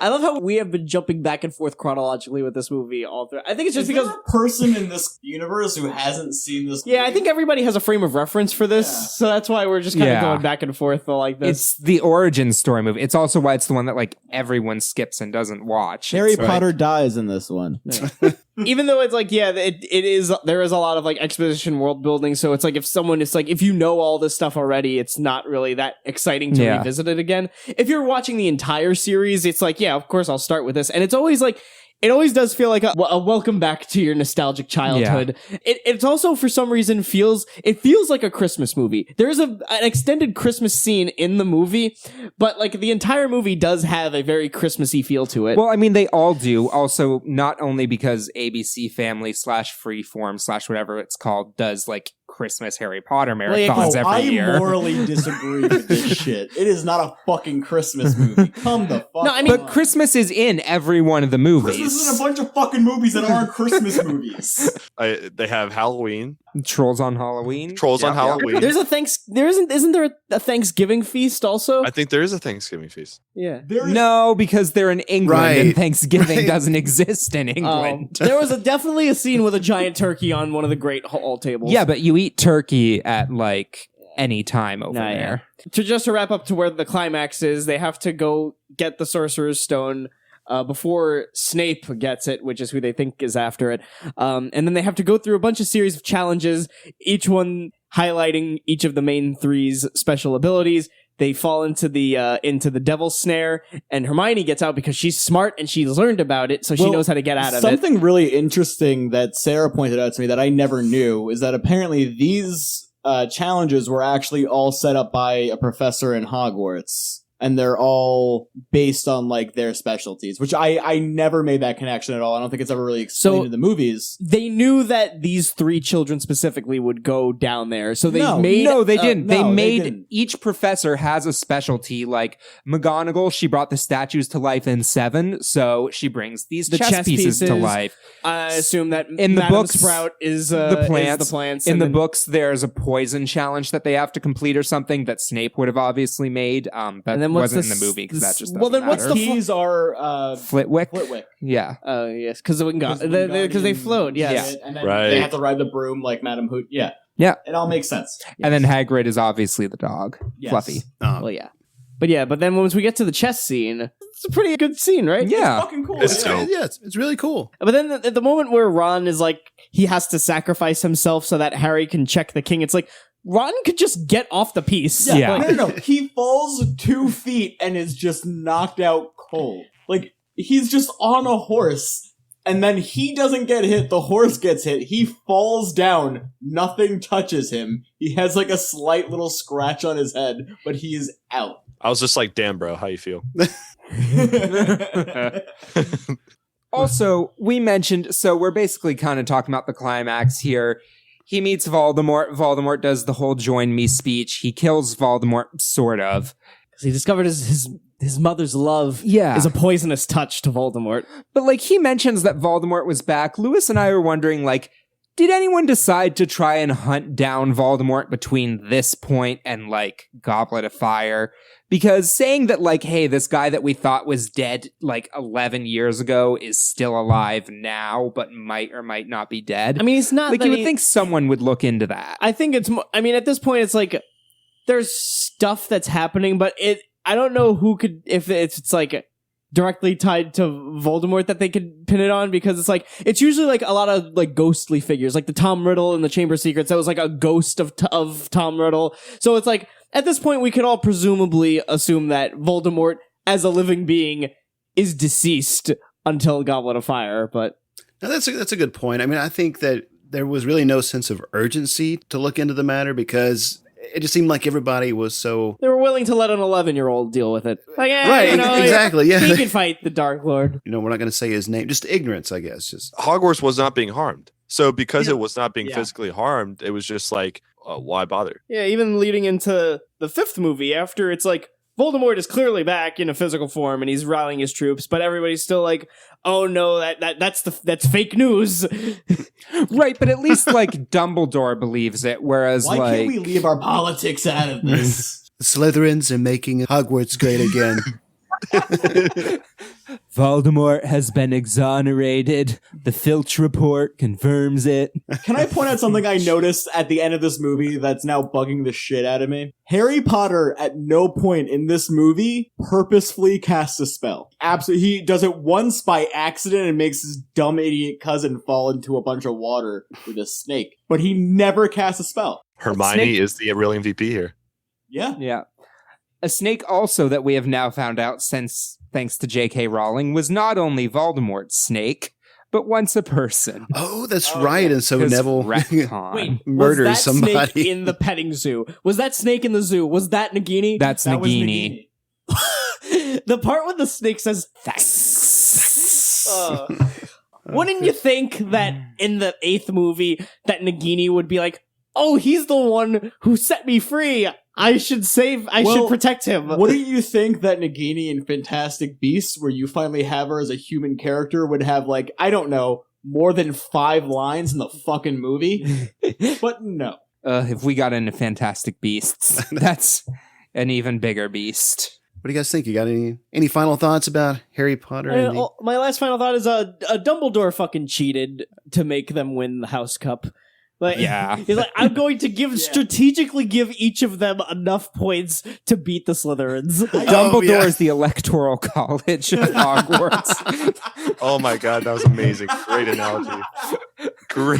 love how we have been jumping back and forth chronologically with this movie all through. I think it's just because a person in this universe who hasn't seen this movie? I think everybody has a frame of reference for this, so that's why we're just kind of going back and forth like this. It's the origin story movie. It's also why it's the one that like everyone skips and doesn't watch. Harry Potter dies in this one. Even though it's like, it is, there is a lot of like exposition world building, so it's like if you know all this stuff already, it's not really that exciting to revisit it again. If you're watching the entire series, it's like, of course I'll start with this. And it's always like, it always does feel like a welcome back to your nostalgic childhood. Yeah. It's also, for some reason, feels like a Christmas movie. There's an extended Christmas scene in the movie, but like the entire movie does have a very Christmassy feel to it. Well, I mean, they all do. Also, not only because ABC Family /Freeform/ whatever it's called does like Christmas Harry Potter marathons every year. I morally disagree with this shit. It is not a fucking Christmas movie. Come the fuck on. But Christmas is in every one of the movies. Christmas is in a bunch of fucking movies that aren't Christmas movies. They have Halloween. Trolls on Halloween. On Halloween. There's isn't there a Thanksgiving feast also? I think there is a Thanksgiving feast. Yeah. No, because they're in England and Thanksgiving doesn't exist in England. There was definitely a scene with a giant turkey on one of the great hall tables. Yeah, but you eat turkey at like any time over there. To wrap up to where the climax is, they have to go get the Sorcerer's Stone before Snape gets it, which is who they think is after it. And then they have to go through a bunch of series of challenges, each one highlighting each of the main three's special abilities. They fall into the devil's snare, and Hermione gets out because she's smart and she's learned about it, so she knows how to get out of it. Something really interesting that Sarah pointed out to me that I never knew is that apparently these challenges were actually all set up by a professor in Hogwarts. And they're all based on like their specialties, which I never made that connection at all. I don't think it's ever really explained in the movies. They knew that these three children specifically would go down there, so they made. No, they didn't. They made each professor has a specialty. Like McGonagall, she brought the statues to life in 7, so she brings these chess pieces to life. I assume that in the Madam books, Sprout is the plants. In the books, there's a poison challenge that they have to complete or something that Snape would have obviously made. That wasn't in the movie because that just doesn't matter. What's the keys are Flitwick? Flitwick. Yeah. Oh yes, because they float. Yes. Yeah. And then they have to ride the broom like Madam Hoot. Yeah. Yeah. It all makes sense. Yes. And then Hagrid is obviously the dog. Yes. Fluffy. Well, yeah. But then once we get to the chess scene, it's a pretty good scene, right? Yeah. It's fucking cool. It's really cool. But then at the moment where Ron is like, he has to sacrifice himself so that Harry can check the king, it's like, Ron could just get off the piece. Yeah. No. He falls 2 feet and is just knocked out cold. Like, he's just on a horse, and then he doesn't get hit, the horse gets hit, he falls down, nothing touches him. He has like a slight little scratch on his head, but he is out. I was just like, damn, bro, how you feel? Also, we mentioned, so we're basically kind of talking about the climax here. He meets Voldemort. Voldemort does the whole join me speech. He kills Voldemort, sort of. Because he discovered his mother's love is a poisonous touch to Voldemort. But, like, he mentions that Voldemort was back. Lewis and I were wondering, like, did anyone decide to try and hunt down Voldemort between this point and, like, Goblet of Fire? Because saying that, like, hey, this guy that we thought was dead, like, 11 years ago is still alive now, but might or might not be dead. I mean, it's not... Like, you would think someone would look into that. I think it's... I mean, at this point, it's like, there's stuff that's happening, but I don't know who could... If it's like, directly tied to Voldemort that they could pin it on, because it's like, it's usually like a lot of like ghostly figures, like the Tom Riddle in the Chamber of Secrets, that was like a ghost of Tom Riddle. So it's like, at this point, we could all presumably assume that Voldemort, as a living being, is deceased until Goblet of Fire, but... Now that's a good point. I mean, I think that there was really no sense of urgency to look into the matter because it just seemed like everybody was so... They were willing to let an 11-year-old deal with it. Like, right, exactly, yeah. He can fight the Dark Lord. We're not going to say his name. Just ignorance, I guess. Just Hogwarts was not being harmed. So because it was not being physically harmed, it was just like, why bother? Yeah, even leading into the 5th movie, after it's like, Voldemort is clearly back in a physical form and he's rallying his troops, but everybody's still like, oh no, that's fake news. Right, but at least like Dumbledore believes it, whereas why can't we leave our politics out of this? The Slytherins are making Hogwarts great again. Voldemort has been exonerated. The Filch report confirms it. Can I point out something I noticed at the end of this movie that's now bugging the shit out of me? Harry Potter at no point in this movie purposefully casts a spell. Absolutely. He does it once by accident and makes his dumb idiot cousin fall into a bunch of water with a snake. But he never casts a spell. Hermione is the real MVP here. Yeah. Yeah. A snake also that we have now found out since, thanks to J.K. Rowling, was not only Voldemort's snake, but once a person. Oh, that's right. And so 'Cause Neville retcon. Wait, murders was that somebody. snake in the petting zoo? Was that snake in the zoo? Was that Nagini? That's That was Nagini. The part when the snake says thanks. Wouldn't you think that in the 8th movie that Nagini would be like, oh, he's the one who set me free. I should should protect him. Wouldn't you think that Nagini in Fantastic Beasts, where you finally have her as a human character, would have, like, I don't know, more than 5 lines in the fucking movie? But no. If we got into Fantastic Beasts, that's an even bigger beast. What do you guys think? You got any final thoughts about Harry Potter? and the- My last final thought is Dumbledore fucking cheated to make them win the House Cup. Like, Yeah. he's like, I'm going to strategically give each of them enough points to beat the Slytherins. Dumbledore is the Electoral College of Hogwarts. Oh my god, that was amazing. Great analogy. Great.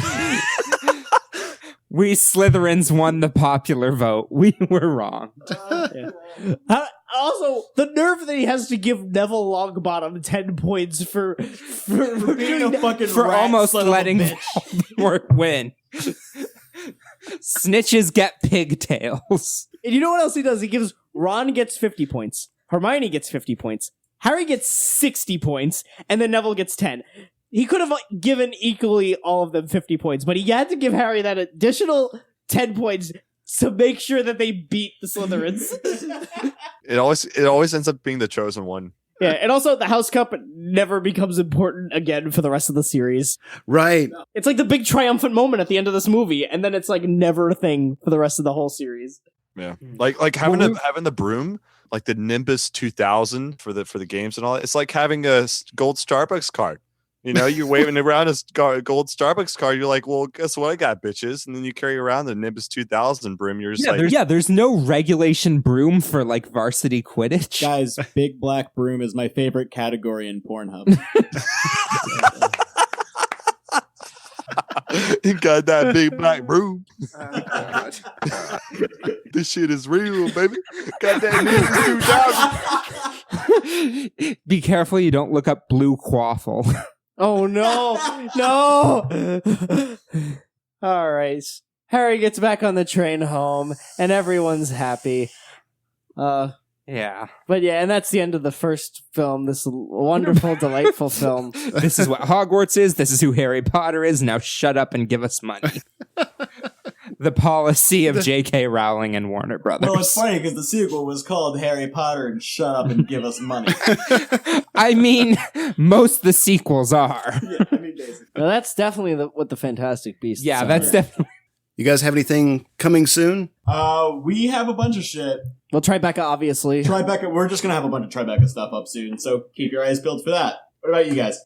We Slytherins won the popular vote. We were wrong. Also, the nerve that he has to give Neville Longbottom 10 points for Being a fucking For rat almost son of a letting bitch. Voldemort win. Snitches get pigtails. And you know what else he does? He gives Ron gets 50 points, Hermione gets 50 points, Harry gets 60 points, and then Neville gets 10. He could have given equally all of them 50 points, but he had to give Harry that additional 10 points to make sure that they beat the Slytherins. It always ends up being the chosen one. Yeah, and also the House Cup never becomes important again for the rest of the series. Right. It's like the big triumphant moment at the end of this movie, and then it's like never a thing for the rest of the whole series. Yeah, like having the broom, like the Nimbus 2000 for the games and all that. It's like having a gold Starbucks card. You know, you're waving around a gold Starbucks card. You're like, well, guess what I got, bitches? And then you carry around the Nimbus 2000 broom. You're just There's no regulation broom for like varsity Quidditch. Guys, big black broom is my favorite category in Pornhub. You got that big black broom. This shit is real, baby. Got that Nimbus 2000. Be careful you don't look up blue quaffle. Oh no, no! All right, Harry gets back on the train home, and everyone's happy. Yeah. But yeah, and that's the end of the first film. This wonderful, delightful film. This is what Hogwarts is. This is who Harry Potter is. Now shut up and give us money. The policy of J.K. Rowling and Warner Brothers. Well, it's funny because the sequel was called Harry Potter and Shut Up and Give Us Money. I mean, most the sequels are. Yeah, I mean, basically. Now, that's definitely what the Fantastic Beasts Yeah, are. that's definitely. You guys have anything coming soon? We have a bunch of shit. Well, Tribeca, obviously. Tribeca, we're just going to have a bunch of Tribeca stuff up soon, so keep your eyes peeled for that. What about you guys?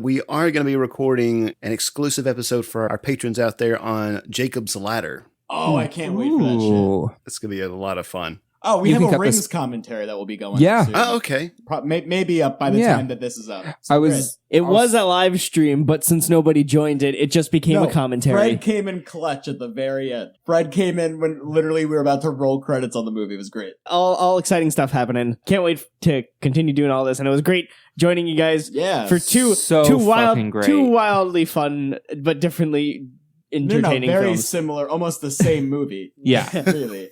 We are going to be recording an exclusive episode for our patrons out there on Jacob's Ladder. Oh, I can't wait for that shit. Ooh. It's going to be a lot of fun. Oh, we You have can a cut Rings this- commentary that will be going Yeah. up soon. Oh, okay. Maybe up by the Yeah. time that this is up. I was. It was a live stream, but since nobody joined it, it just became a commentary. Fred came in clutch at the very end. Fred came in when literally we were about to roll credits on the movie. It was great. All exciting stuff happening. Can't wait to continue doing all this, and it was great joining you guys Yeah. for two fucking great. wildly fun but differently entertaining very films. similar, almost the same movie. Yeah. Really.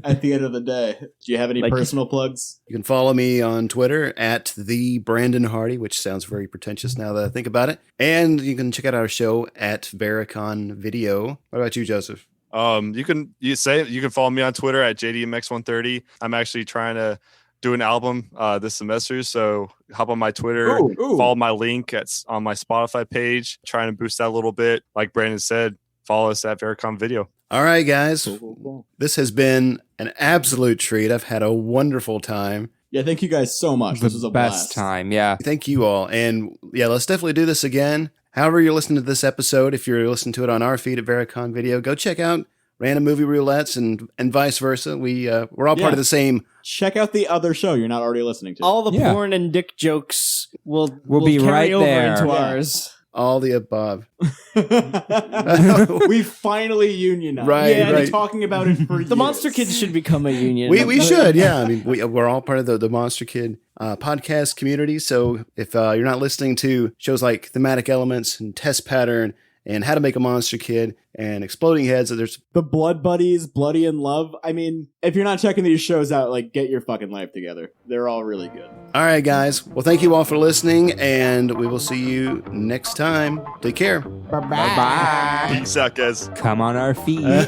At the end of the day. Do you have any Like- personal plugs? You can follow me on Twitter at the Brandon Hardy, which sounds very pretentious now that I think about it. And you can check out our show at Varicon Video. What about you, Joseph? You can follow me on Twitter at JDMX130. I'm actually trying to do an album this semester, so hop on my Twitter, Ooh. follow my link on my Spotify page, trying to boost that a little bit. Like Brandon said, follow us at Varicon Video. All right, guys. This has been an absolute treat. I've had a wonderful time. Yeah, thank you guys so much. This was The a best blast. time. Yeah. Thank you all. And yeah, let's definitely do this again. However you're listening to this episode, if you're listening to it on our feed at Varicon Video, go check out Random Movie Roulettes and vice versa. We're all part of the same. Check out the other show you're not already listening to. All the Yeah. porn and dick jokes will be carry right over there. into Yeah. ours. All the above. We finally unionized. Right, We've been right. talking about it for years. The Monster Kids should become a union. We should, yeah. I mean, we're all part of the Monster Kid podcast community. So if you're not listening to shows like Thematic Elements and Test Pattern and How to Make a Monster Kid and Exploding Heads, there's The Blood Buddies, Bloody in Love. I mean, if you're not checking these shows out, like, get your fucking life together. They're all really good. all right, guys. Well, thank you all for listening, and we will see you next time. Take care. Bye-bye. Peace out, guys. Come on our feed.